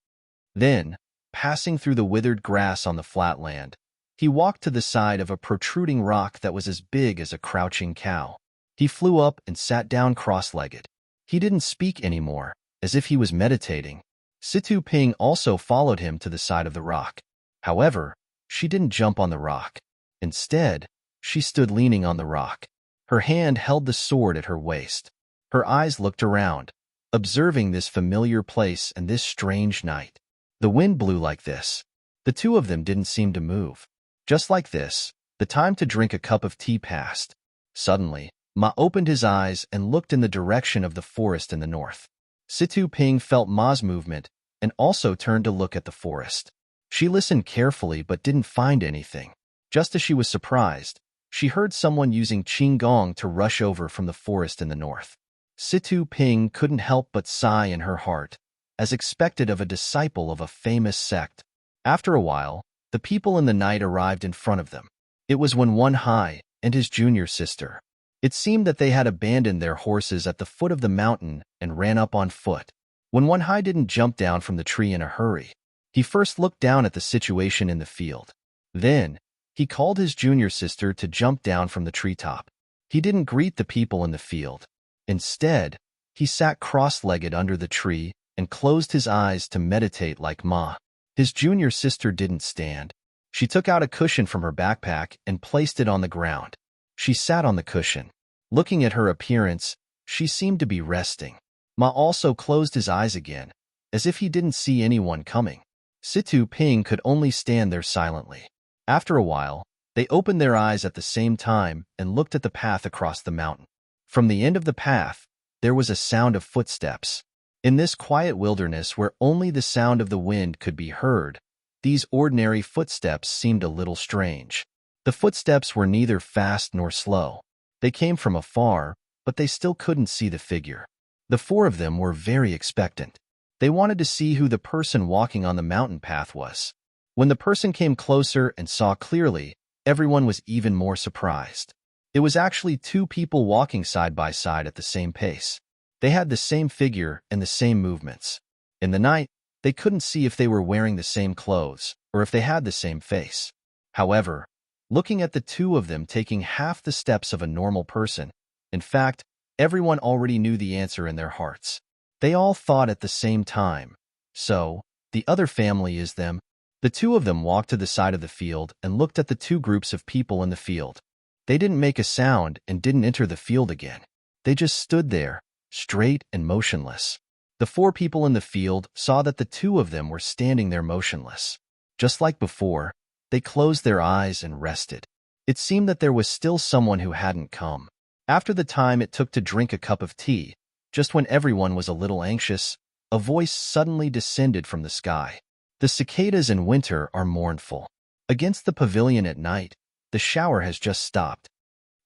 Then, passing through the withered grass on the flatland, he walked to the side of a protruding rock that was as big as a crouching cow. He flew up and sat down cross-legged. He didn't speak anymore, as if he was meditating. Situ Ping also followed him to the side of the rock. However, she didn't jump on the rock. Instead, she stood leaning on the rock. Her hand held the sword at her waist. Her eyes looked around, observing this familiar place and this strange night. The wind blew like this. The two of them didn't seem to move. Just like this, the time to drink a cup of tea passed. Suddenly, Ma opened his eyes and looked in the direction of the forest in the north. Situ Ping felt Ma's movement and also turned to look at the forest. She listened carefully but didn't find anything. Just as she was surprised, she heard someone using qinggong to rush over from the forest in the north. Situ Ping couldn't help but sigh in her heart as expected of a disciple of a famous sect. After a while, the people in the night arrived in front of them. It was Wenhai and his junior sister. It seemed that they had abandoned their horses at the foot of the mountain and ran up on foot. Wenhai didn't jump down from the tree in a hurry. He first looked down at the situation in the field. Then, he called his junior sister to jump down from the treetop. He didn't greet the people in the field. Instead, he sat cross-legged under the tree and closed his eyes to meditate like Ma. His junior sister didn't stand. She took out a cushion from her backpack and placed it on the ground. She sat on the cushion. Looking at her appearance, she seemed to be resting. Ma also closed his eyes again, as if he didn't see anyone coming. Situ Ping could only stand there silently. After a while, they opened their eyes at the same time and looked at the path across the mountain. From the end of the path, there was a sound of footsteps. In this quiet wilderness where only the sound of the wind could be heard, these ordinary footsteps seemed a little strange. The footsteps were neither fast nor slow. They came from afar, but they still couldn't see the figure. The four of them were very expectant. They wanted to see who the person walking on the mountain path was. When the person came closer and saw clearly, everyone was even more surprised. It was actually two people walking side by side at the same pace. They had the same figure and the same movements. In the night, they couldn't see if they were wearing the same clothes or if they had the same face. However, looking at the two of them taking half the steps of a normal person, in fact, everyone already knew the answer in their hearts. They all thought at the same time. So, the other family is them. The two of them walked to the side of the field and looked at the two groups of people in the field. They didn't make a sound and didn't enter the field again. They just stood there, straight and motionless. The four people in the field saw that the two of them were standing there motionless. Just like before, they closed their eyes and rested. It seemed that there was still someone who hadn't come. After the time it took to drink a cup of tea, just when everyone was a little anxious, a voice suddenly descended from the sky. The cicadas in winter are mournful. Against the pavilion at night, the shower has just stopped.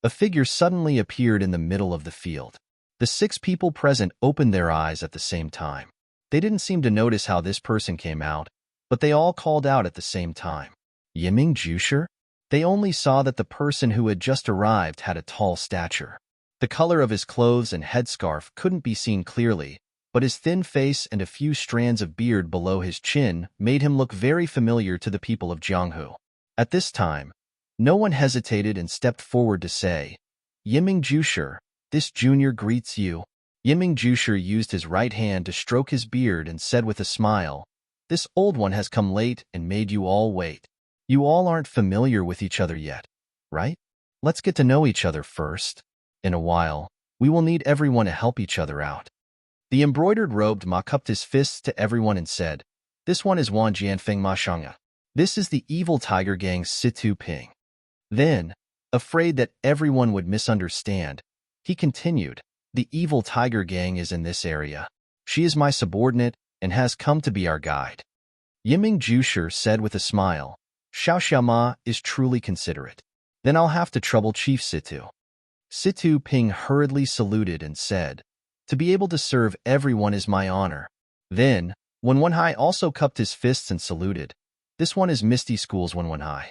A figure suddenly appeared in the middle of the field. The 6 people present opened their eyes at the same time. They didn't seem to notice how this person came out, but they all called out at the same time. Yiming Jusher? They only saw that the person who had just arrived had a tall stature. The color of his clothes and headscarf couldn't be seen clearly, but his thin face and a few strands of beard below his chin made him look very familiar to the people of Jianghu. At this time, no one hesitated and stepped forward to say, Yiming Jusher, this junior greets you. Yiming Jusher used his right hand to stroke his beard and said with a smile, This old one has come late and made you all wait. You all aren't familiar with each other yet, right? Let's get to know each other first. In a while, we will need everyone to help each other out. The embroidered-robed Ma cupped his fists to everyone and said, This one is Wan Jianfeng Ma Shanga. This is the evil tiger gang's Situ Ping. Then, afraid that everyone would misunderstand, he continued, The evil tiger gang is in this area. She is my subordinate and has come to be our guide. Yiming Jusher said with a smile, Xiao Ma is truly considerate. Then I'll have to trouble Chief Situ. Situ Ping hurriedly saluted and said, To be able to serve everyone is my honor. Then, Wenhai also cupped his fists and saluted. This one is Misty School's Wenhai.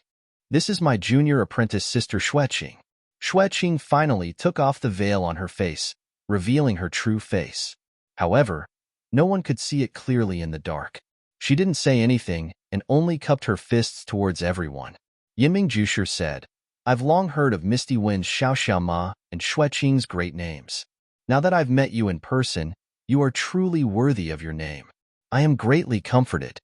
This is my junior apprentice sister Xueqing. Xueqing finally took off the veil on her face, revealing her true face. However, no one could see it clearly in the dark. She didn't say anything and only cupped her fists towards everyone. Yiming Jusher said, I've long heard of Misty Wind's Xiao Ma and Xueqing's great names. Now that I've met you in person, you are truly worthy of your name. I am greatly comforted.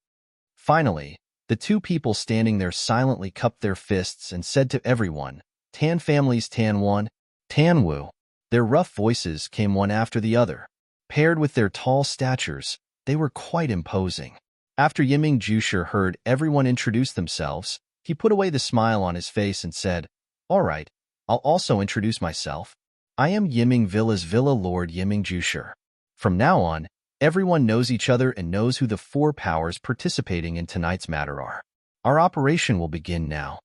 Finally, the two people standing there silently cupped their fists and said to everyone, Tan family's Tan Wan, Tan Wu. Their rough voices came one after the other. Paired with their tall statures, they were quite imposing. After Yiming Jusher heard everyone introduce themselves, he put away the smile on his face and said, All right, I'll also introduce myself. I am Yiming Villa's Villa Lord Yiming Jusher. From now on, everyone knows each other and knows who the 4 powers participating in tonight's matter are. Our operation will begin now.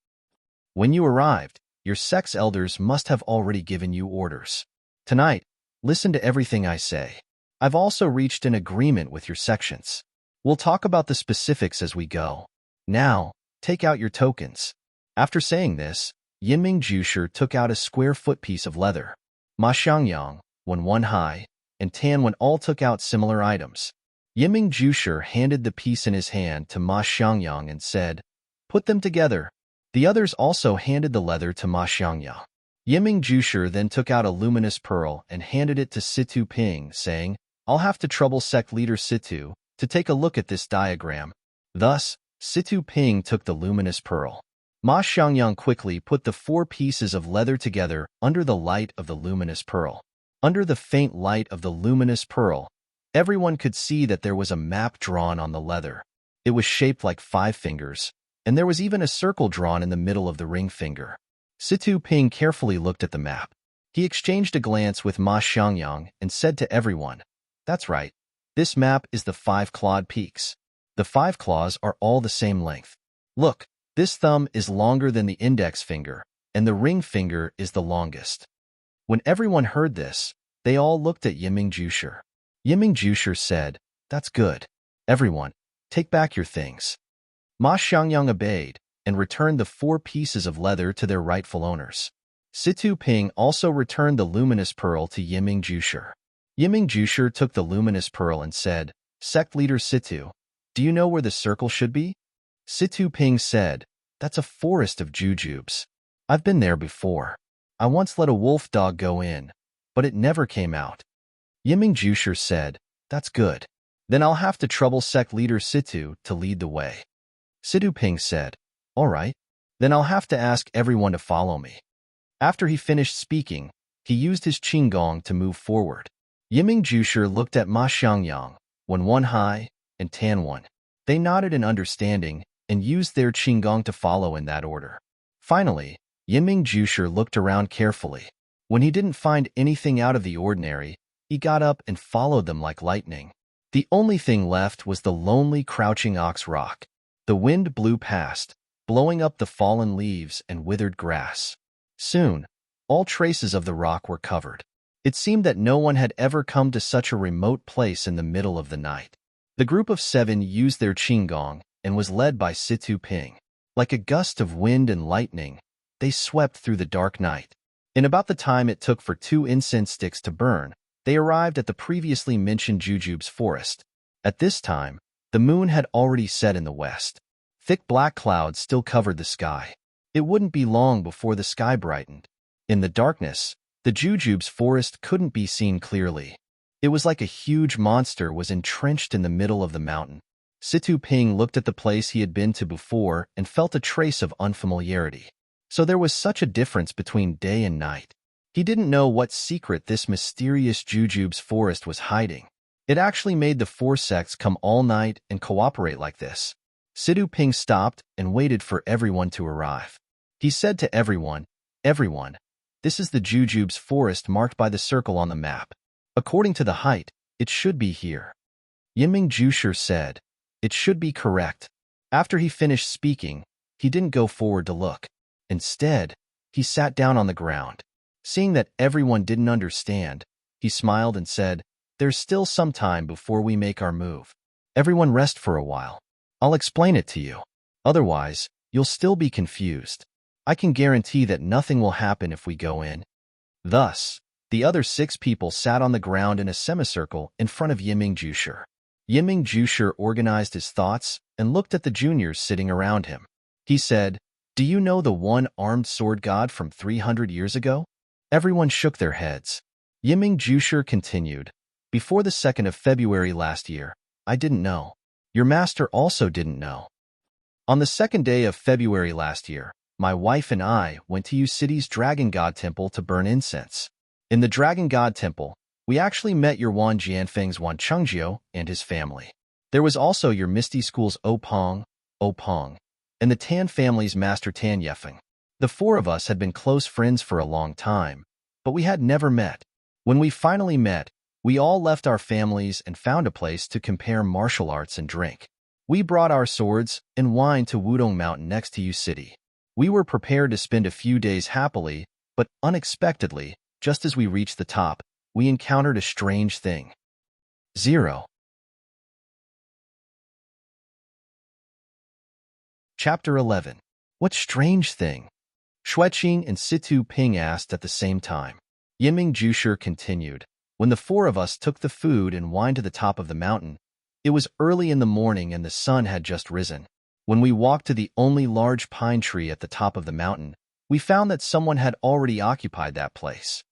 When you arrived, your sex elders must have already given you orders. Tonight, listen to everything I say. I've also reached an agreement with your sections. We'll talk about the specifics as we go. Now, take out your tokens. After saying this, Yinming Jusher took out a square-foot piece of leather. Ma Xiangyang, when one high, and Tan when all took out similar items. Yinming Jusher handed the piece in his hand to Ma Xiangyang and said, "Put them together." The others also handed the leather to Ma Xiangyang. Yinming Jusher then took out a luminous pearl and handed it to Situ Ping, saying, "I'll have to trouble sect leader Situ to take a look at this diagram." Thus, Situ Ping took the luminous pearl. Ma Xiangyang quickly put the 4 pieces of leather together under the light of the luminous pearl. Under the faint light of the luminous pearl, everyone could see that there was a map drawn on the leather. It was shaped like 5 fingers, and there was even a circle drawn in the middle of the ring finger. Situ Ping carefully looked at the map. He exchanged a glance with Ma Xiangyang and said to everyone, "That's right. This map is the 5 clawed peaks. The 5 claws are all the same length. Look, this thumb is longer than the index finger, and the ring finger is the longest." When everyone heard this, they all looked at Yinming Jusher. Yinming Jusher said, "That's good. Everyone, take back your things." Ma Xiangyang obeyed and returned the 4 pieces of leather to their rightful owners. Situ Ping also returned the luminous pearl to Yinming Jusher. Yinming Jusher took the luminous pearl and said, "Sect leader Situ, do you know where the circle should be?" Situ Ping said, "That's a forest of jujubes. I've been there before. I once let a wolf dog go in, but it never came out." Yinming Jusher said, "That's good. Then I'll have to trouble sect leader Situ to lead the way." Situ Ping said, "All right. Then I'll have to ask everyone to follow me." After he finished speaking, he used his qinggong to move forward. Yinming Jusher looked at Ma Xiangyang, when one high, and Tan one. They nodded in understanding and used their qinggong to follow in that order. Finally, Yinming Jusher looked around carefully. When he didn't find anything out of the ordinary, he got up and followed them like lightning. The only thing left was the lonely crouching ox rock. The wind blew past, blowing up the fallen leaves and withered grass. Soon, all traces of the rock were covered. It seemed that no one had ever come to such a remote place in the middle of the night. The group of 7 used their qinggong and was led by Situ Ping. Like a gust of wind and lightning, they swept through the dark night. In about the time it took for 2 incense sticks to burn, they arrived at the previously mentioned Jujube's forest. At this time, the moon had already set in the west. Thick black clouds still covered the sky. It wouldn't be long before the sky brightened. In the darkness, the Jujube's forest couldn't be seen clearly. It was like a huge monster was entrenched in the middle of the mountain. Situ Ping looked at the place he had been to before and felt a trace of unfamiliarity. So there was such a difference between day and night. He didn't know what secret this mysterious Jujube's forest was hiding. It actually made the 4 sects come all night and cooperate like this. Situ Ping stopped and waited for everyone to arrive. He said to everyone, "Everyone, this is the Jujube's forest marked by the circle on the map. According to the height, it should be here." Yinming Jusher said, "It should be correct." After he finished speaking, he didn't go forward to look. Instead, he sat down on the ground. Seeing that everyone didn't understand, he smiled and said, "There's still some time before we make our move. Everyone rest for a while. I'll explain it to you. Otherwise, you'll still be confused. I can guarantee that nothing will happen if we go in." Thus, the other 6 people sat on the ground in a semicircle in front of Yinming Jusher. Yinming Jusher organized his thoughts and looked at the juniors sitting around him. He said, "Do you know the one-armed sword god from 300 years ago?" Everyone shook their heads. Yinming Jusher continued, "Before the 2nd of February last year, I didn't know. Your master also didn't know. On the 2nd day of February last year, my wife and I went to Yu City's Dragon God Temple to burn incense. In the Dragon God Temple, we actually met your Wan Jianfeng's Wan Chengjiu and his family. There was also your Misty School's O Pong, and the Tan family's Master Tan Yefeng. The 4 of us had been close friends for a long time, but we had never met. When we finally met, we all left our families and found a place to compare martial arts and drink. We brought our swords and wine to Wudong Mountain next to Yu City. We were prepared to spend a few days happily, but unexpectedly, just as we reached the top, we encountered a strange thing. 0. Chapter 11. What strange thing? Xueqing and Situ Ping asked at the same time. Yiming Jushi continued. When the four of us took the food and wine to the top of the mountain, it was early in the morning and the sun had just risen. When we walked to the only large pine tree at the top of the mountain, we found that someone had already occupied that place.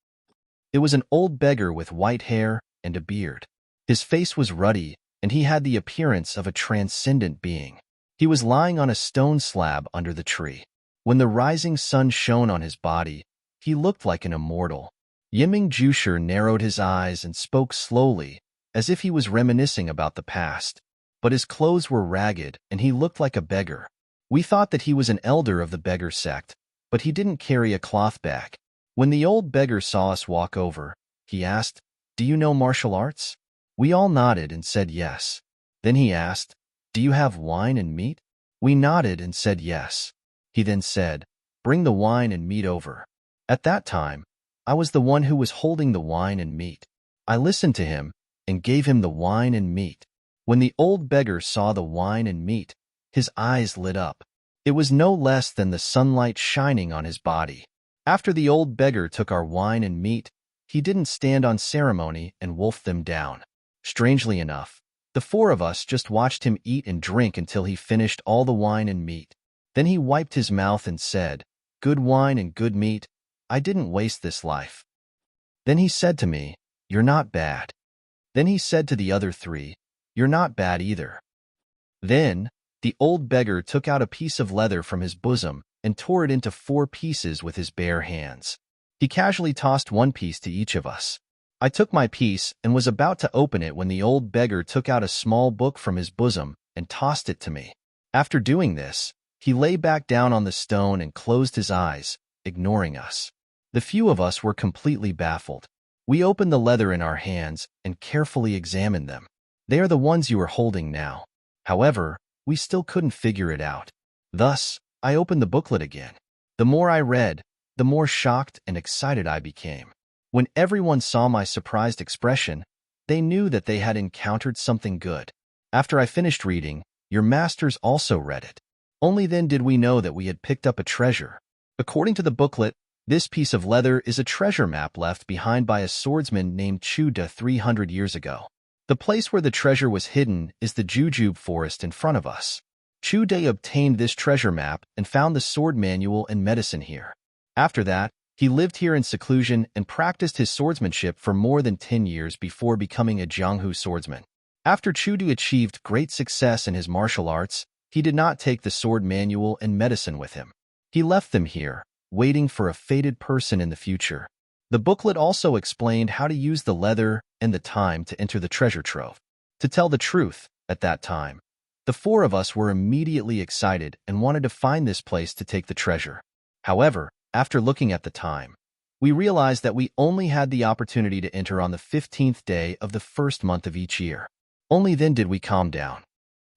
It was an old beggar with white hair and a beard. His face was ruddy, and he had the appearance of a transcendent being. He was lying on a stone slab under the tree. When the rising sun shone on his body, he looked like an immortal. Yiming Jushi narrowed his eyes and spoke slowly, as if he was reminiscing about the past. But his clothes were ragged, and he looked like a beggar. We thought that he was an elder of the beggar sect, but he didn't carry a cloth bag. When the old beggar saw us walk over, he asked, "Do you know martial arts?" We all nodded and said yes. Then he asked, "Do you have wine and meat?" We nodded and said yes. He then said, "Bring the wine and meat over." At that time, I was the one who was holding the wine and meat. I listened to him and gave him the wine and meat. When the old beggar saw the wine and meat, his eyes lit up. It was no less than the sunlight shining on his body. After the old beggar took our wine and meat, he didn't stand on ceremony and wolf them down. Strangely enough, the four of us just watched him eat and drink until he finished all the wine and meat. Then he wiped his mouth and said, "Good wine and good meat. I didn't waste this life." Then he said to me, "You're not bad." Then he said to the other three, "You're not bad either." Then the old beggar took out a piece of leather from his bosom and tore it into 4 pieces with his bare hands. He casually tossed one piece to each of us. I took my piece and was about to open it when the old beggar took out a small book from his bosom and tossed it to me. After doing this, he lay back down on the stone and closed his eyes, ignoring us. The few of us were completely baffled. We opened the leather in our hands and carefully examined them. They are the ones you are holding now. However, we still couldn't figure it out. Thus, I opened the booklet again. The more I read, the more shocked and excited I became. When everyone saw my surprised expression, they knew that they had encountered something good. After I finished reading, your masters also read it. Only then did we know that we had picked up a treasure. According to the booklet, this piece of leather is a treasure map left behind by a swordsman named Chuda 300 years ago. The place where the treasure was hidden is the jujube forest in front of us. Chuda obtained this treasure map and found the sword manual and medicine here. After that, he lived here in seclusion and practiced his swordsmanship for more than 10 years before becoming a Jianghu swordsman. After Chudu achieved great success in his martial arts, he did not take the sword manual and medicine with him. He left them here, waiting for a fated person in the future. The booklet also explained how to use the leather and the time to enter the treasure trove. To tell the truth, at that time, the four of us were immediately excited and wanted to find this place to take the treasure. However, after looking at the time, we realized that we only had the opportunity to enter on the 15th day of the first month of each year. Only then did we calm down.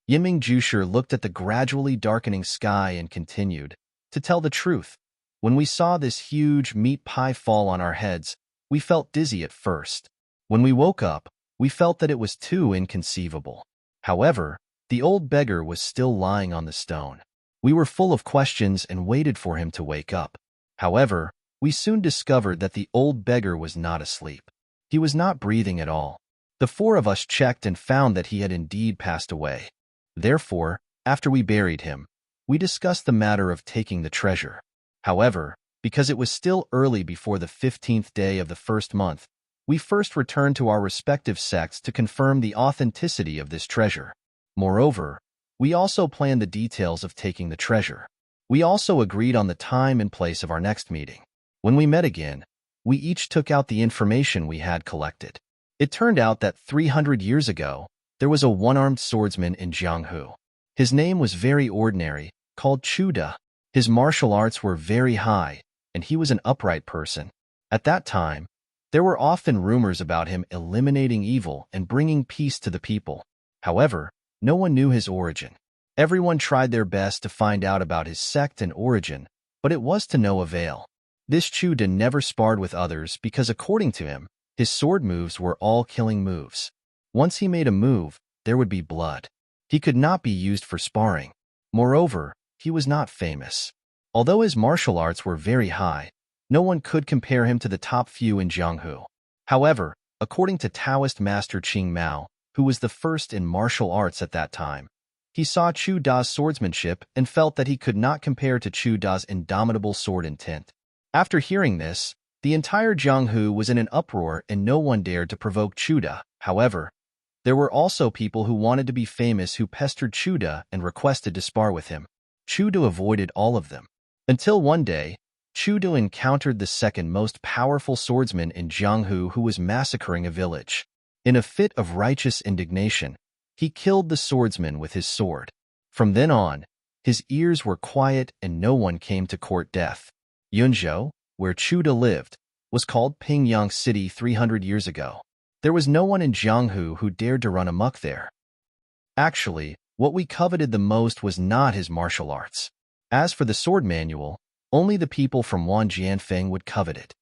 Yiming Jushi looked at the gradually darkening sky and continued, "To tell the truth, when we saw this huge meat pie fall on our heads, we felt dizzy at first. When we woke up, we felt that it was too inconceivable. However, the old beggar was still lying on the stone. We were full of questions and waited for him to wake up. However, we soon discovered that the old beggar was not asleep. He was not breathing at all. The four of us checked and found that he had indeed passed away. Therefore, after we buried him, we discussed the matter of taking the treasure. However, because it was still early before the 15th day of the first month, we first returned to our respective sects to confirm the authenticity of this treasure. Moreover, we also planned the details of taking the treasure. We also agreed on the time and place of our next meeting. When we met again, we each took out the information we had collected. It turned out that 300 years ago, there was a one-armed swordsman in Jianghu. His name was very ordinary, called Chuda. His martial arts were very high, and he was an upright person. At that time, there were often rumors about him eliminating evil and bringing peace to the people. However, no one knew his origin. Everyone tried their best to find out about his sect and origin, but it was to no avail. This Chuda never sparred with others because, according to him, his sword moves were all killing moves. Once he made a move, there would be blood. He could not be used for sparring. Moreover, he was not famous. Although his martial arts were very high, no one could compare him to the top few in Jianghu. However, according to Taoist master Qing Mao, who was the first in martial arts at that time, he saw Chu Da's swordsmanship and felt that he could not compare to Chu Da's indomitable sword intent. After hearing this, the entire Jianghu was in an uproar and no one dared to provoke Chu Da. However, there were also people who wanted to be famous who pestered Chu Da and requested to spar with him. Chu Da avoided all of them. Until one day, Chu Da encountered the second most powerful swordsman in Jianghu who was massacring a village. In a fit of righteous indignation, he killed the swordsman with his sword. From then on, his ears were quiet and no one came to court death. Yunzhou, where Chu Da lived, was called Pingyang City 300 years ago. There was no one in Jianghu who dared to run amok there. Actually, what we coveted the most was not his martial arts. As for the sword manual, only the people from Wanjianfeng would covet it.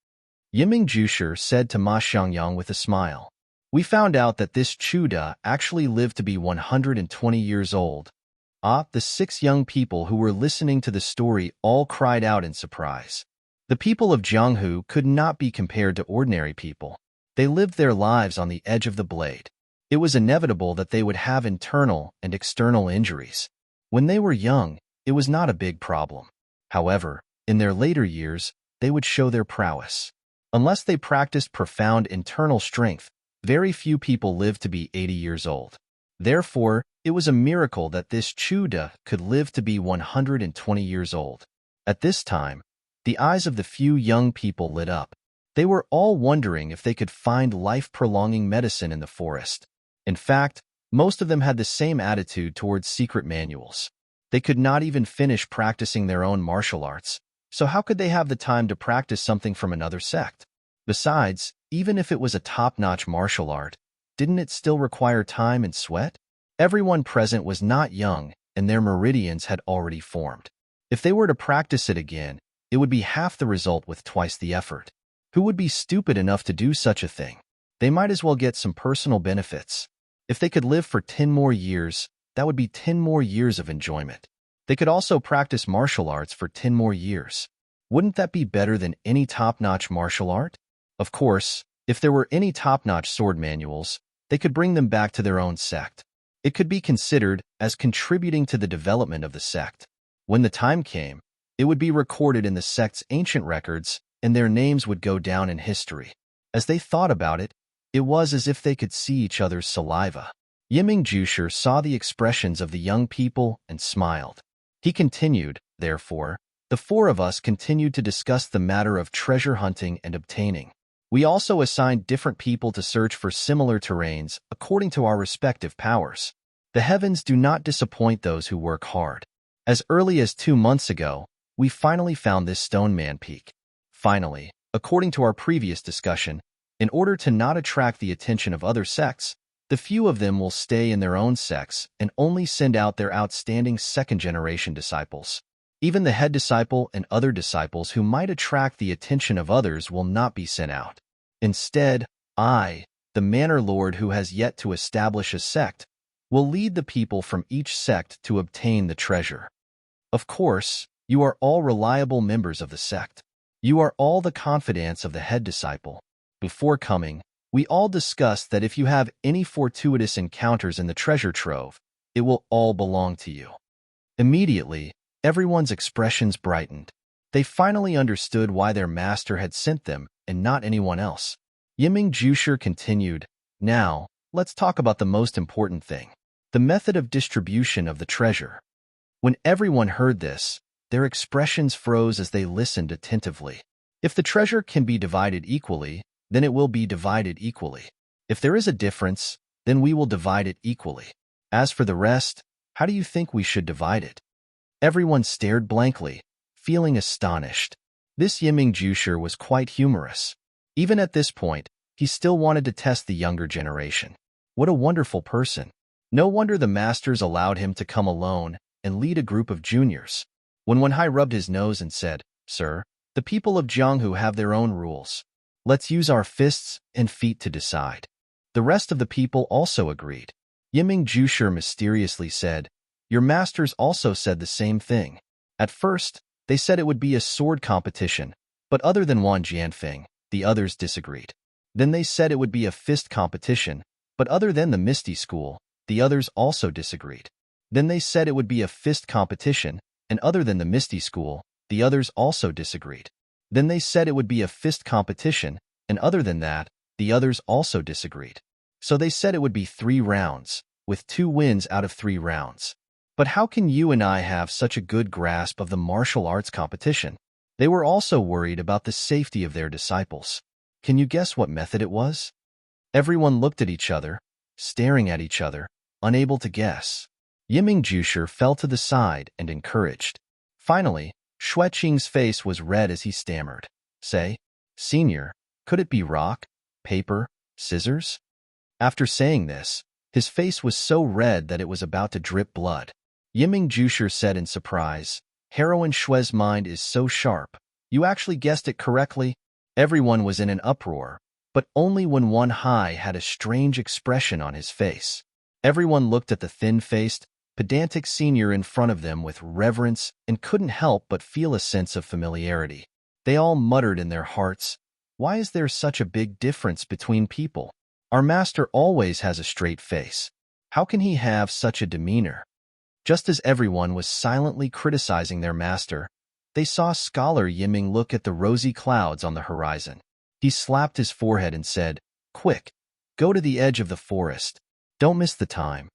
Yiming Jusher said to Ma Xiangyang with a smile, "We found out that this Chu Da actually lived to be 120 years old." The 6 young people who were listening to the story all cried out in surprise. The people of Jianghu could not be compared to ordinary people. They lived their lives on the edge of the blade. It was inevitable that they would have internal and external injuries. When they were young, it was not a big problem. However, in their later years, they would show their prowess. Unless they practiced profound internal strength, very few people lived to be 80 years old. Therefore, it was a miracle that this Chu Da could live to be 120 years old. At this time, the eyes of the few young people lit up. They were all wondering if they could find life-prolonging medicine in the forest. In fact, most of them had the same attitude towards secret manuals. They could not even finish practicing their own martial arts, so how could they have the time to practice something from another sect? Besides, even if it was a top-notch martial art, didn't it still require time and sweat? Everyone present was not young, and their meridians had already formed. If they were to practice it again, it would be half the result with twice the effort. Who would be stupid enough to do such a thing? They might as well get some personal benefits. If they could live for 10 more years, that would be 10 more years of enjoyment. They could also practice martial arts for 10 more years. Wouldn't that be better than any top-notch martial art? Of course, if there were any top-notch sword manuals, they could bring them back to their own sect. It could be considered as contributing to the development of the sect. When the time came, it would be recorded in the sect's ancient records, and their names would go down in history. As they thought about it, it was as if they could see each other's saliva. Yiming Jusher saw the expressions of the young people and smiled. He continued, "Therefore, the 4 of us continued to discuss the matter of treasure hunting and obtaining. We also assigned different people to search for similar terrains according to our respective powers. The heavens do not disappoint those who work hard. As early as 2 months ago, we finally found this Stone Man Peak. Finally, according to our previous discussion, in order to not attract the attention of other sects, the few of them will stay in their own sects and only send out their outstanding second-generation disciples. Even the head disciple and other disciples who might attract the attention of others will not be sent out. Instead, I, the Manor Lord who has yet to establish a sect, will lead the people from each sect to obtain the treasure. Of course, you are all reliable members of the sect. You are all the confidants of the head disciple. Before coming, we all discussed that if you have any fortuitous encounters in the treasure trove, it will all belong to you." Immediately, everyone's expressions brightened. They finally understood why their master had sent them and not anyone else. Yiming Jusher continued, "Now, let's talk about the most important thing, the method of distribution of the treasure." When everyone heard this, their expressions froze as they listened attentively. If the treasure can be divided equally, then it will be divided equally. If there is a difference, then we will divide it equally. As for the rest, how do you think we should divide it? Everyone stared blankly, feeling astonished. This Yiming Jusher was quite humorous. Even at this point, he still wanted to test the younger generation. What a wonderful person. No wonder the masters allowed him to come alone and lead a group of juniors. When Wenhai rubbed his nose and said, "Sir, the people of Jianghu have their own rules. Let's use our fists and feet to decide." The rest of the people also agreed. Yiming Jushi mysteriously said, "Your masters also said the same thing." At first, they said it would be a sword competition, but other than Wang Jianfeng, the others disagreed. Then they said it would be a fist competition, but other than the Misty school, the others also disagreed. Then they said it would be a fist competition, and other than the Misty school, the others also disagreed. Then they said it would be a fist competition, and other than that, the others also disagreed. So they said it would be 3 rounds, with 2 wins out of 3 rounds. But how can you and I have such a good grasp of the martial arts competition? They were also worried about the safety of their disciples. Can you guess what method it was? Everyone looked at each other, staring at each other, unable to guess. Yiming Jushi fell to the side and encouraged. Finally, Xueqing's face was red as he stammered. "Say, Senior, could it be rock, paper, scissors?" After saying this, his face was so red that it was about to drip blood. Yiming Jushi said in surprise, "Heroine Xue's mind is so sharp. You actually guessed it correctly." Everyone was in an uproar, but only when Wen Hai had a strange expression on his face. Everyone looked at the thin-faced, pedantic senior in front of them with reverence and couldn't help but feel a sense of familiarity. They all muttered in their hearts, "Why is there such a big difference between people? Our master always has a straight face. How can he have such a demeanor?" Just as everyone was silently criticizing their master, they saw Scholar Yiming look at the rosy clouds on the horizon. He slapped his forehead and said, "Quick, go to the edge of the forest. Don't miss the time."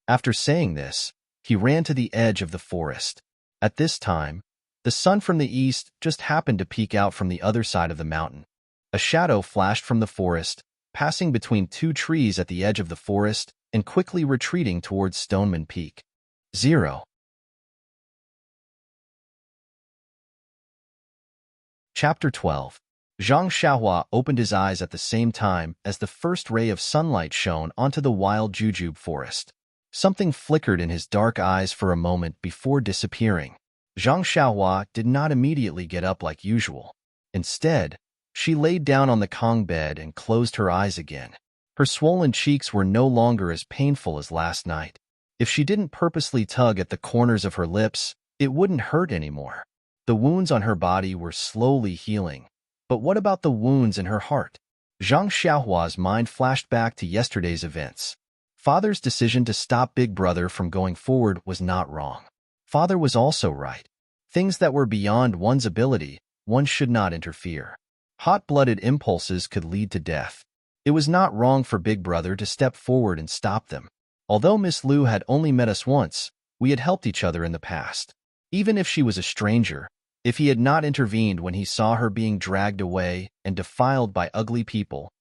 After saying this, he ran to the edge of the forest. At this time, the sun from the east just happened to peek out from the other side of the mountain. A shadow flashed from the forest, passing between 2 trees at the edge of the forest and quickly retreating towards Stoneman Peak. 0. Chapter 12. Zhang Xiaohua opened his eyes at the same time as the first ray of sunlight shone onto the wild jujube forest. Something flickered in his dark eyes for a moment before disappearing. Zhang Xiaohua did not immediately get up like usual. Instead, she laid down on the Kong bed and closed her eyes again. Her swollen cheeks were no longer as painful as last night. If she didn't purposely tug at the corners of her lips, it wouldn't hurt anymore. The wounds on her body were slowly healing. But what about the wounds in her heart? Zhang Xiaohua's mind flashed back to yesterday's events. Father's decision to stop Big Brother from going forward was not wrong. Father was also right. Things that were beyond one's ability, one should not interfere. Hot-blooded impulses could lead to death. It was not wrong for Big Brother to step forward and stop them. Although Miss Liu had only met us once, we had helped each other in the past. Even if she was a stranger, if he had not intervened when he saw her being dragged away and defiled by ugly people,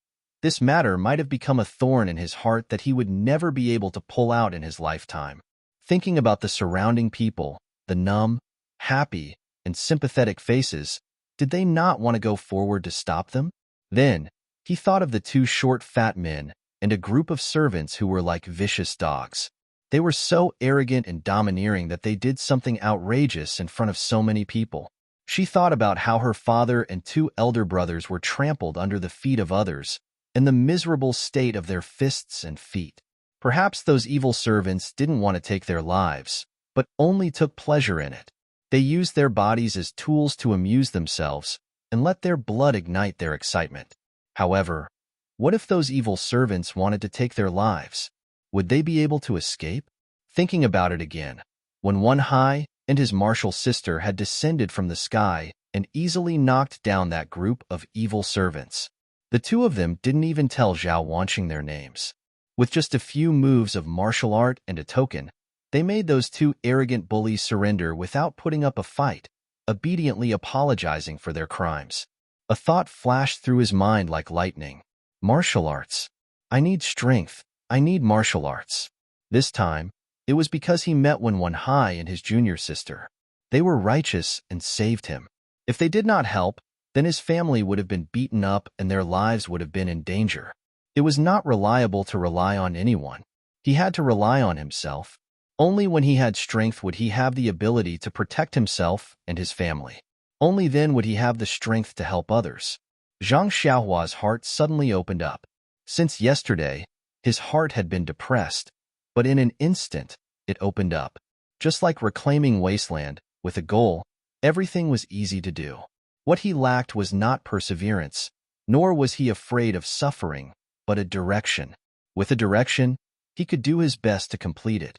this matter might have become a thorn in his heart that he would never be able to pull out in his lifetime. Thinking about the surrounding people, the numb, happy, and sympathetic faces, did they not want to go forward to stop them? Then, he thought of the 2 short fat men and a group of servants who were like vicious dogs. They were so arrogant and domineering that they did something outrageous in front of so many people. She thought about how her father and 2 elder brothers were trampled under the feet of others, and the miserable state of their fists and feet. Perhaps those evil servants didn't want to take their lives, but only took pleasure in it. They used their bodies as tools to amuse themselves and let their blood ignite their excitement. However, what if those evil servants wanted to take their lives? Would they be able to escape? Thinking about it again, when Wen Hai and his martial sister had descended from the sky and easily knocked down that group of evil servants, the 2 of them didn't even tell Zhao Wanqing their names. With just a few moves of martial art and a token, they made those 2 arrogant bullies surrender without putting up a fight, obediently apologizing for their crimes. A thought flashed through his mind like lightning. Martial arts. I need strength. I need martial arts. This time, it was because he met Wen Hai and his junior sister. They were righteous and saved him. If they did not help, then his family would have been beaten up and their lives would have been in danger. It was not reliable to rely on anyone. He had to rely on himself. Only when he had strength would he have the ability to protect himself and his family. Only then would he have the strength to help others. Zhang Xiaohua's heart suddenly opened up. Since yesterday, his heart had been depressed, but in an instant, it opened up. Just like reclaiming wasteland, with a goal, everything was easy to do. What he lacked was not perseverance, nor was he afraid of suffering, but a direction. With a direction, he could do his best to complete it.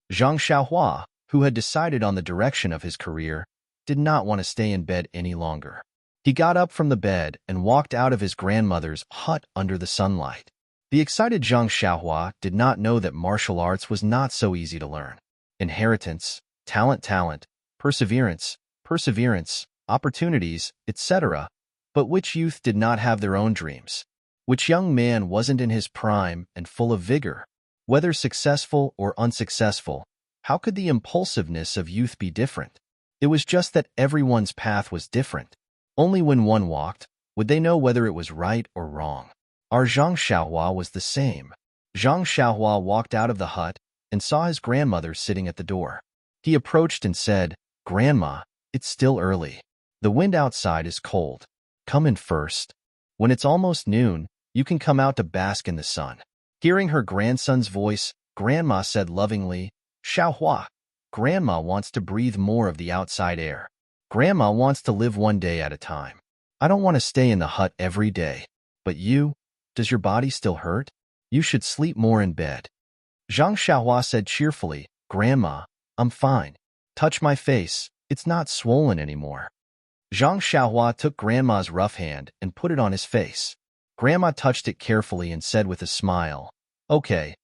Zhang Xiaohua, who had decided on the direction of his career, did not want to stay in bed any longer. He got up from the bed and walked out of his grandmother's hut under the sunlight. The excited Zhang Xiaohua did not know that martial arts was not so easy to learn. Inheritance, talent, perseverance, opportunities, etc. But which youth did not have their own dreams? Which young man wasn't in his prime and full of vigor? Whether successful or unsuccessful, how could the impulsiveness of youth be different? It was just that everyone's path was different. Only when one walked would they know whether it was right or wrong. Our Zhang Xiaohua was the same. Zhang Xiaohua walked out of the hut and saw his grandmother sitting at the door. He approached and said, "Grandma, it's still early. The wind outside is cold. Come in first. When it's almost noon, you can come out to bask in the sun." Hearing her grandson's voice, Grandma said lovingly, "Xiaohua, Grandma wants to breathe more of the outside air. Grandma wants to live one day at a time. I don't want to stay in the hut every day. But you, does your body still hurt? You should sleep more in bed." Zhang Xiaohua said cheerfully, "Grandma, I'm fine. Touch my face, it's not swollen anymore." Zhang Xiaohua took Grandma's rough hand and put it on his face. Grandma touched it carefully and said with a smile, Okay,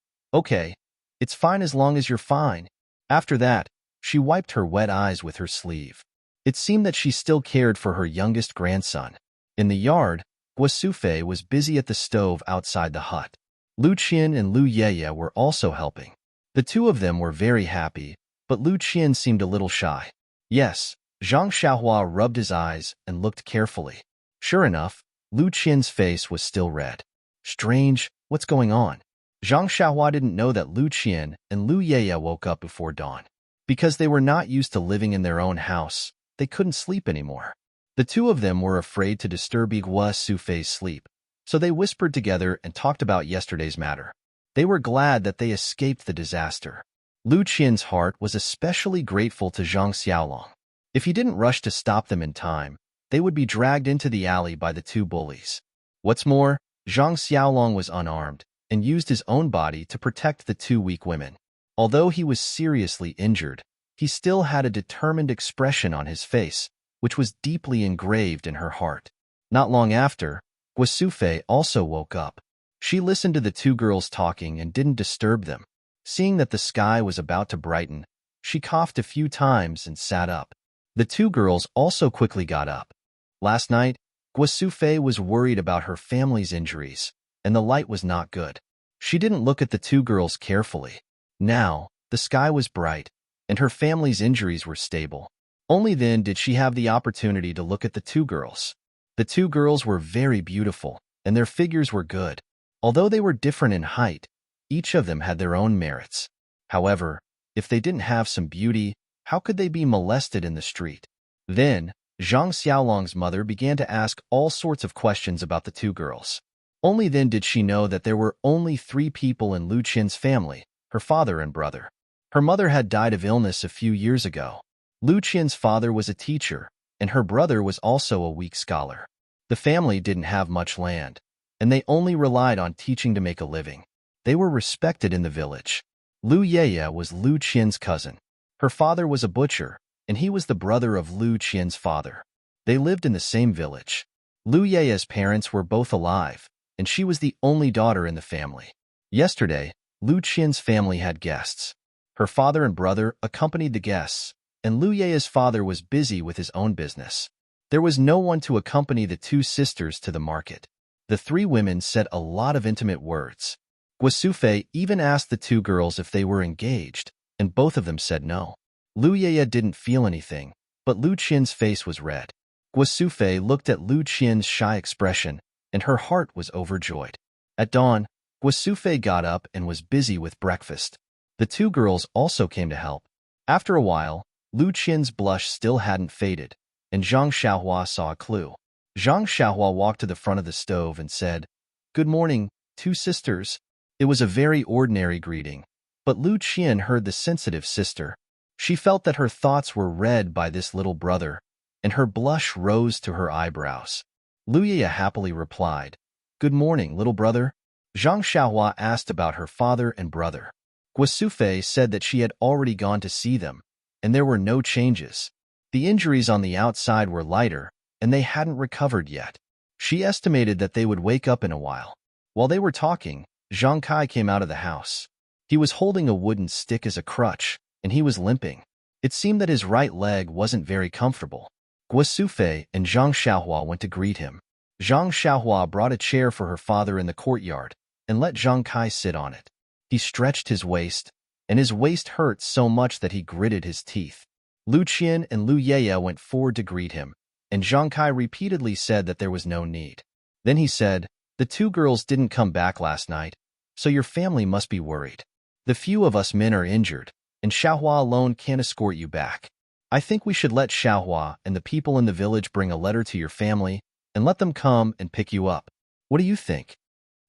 it's fine as long as you're fine." After that, she wiped her wet eyes with her sleeve. It seemed that she still cared for her youngest grandson. In the yard, Guosufei was busy at the stove outside the hut. Lu Qian and Lu Yeye were also helping. The two of them were very happy, but Lu Qian seemed a little shy. Yes, Zhang Xiaohua rubbed his eyes and looked carefully. Sure enough, Lu Qian's face was still red. Strange, what's going on? Zhang Xiaohua didn't know that Lu Qian and Lu Yeye woke up before dawn. Because they were not used to living in their own house, they couldn't sleep anymore. The two of them were afraid to disturb Guosufei's sleep, so they whispered together and talked about yesterday's matter. They were glad that they escaped the disaster. Lu Qian's heart was especially grateful to Zhang Xiaolong. If he didn't rush to stop them in time, they would be dragged into the alley by the two bullies. What's more, Zhang Xiaolong was unarmed and used his own body to protect the two weak women. Although he was seriously injured, he still had a determined expression on his face, which was deeply engraved in her heart. Not long after, Guosufei also woke up. She listened to the two girls talking and didn't disturb them. Seeing that the sky was about to brighten, she coughed a few times and sat up. The two girls also quickly got up. Last night, Guosufei was worried about her family's injuries, and the light was not good. She didn't look at the two girls carefully. Now, the sky was bright, and her family's injuries were stable. Only then did she have the opportunity to look at the two girls. The two girls were very beautiful, and their figures were good. Although they were different in height, each of them had their own merits. However, if they didn't have some beauty, how could they be molested in the street? Then, Zhang Xiaolong's mother began to ask all sorts of questions about the two girls. Only then did she know that there were only 3 people in Lu Qian's family, her father and brother. Her mother had died of illness a few years ago. Lu Qian's father was a teacher, and her brother was also a weak scholar. The family didn't have much land, and they only relied on teaching to make a living. They were respected in the village. Lu Yeye was Lu Qian's cousin. Her father was a butcher, and he was the brother of Lu Qian's father. They lived in the same village. Lu Yeye's parents were both alive, and she was the only daughter in the family. Yesterday, Lu Qian's family had guests. Her father and brother accompanied the guests, and Lu Yeye's father was busy with his own business. There was no one to accompany the two sisters to the market. The 3 women said a lot of intimate words. Guosufei even asked the 2 girls if they were engaged, and both of them said no. Lu Yeye didn't feel anything, but Lu Qian's face was red. Guosufei looked at Lu Qian's shy expression, and her heart was overjoyed. At dawn, Guosufei got up and was busy with breakfast. The 2 girls also came to help. After a while, Lu Qian's blush still hadn't faded, and Zhang Xiaohua saw a clue. Zhang Xiaohua walked to the front of the stove and said, "Good morning, two sisters. It was a very ordinary greeting, but Lu Qian heard the sensitive sister. She felt that her thoughts were read by this little brother, and her blush rose to her eyebrows. Lu Yaya happily replied, "Good morning, little brother." Zhang Xiaohua asked about her father and brother. Guosufei said that she had already gone to see them, and there were no changes. The injuries on the outside were lighter, and they hadn't recovered yet. She estimated that they would wake up in a while. While they were talking, Zhang Kai came out of the house. He was holding a wooden stick as a crutch, and he was limping. It seemed that his right leg wasn't very comfortable. Guosufei and Zhang Xiaohua went to greet him. Zhang Xiaohua brought a chair for her father in the courtyard and let Zhang Kai sit on it. He stretched his waist, and his waist hurt so much that he gritted his teeth. Lu Qian and Lu Yaya went forward to greet him, and Zhang Kai repeatedly said that there was no need. Then he said, "The two girls didn't come back last night, so your family must be worried. The few of us men are injured, and Xiaohua alone can't escort you back. I think we should let Xiaohua and the people in the village bring a letter to your family and let them come and pick you up. What do you think?"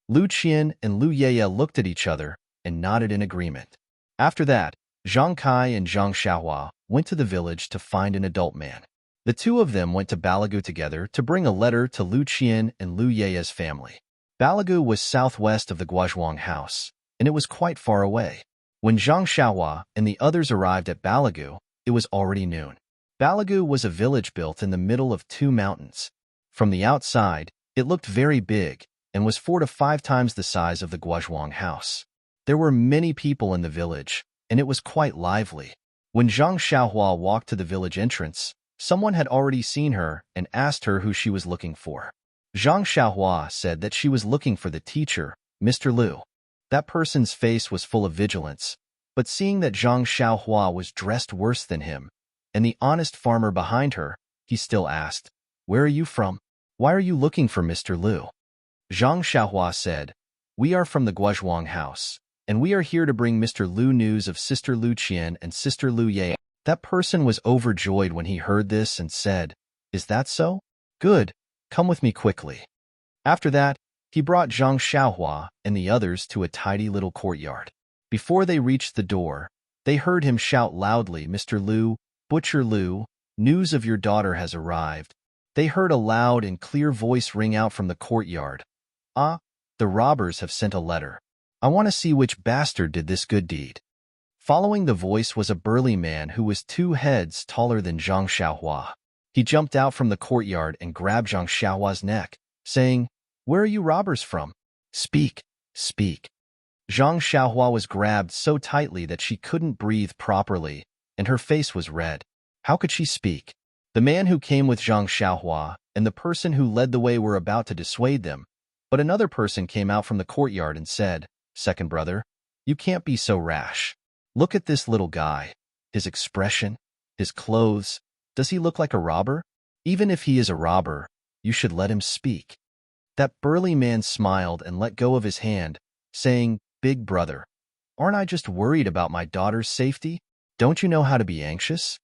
Lu Qian and Lu Yaya looked at each other and nodded in agreement. After that, Zhang Kai and Zhang Xiaohua went to the village to find an adult man. The two of them went to Balagu together to bring a letter to Lu Qian and Lu Yaya's family. Balagu was southwest of the Guozhuang house, and it was quite far away. When Zhang Xiaohua and the others arrived at Balagu, it was already noon. Balagu was a village built in the middle of two mountains. From the outside, it looked very big and was 4 to 5 times the size of the Guozhuang house. There were many people in the village, and it was quite lively. When Zhang Xiaohua walked to the village entrance, someone had already seen her and asked her who she was looking for. Zhang Xiaohua said that she was looking for the teacher, Mr. Lu. That person's face was full of vigilance, but seeing that Zhang Xiaohua was dressed worse than him, and the honest farmer behind her, he still asked, "Where are you from? Why are you looking for Mr. Lu?" Zhang Xiaohua said, "We are from the Guozhuang house, and we are here to bring Mr. Lu news of Sister Lu Qian and Sister Lu Yaya." That person was overjoyed when he heard this and said, "Is that so? Good, come with me quickly." After that, he brought Zhang Xiaohua and the others to a tidy little courtyard. Before they reached the door, they heard him shout loudly, "Mr. Lu, Butcher Lu, news of your daughter has arrived." They heard a loud and clear voice ring out from the courtyard. "Ah, the robbers have sent a letter. I want to see which bastard did this good deed." Following the voice was a burly man who was 2 heads taller than Zhang Xiaohua. He jumped out from the courtyard and grabbed Zhang Xiaohua's neck, saying, "Where are you robbers from? Speak, speak." Zhang Xiaohua was grabbed so tightly that she couldn't breathe properly, and her face was red. How could she speak? The man who came with Zhang Xiaohua and the person who led the way were about to dissuade them, but another person came out from the courtyard and said, "Second brother, you can't be so rash. Look at this little guy. His expression, his clothes. Does he look like a robber? Even if he is a robber, you should let him speak." That burly man smiled and let go of his hand, saying, "Big brother, aren't I just worried about my daughter's safety? Don't you know how to be anxious?"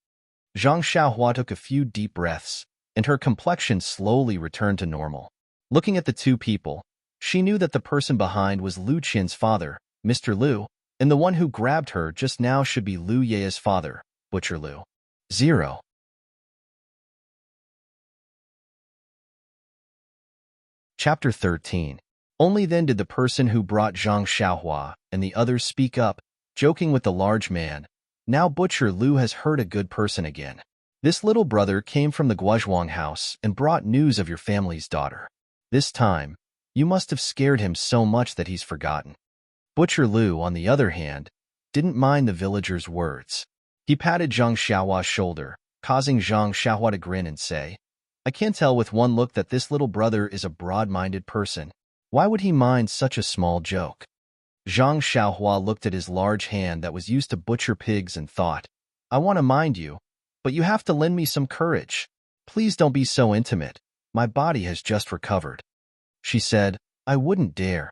Zhang Xiaohua took a few deep breaths, and her complexion slowly returned to normal. Looking at the two people, she knew that the person behind was Lu Qian's father, Mr. Lu, and the one who grabbed her just now should be Lu Yaya's father, Butcher Lu. 0. Chapter 13. Only then did the person who brought Zhang Xiaohua and the others speak up, joking with the large man. "Now Butcher Lu has heard a good person again. This little brother came from the Guozhuang house and brought news of your family's daughter. This time, you must have scared him so much that he's forgotten." Butcher Lu, on the other hand, didn't mind the villager's words. He patted Zhang Xiaohua's shoulder, causing Zhang Xiaohua to grin and say, "I can tell with one look that this little brother is a broad-minded person. Why would he mind such a small joke?" Zhang Xiaohua looked at his large hand that was used to butcher pigs and thought, "I want to mind you, but you have to lend me some courage. Please don't be so intimate. My body has just recovered." She said, I wouldn't dare.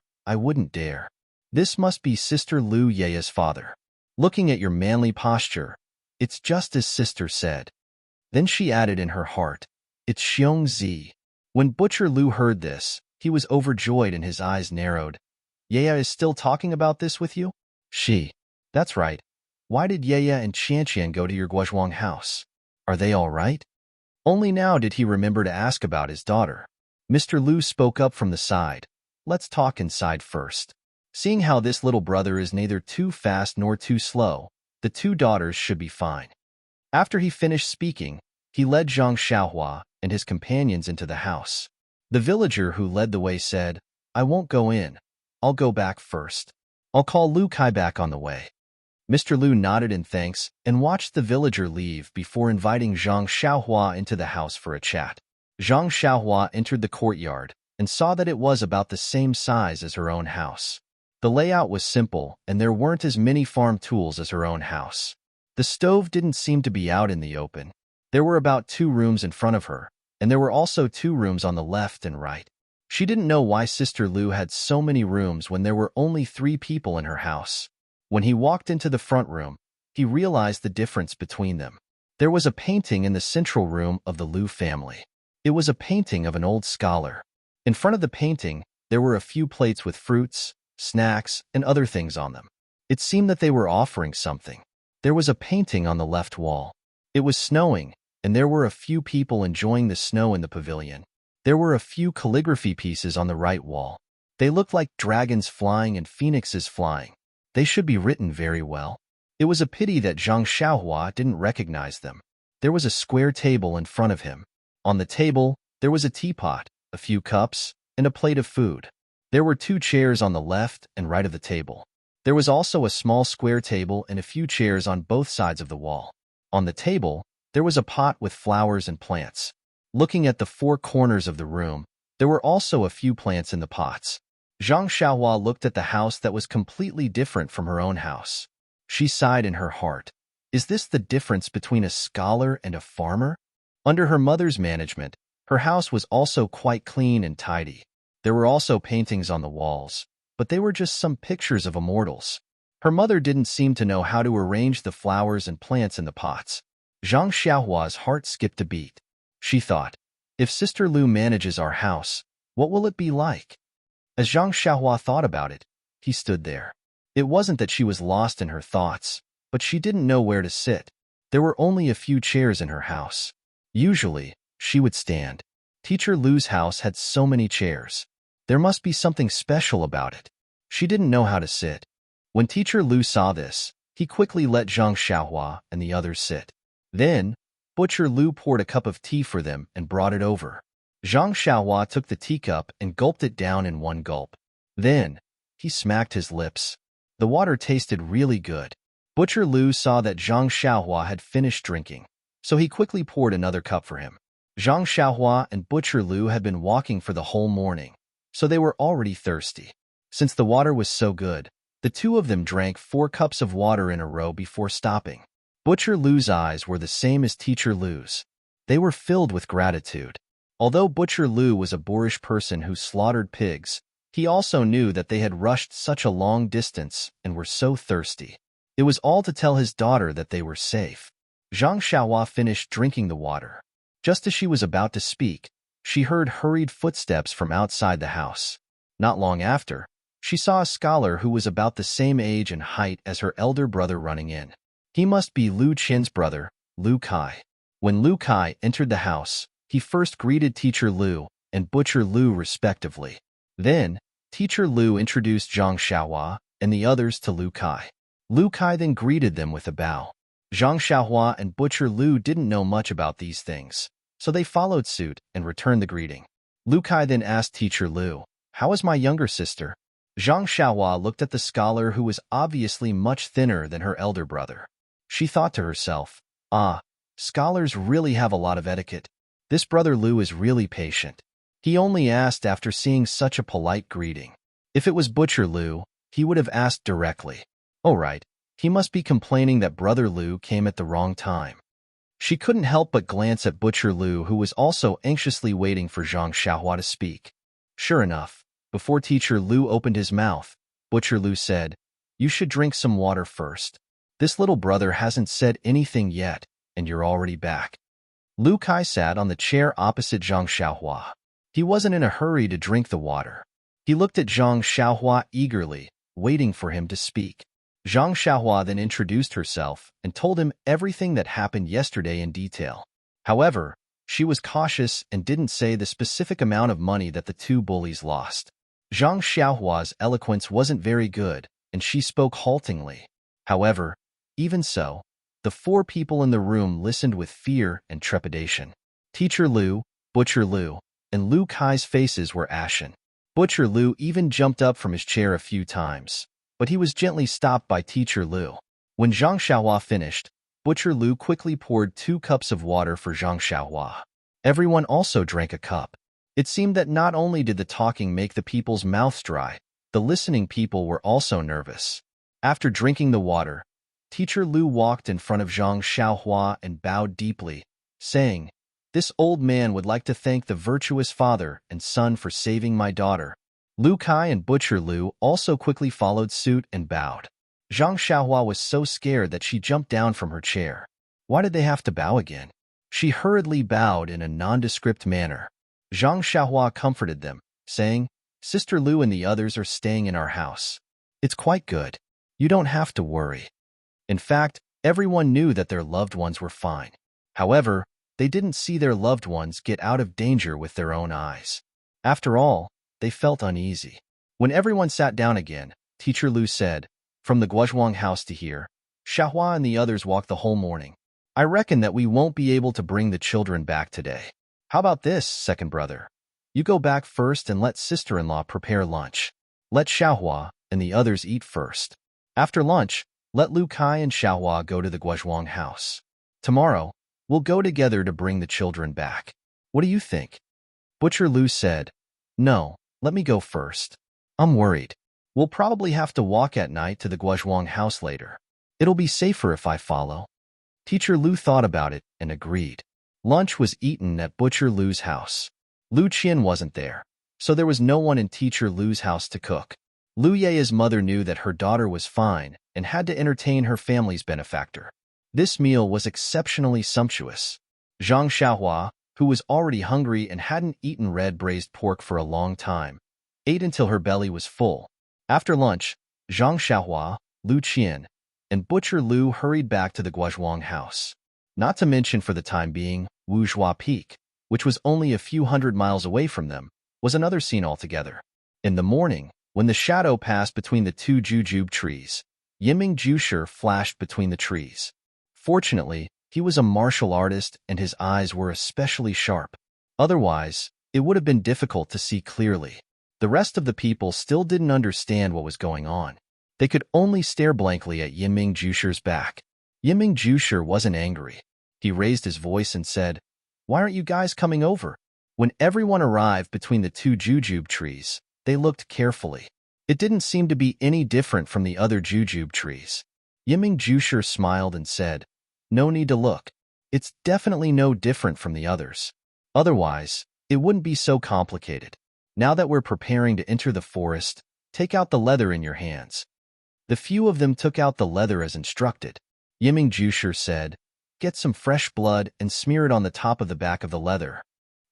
This must be Sister Lu Yaya's father. Looking at your manly posture, it's just as Sister said." Then she added in her heart, "It's Xiong Zi." When Butcher Lu heard this, he was overjoyed and his eyes narrowed. Yaya is still talking about this with you? She. That's right. Why did Yaya and Qianqian go to your Guozhuang house? Are they all right? Only now did he remember to ask about his daughter. Mr. Lu spoke up from the side. Let's talk inside first. Seeing how this little brother is neither too fast nor too slow, the two daughters should be fine. After he finished speaking, he led Zhang Xiaohua and his companions into the house. The villager who led the way said, I won't go in. I'll go back first. I'll call Lu Kai back on the way. Mr. Lu nodded in thanks and watched the villager leave before inviting Zhang Xiaohua into the house for a chat. Zhang Xiaohua entered the courtyard and saw that it was about the same size as her own house. The layout was simple, and there weren't as many farm tools as her own house. The stove didn't seem to be out in the open. There were about 2 rooms in front of her, and there were also 2 rooms on the left and right. She didn't know why Sister Lu had so many rooms when there were only 3 people in her house. When he walked into the front room, he realized the difference between them. There was a painting in the central room of the Lu family. It was a painting of an old scholar. In front of the painting, there were a few plates with fruits, snacks, and other things on them. It seemed that they were offering something. There was a painting on the left wall. It was snowing, and there were a few people enjoying the snow in the pavilion. There were a few calligraphy pieces on the right wall. They looked like dragons flying and phoenixes flying. They should be written very well. It was a pity that Zhang Xiaohua didn't recognize them. There was a square table in front of him. On the table, there was a teapot, a few cups, and a plate of food. There were 2 chairs on the left and right of the table. There was also a small square table and a few chairs on both sides of the wall. On the table, there was a pot with flowers and plants. Looking at the 4 corners of the room, there were also a few plants in the pots. Zhang Xiaohua looked at the house that was completely different from her own house. She sighed in her heart. Is this the difference between a scholar and a farmer? Under her mother's management, her house was also quite clean and tidy. There were also paintings on the walls, but they were just some pictures of immortals. Her mother didn't seem to know how to arrange the flowers and plants in the pots. Zhang Xiaohua's heart skipped a beat. She thought, if Sister Lu manages our house, what will it be like? As Zhang Xiaohua thought about it, he stood there. It wasn't that she was lost in her thoughts, but she didn't know where to sit. There were only a few chairs in her house. Usually, she would stand. Teacher Lu's house had so many chairs. There must be something special about it. She didn't know how to sit. When Teacher Lu saw this, he quickly let Zhang Xiaohua and the others sit. Then, Butcher Lu poured a cup of tea for them and brought it over. Zhang Xiaohua took the teacup and gulped it down in one gulp. Then, he smacked his lips. The water tasted really good. Butcher Lu saw that Zhang Xiaohua had finished drinking, so he quickly poured another cup for him. Zhang Xiaohua and Butcher Lu had been walking for the whole morning, so they were already thirsty. Since the water was so good, the 2 of them drank 4 cups of water in a row before stopping. Butcher Lu's eyes were the same as Teacher Lu's. They were filled with gratitude. Although Butcher Lu was a boorish person who slaughtered pigs, he also knew that they had rushed such a long distance and were so thirsty. It was all to tell his daughter that they were safe. Zhang Xiaohua finished drinking the water. Just as she was about to speak, she heard hurried footsteps from outside the house. Not long after, she saw a scholar who was about the same age and height as her elder brother running in. He must be Lu Qin's brother, Lu Kai. When Lu Kai entered the house, he first greeted Teacher Lu and Butcher Lu respectively. Then, Teacher Lu introduced Zhang Xiaohua and the others to Lu Kai. Lu Kai then greeted them with a bow. Zhang Xiaohua and Butcher Lu didn't know much about these things, so they followed suit and returned the greeting. Lu Kai then asked Teacher Lu, "How is my younger sister?" Zhang Xiaohua looked at the scholar who was obviously much thinner than her elder brother. She thought to herself, scholars really have a lot of etiquette. This brother Lu is really patient. He only asked after seeing such a polite greeting. If it was Butcher Lu, he would have asked directly. Oh right, he must be complaining that brother Lu came at the wrong time. She couldn't help but glance at Butcher Lu, who was also anxiously waiting for Zhang Xiaohua to speak. Sure enough, before Teacher Lu opened his mouth, Butcher Lu said, "You should drink some water first. This little brother hasn't said anything yet, and you're already back." Lu Kai sat on the chair opposite Zhang Xiaohua. He wasn't in a hurry to drink the water. He looked at Zhang Xiaohua eagerly, waiting for him to speak. Zhang Xiaohua then introduced herself and told him everything that happened yesterday in detail. However, she was cautious and didn't say the specific amount of money that the two bullies lost. Zhang Xiaohua's eloquence wasn't very good, and she spoke haltingly. However, even so, the four people in the room listened with fear and trepidation. Teacher Liu, Butcher Liu, and Liu Kai's faces were ashen. Butcher Liu even jumped up from his chair a few times, but he was gently stopped by Teacher Liu. When Zhang Xiaohua finished, Butcher Liu quickly poured 2 cups of water for Zhang Xiaohua. Everyone also drank a cup. It seemed that not only did the talking make the people's mouths dry, the listening people were also nervous. After drinking the water, Teacher Liu walked in front of Zhang Xiaohua and bowed deeply, saying, "This old man would like to thank the virtuous father and son for saving my daughter." Liu Kai and Butcher Liu also quickly followed suit and bowed. Zhang Xiaohua was so scared that she jumped down from her chair. Why did they have to bow again? She hurriedly bowed in a nondescript manner. Zhang Xiaohua comforted them, saying, "Sister Liu and the others are staying in our house. It's quite good. You don't have to worry." In fact, everyone knew that their loved ones were fine. However, they didn't see their loved ones get out of danger with their own eyes. After all, they felt uneasy. When everyone sat down again, Teacher Liu said, "From the Guozhuang house to here, Xiaohua and the others walked the whole morning. I reckon that we won't be able to bring the children back today. How about this, second brother? You go back first and let sister-in-law prepare lunch. Let Xiaohua and the others eat first. After lunch, let Liu Kai and Xiaohua go to the Guozhuang house. Tomorrow, we'll go together to bring the children back. What do you think?" Butcher Liu said, "No, let me go first. I'm worried. We'll probably have to walk at night to the Guozhuang house later. It'll be safer if I follow." Teacher Liu thought about it and agreed. Lunch was eaten at Butcher Liu's house. Lu Qian wasn't there, so there was no one in Teacher Liu's house to cook. Lu Ye's mother knew that her daughter was fine and had to entertain her family's benefactor. This meal was exceptionally sumptuous. Zhang Xiaohua, who was already hungry and hadn't eaten red braised pork for a long time, ate until her belly was full. After lunch, Zhang Xiaohua, Lu Qian, and Butcher Liu hurried back to the Guozhuang house. Not to mention for the time being, Wuzhua Peak, which was only a few hundred miles away from them, was another scene altogether. In the morning, when the shadow passed between the 2 jujube trees, Yiming Jusher flashed between the trees. Fortunately, he was a martial artist and his eyes were especially sharp. Otherwise, it would have been difficult to see clearly. The rest of the people still didn't understand what was going on. They could only stare blankly at Yiming Jusher's back. Yiming Jusher wasn't angry. He raised his voice and said, "Why aren't you guys coming over?" When everyone arrived between the 2 jujube trees, they looked carefully. It didn't seem to be any different from the other jujube trees. Yiming Jusher smiled and said, "No need to look. It's definitely no different from the others. Otherwise, it wouldn't be so complicated. Now that we're preparing to enter the forest, take out the leather in your hands." The few of them took out the leather as instructed. Yiming Jusher said, "Get some fresh blood and smear it on the top of the back of the leather."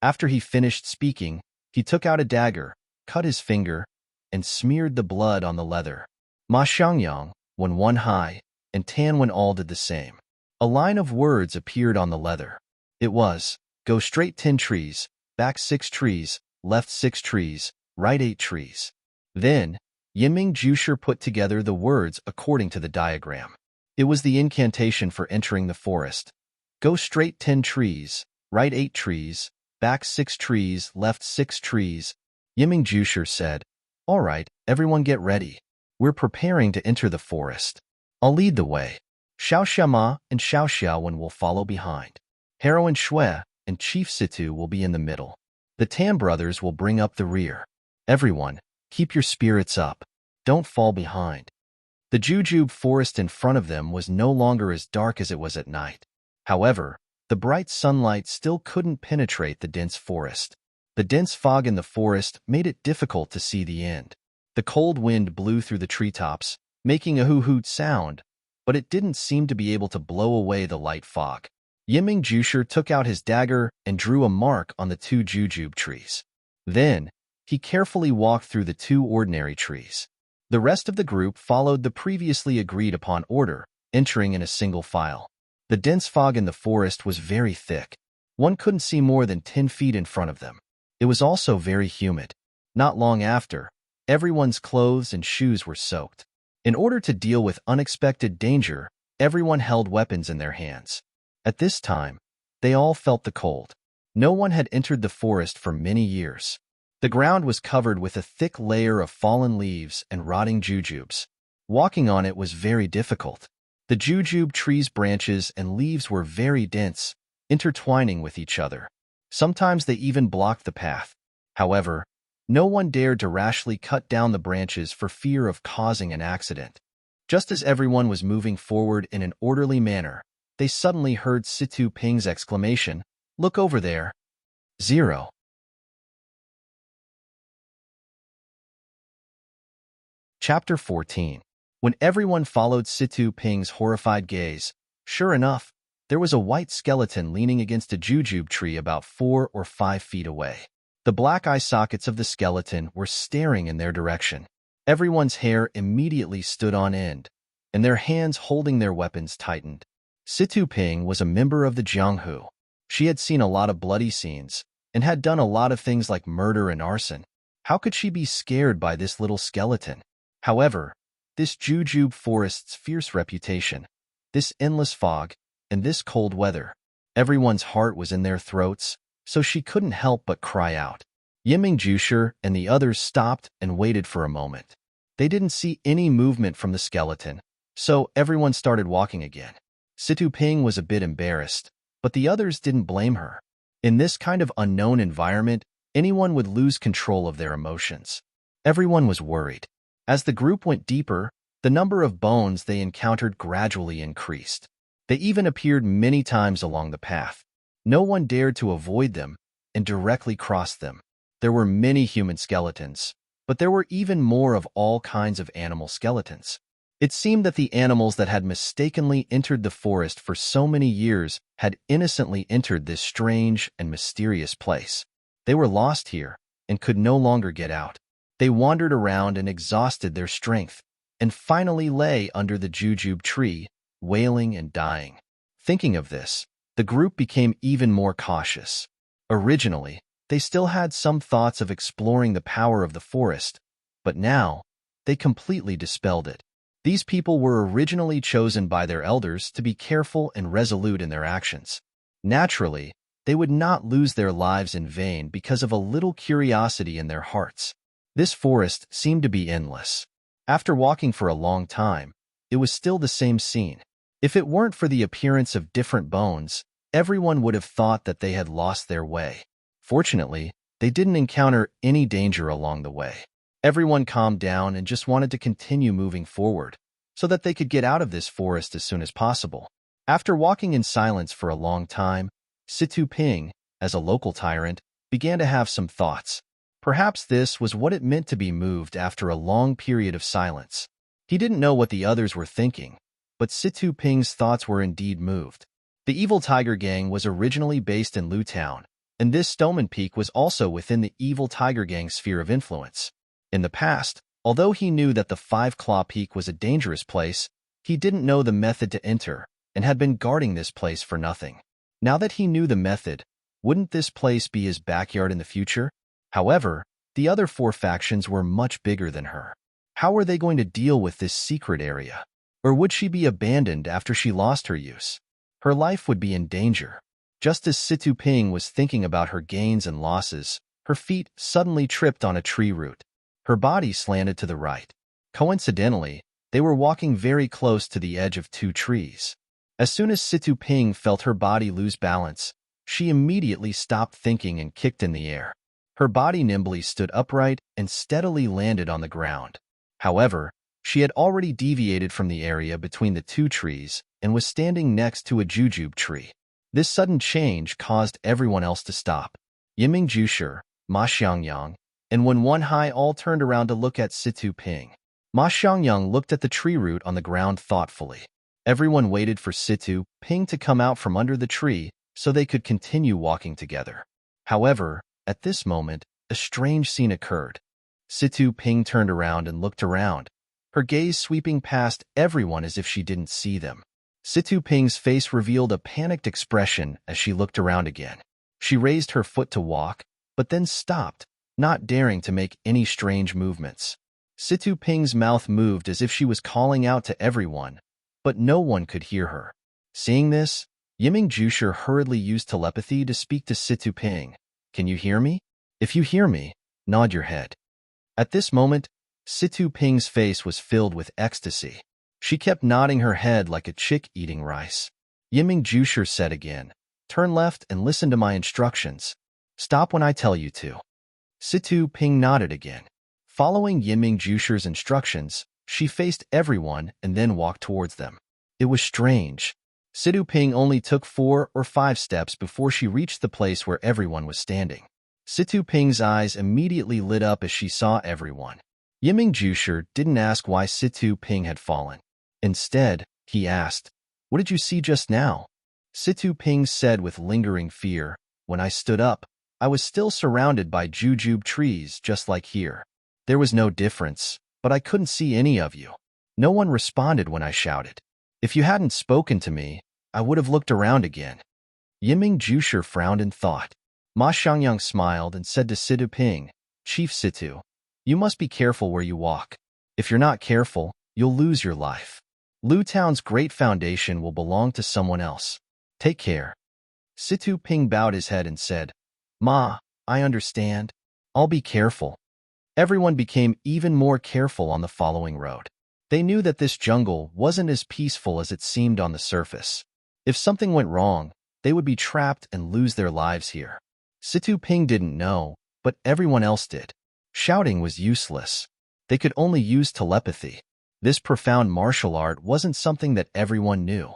After he finished speaking, he took out a dagger, cut his finger, and smeared the blood on the leather. Ma Xiangyang, when one high, and Tan when all did the same. A line of words appeared on the leather. It was, "Go straight 10 trees, back 6 trees, left 6 trees, right 8 trees." Then, Yiming Jusher put together the words according to the diagram. It was the incantation for entering the forest. "Go straight 10 trees, right 8 trees, back 6 trees, left 6 trees." Yiming Jusher said, "All right, everyone get ready. We're preparing to enter the forest. I'll lead the way. Xiao Xiama and Xiao Xiaowen will follow behind. Heroine Shui and Chief Situ will be in the middle. The Tan brothers will bring up the rear. Everyone, keep your spirits up. Don't fall behind." The jujube forest in front of them was no longer as dark as it was at night. However, the bright sunlight still couldn't penetrate the dense forest. The dense fog in the forest made it difficult to see the end. The cold wind blew through the treetops, making a hoo-hoot sound, but it didn't seem to be able to blow away the light fog. Yiming Jusher took out his dagger and drew a mark on the 2 jujube trees. Then, He carefully walked through the two ordinary trees. The rest of the group followed the previously agreed-upon order, entering in a single file. The dense fog in the forest was very thick. One couldn't see more than 10 feet in front of them. It was also very humid. Not long after, everyone's clothes and shoes were soaked. In order to deal with unexpected danger, everyone held weapons in their hands. At this time, they all felt the cold. No one had entered the forest for many years. The ground was covered with a thick layer of fallen leaves and rotting jujubes. Walking on it was very difficult. The jujube tree's branches and leaves were very dense, intertwining with each other. Sometimes they even blocked the path. However, no one dared to rashly cut down the branches for fear of causing an accident. Just as everyone was moving forward in an orderly manner, they suddenly heard Situ Ping's exclamation, "Look over there." 0. Chapter 14. When everyone followed Situ Ping's horrified gaze, sure enough, there was a white skeleton leaning against a jujube tree about 4 or 5 feet away. The black eye sockets of the skeleton were staring in their direction. Everyone's hair immediately stood on end, and their hands holding their weapons tightened. Situ Ping was a member of the Jianghu. She had seen a lot of bloody scenes, and had done a lot of things like murder and arson. How could she be scared by this little skeleton? However, this jujube forest's fierce reputation, this endless fog, and this cold weather, everyone's heart was in their throats, so she couldn't help but cry out. Yiming Jusher and the others stopped and waited for a moment. They didn't see any movement from the skeleton, so everyone started walking again. Situ Ping was a bit embarrassed, but the others didn't blame her. In this kind of unknown environment, anyone would lose control of their emotions. Everyone was worried. As the group went deeper, the number of bones they encountered gradually increased. They even appeared many times along the path. No one dared to avoid them and directly cross them. There were many human skeletons, but there were even more of all kinds of animal skeletons. It seemed that the animals that had mistakenly entered the forest for so many years had innocently entered this strange and mysterious place. They were lost here and could no longer get out. They wandered around and exhausted their strength, and finally lay under the jujube tree, wailing and dying. Thinking of this, the group became even more cautious. Originally, they still had some thoughts of exploring the power of the forest, but now, they completely dispelled it. These people were originally chosen by their elders to be careful and resolute in their actions. Naturally, they would not lose their lives in vain because of a little curiosity in their hearts. This forest seemed to be endless. After walking for a long time, it was still the same scene. If it weren't for the appearance of different bones, everyone would have thought that they had lost their way. Fortunately, they didn't encounter any danger along the way. Everyone calmed down and just wanted to continue moving forward, so that they could get out of this forest as soon as possible. After walking in silence for a long time, Situ Ping, as a local tyrant, began to have some thoughts. Perhaps this was what it meant to be moved after a long period of silence. He didn't know what the others were thinking, but Situ Ping's thoughts were indeed moved. The Evil Tiger Gang was originally based in Lu Town, and this Stoneman Peak was also within the Evil Tiger Gang's sphere of influence. In the past, although he knew that the Five Claw Peak was a dangerous place, he didn't know the method to enter and had been guarding this place for nothing. Now that he knew the method, wouldn't this place be his backyard in the future? However, the other 4 factions were much bigger than her. How were they going to deal with this secret area? Or would she be abandoned after she lost her use? Her life would be in danger. Just as Situ Ping was thinking about her gains and losses, her feet suddenly tripped on a tree root. Her body slanted to the right. Coincidentally, they were walking very close to the edge of 2 trees. As soon as Situ Ping felt her body lose balance, she immediately stopped thinking and kicked in the air. Her body nimbly stood upright and steadily landed on the ground. However, she had already deviated from the area between the 2 trees and was standing next to a jujube tree. This sudden change caused everyone else to stop. Yiming Jusher, Ma Xiangyang, and Wen Wenhai all turned around to look at Situ Ping. Ma Xiangyang looked at the tree root on the ground thoughtfully. Everyone waited for Situ Ping to come out from under the tree so they could continue walking together. However, at this moment, a strange scene occurred. Situ Ping turned around and looked around, her gaze sweeping past everyone as if she didn't see them. Situ Ping's face revealed a panicked expression as she looked around again. She raised her foot to walk, but then stopped, not daring to make any strange movements. Situ Ping's mouth moved as if she was calling out to everyone, but no one could hear her. Seeing this, Yiming Jusher hurriedly used telepathy to speak to Situ Ping. "Can you hear me? If you hear me, nod your head." At this moment, Situ Ping's face was filled with ecstasy. She kept nodding her head like a chick eating rice. Yiming Jusher said again, "Turn left and listen to my instructions. Stop when I tell you to." Situ Ping nodded again. Following Yiming Jusher's instructions, she faced everyone and then walked towards them. It was strange. Situ Ping only took 4 or 5 steps before she reached the place where everyone was standing. Situ Ping's eyes immediately lit up as she saw everyone. Yiming Jusher didn't ask why Situ Ping had fallen. Instead, he asked, "What did you see just now?" Situ Ping said with lingering fear, "When I stood up, I was still surrounded by jujube trees just like here. There was no difference, but I couldn't see any of you. No one responded when I shouted. If you hadn't spoken to me, I would have looked around again." Yiming Jusher frowned in thought. Ma Xiangyang smiled and said to Situ Ping, "Chief Situ, you must be careful where you walk. If you're not careful, you'll lose your life. Lu Town's great foundation will belong to someone else. Take care." Situ Ping bowed his head and said, "Ma, I understand. I'll be careful." Everyone became even more careful on the following road. They knew that this jungle wasn't as peaceful as it seemed on the surface. If something went wrong, they would be trapped and lose their lives here. Situ Ping didn't know, but everyone else did. Shouting was useless. They could only use telepathy. This profound martial art wasn't something that everyone knew.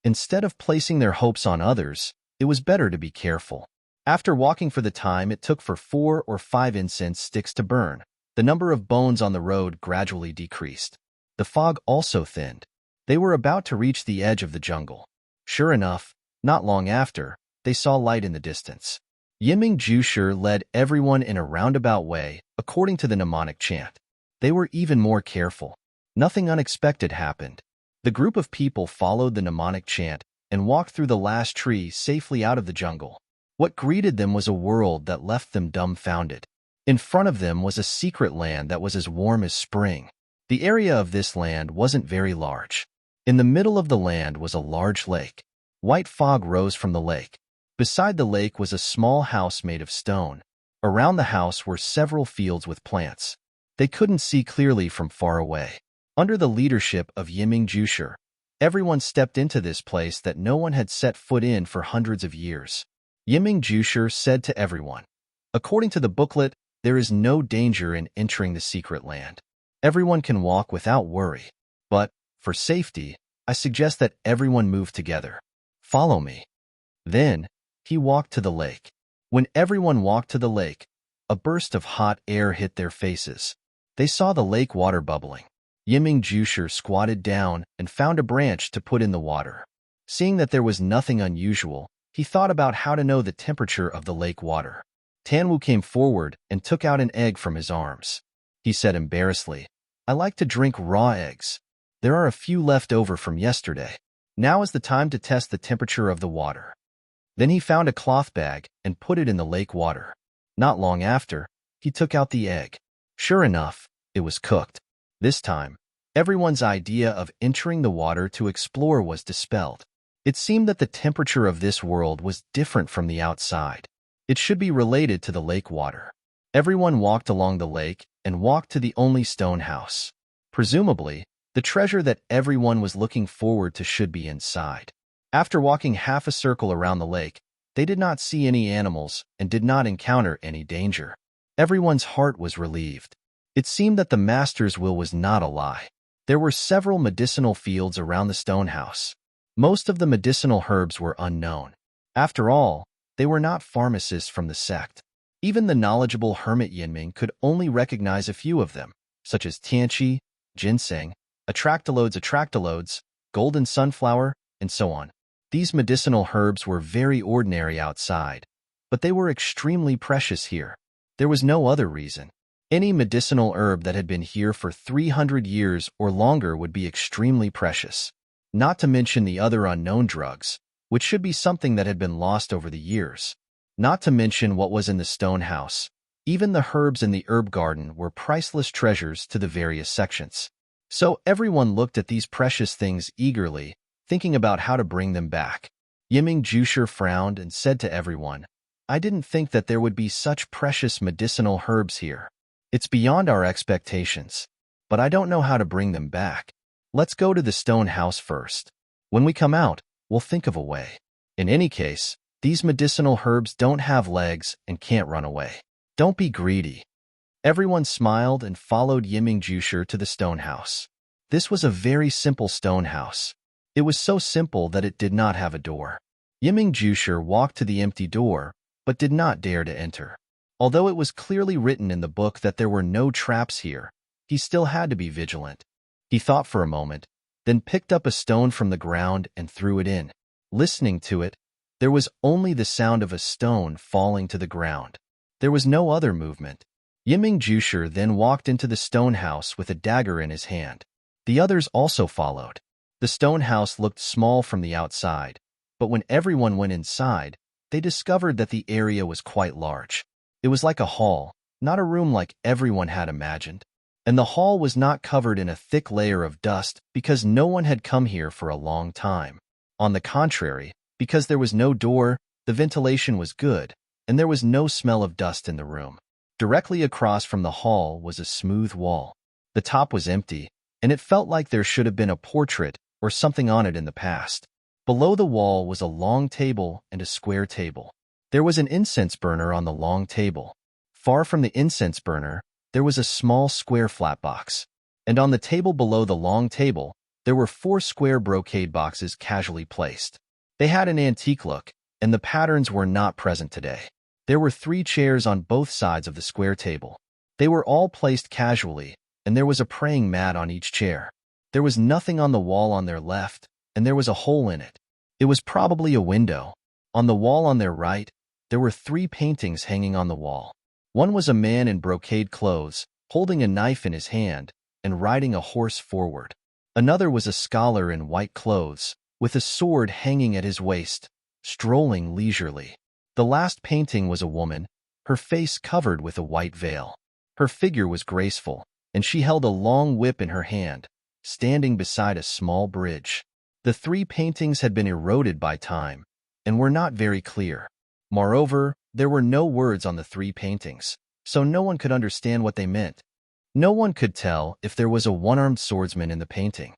Instead of placing their hopes on others, it was better to be careful. After walking for the time it took for 4 or 5 incense sticks to burn, the number of bones on the road gradually decreased. The fog also thinned. They were about to reach the edge of the jungle. Sure enough, not long after, they saw light in the distance. Yiming Jusher led everyone in a roundabout way, according to the mnemonic chant. They were even more careful. Nothing unexpected happened. The group of people followed the mnemonic chant and walked through the last tree safely out of the jungle. What greeted them was a world that left them dumbfounded. In front of them was a secret land that was as warm as spring. The area of this land wasn't very large. In the middle of the land was a large lake. White fog rose from the lake. Beside the lake was a small house made of stone. Around the house were several fields with plants. They couldn't see clearly from far away. Under the leadership of Yiming Jusher, everyone stepped into this place that no one had set foot in for hundreds of years. Yiming Jusher said to everyone, "According to the booklet, there is no danger in entering the secret land. Everyone can walk without worry. But, for safety, I suggest that everyone move together. Follow me." Then, he walked to the lake. When everyone walked to the lake, a burst of hot air hit their faces. They saw the lake water bubbling. Yiming Jusher squatted down and found a branch to put in the water. Seeing that there was nothing unusual, he thought about how to know the temperature of the lake water. Tanwu came forward and took out an egg from his arms. He said embarrassedly, "I like to drink raw eggs. There are a few left over from yesterday. Now is the time to test the temperature of the water." Then he found a cloth bag and put it in the lake water. Not long after, he took out the egg. Sure enough, it was cooked. This time, everyone's idea of entering the water to explore was dispelled. It seemed that the temperature of this world was different from the outside. It should be related to the lake water. Everyone walked along the lake and walked to the only stone house. Presumably, the treasure that everyone was looking forward to should be inside. After walking half a circle around the lake, they did not see any animals and did not encounter any danger. Everyone's heart was relieved. It seemed that the master's will was not a lie. There were several medicinal fields around the stone house. Most of the medicinal herbs were unknown. After all, they were not pharmacists from the sect. Even the knowledgeable hermit Yinming could only recognize a few of them, such as tianqi, ginseng, atractylodes, golden sunflower, and so on. These medicinal herbs were very ordinary outside, but they were extremely precious here. There was no other reason. Any medicinal herb that had been here for 300 years or longer would be extremely precious. Not to mention the other unknown drugs, which should be something that had been lost over the years. Not to mention what was in the stone house. Even the herbs in the herb garden were priceless treasures to the various sections. So everyone looked at these precious things eagerly, thinking about how to bring them back. Yiming Jusher frowned and said to everyone, "I didn't think that there would be such precious medicinal herbs here. It's beyond our expectations, but I don't know how to bring them back. Let's go to the stone house first. When we come out, we'll think of a way. In any case, these medicinal herbs don't have legs and can't run away. Don't be greedy." Everyone smiled and followed Yiming Jusher to the stone house. This was a very simple stone house. It was so simple that it did not have a door. Yiming Jusher walked to the empty door, but did not dare to enter. Although it was clearly written in the book that there were no traps here, he still had to be vigilant. He thought for a moment, then picked up a stone from the ground and threw it in. Listening to it, there was only the sound of a stone falling to the ground. There was no other movement. Yiming Jusher then walked into the stone house with a dagger in his hand. The others also followed. The stone house looked small from the outside, but when everyone went inside, they discovered that the area was quite large. It was like a hall, not a room like everyone had imagined. And the hall was not covered in a thick layer of dust because no one had come here for a long time. On the contrary, because there was no door, the ventilation was good, and there was no smell of dust in the room. Directly across from the hall was a smooth wall. The top was empty, and it felt like there should have been a portrait or something on it in the past. Below the wall was a long table and a square table. There was an incense burner on the long table. Far from the incense burner, there was a small square flat box. And on the table below the long table, there were 4 square brocade boxes casually placed. They had an antique look, and the patterns were not present today. There were 3 chairs on both sides of the square table. They were all placed casually, and there was a praying mat on each chair. There was nothing on the wall on their left, and there was a hole in it. It was probably a window. On the wall on their right, there were 3 paintings hanging on the wall. One was a man in brocade clothes, holding a knife in his hand, and riding a horse forward. Another was a scholar in white clothes, with a sword hanging at his waist, strolling leisurely. The last painting was a woman, her face covered with a white veil. Her figure was graceful, and she held a long whip in her hand, standing beside a small bridge. The 3 paintings had been eroded by time, and were not very clear. Moreover, there were no words on the 3 paintings, so no one could understand what they meant. No one could tell if there was a one-armed swordsman in the painting.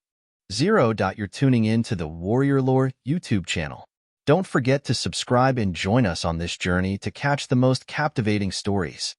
0. You're tuning in to the Warrior Lore YouTube channel. Don't forget to subscribe and join us on this journey to catch the most captivating stories.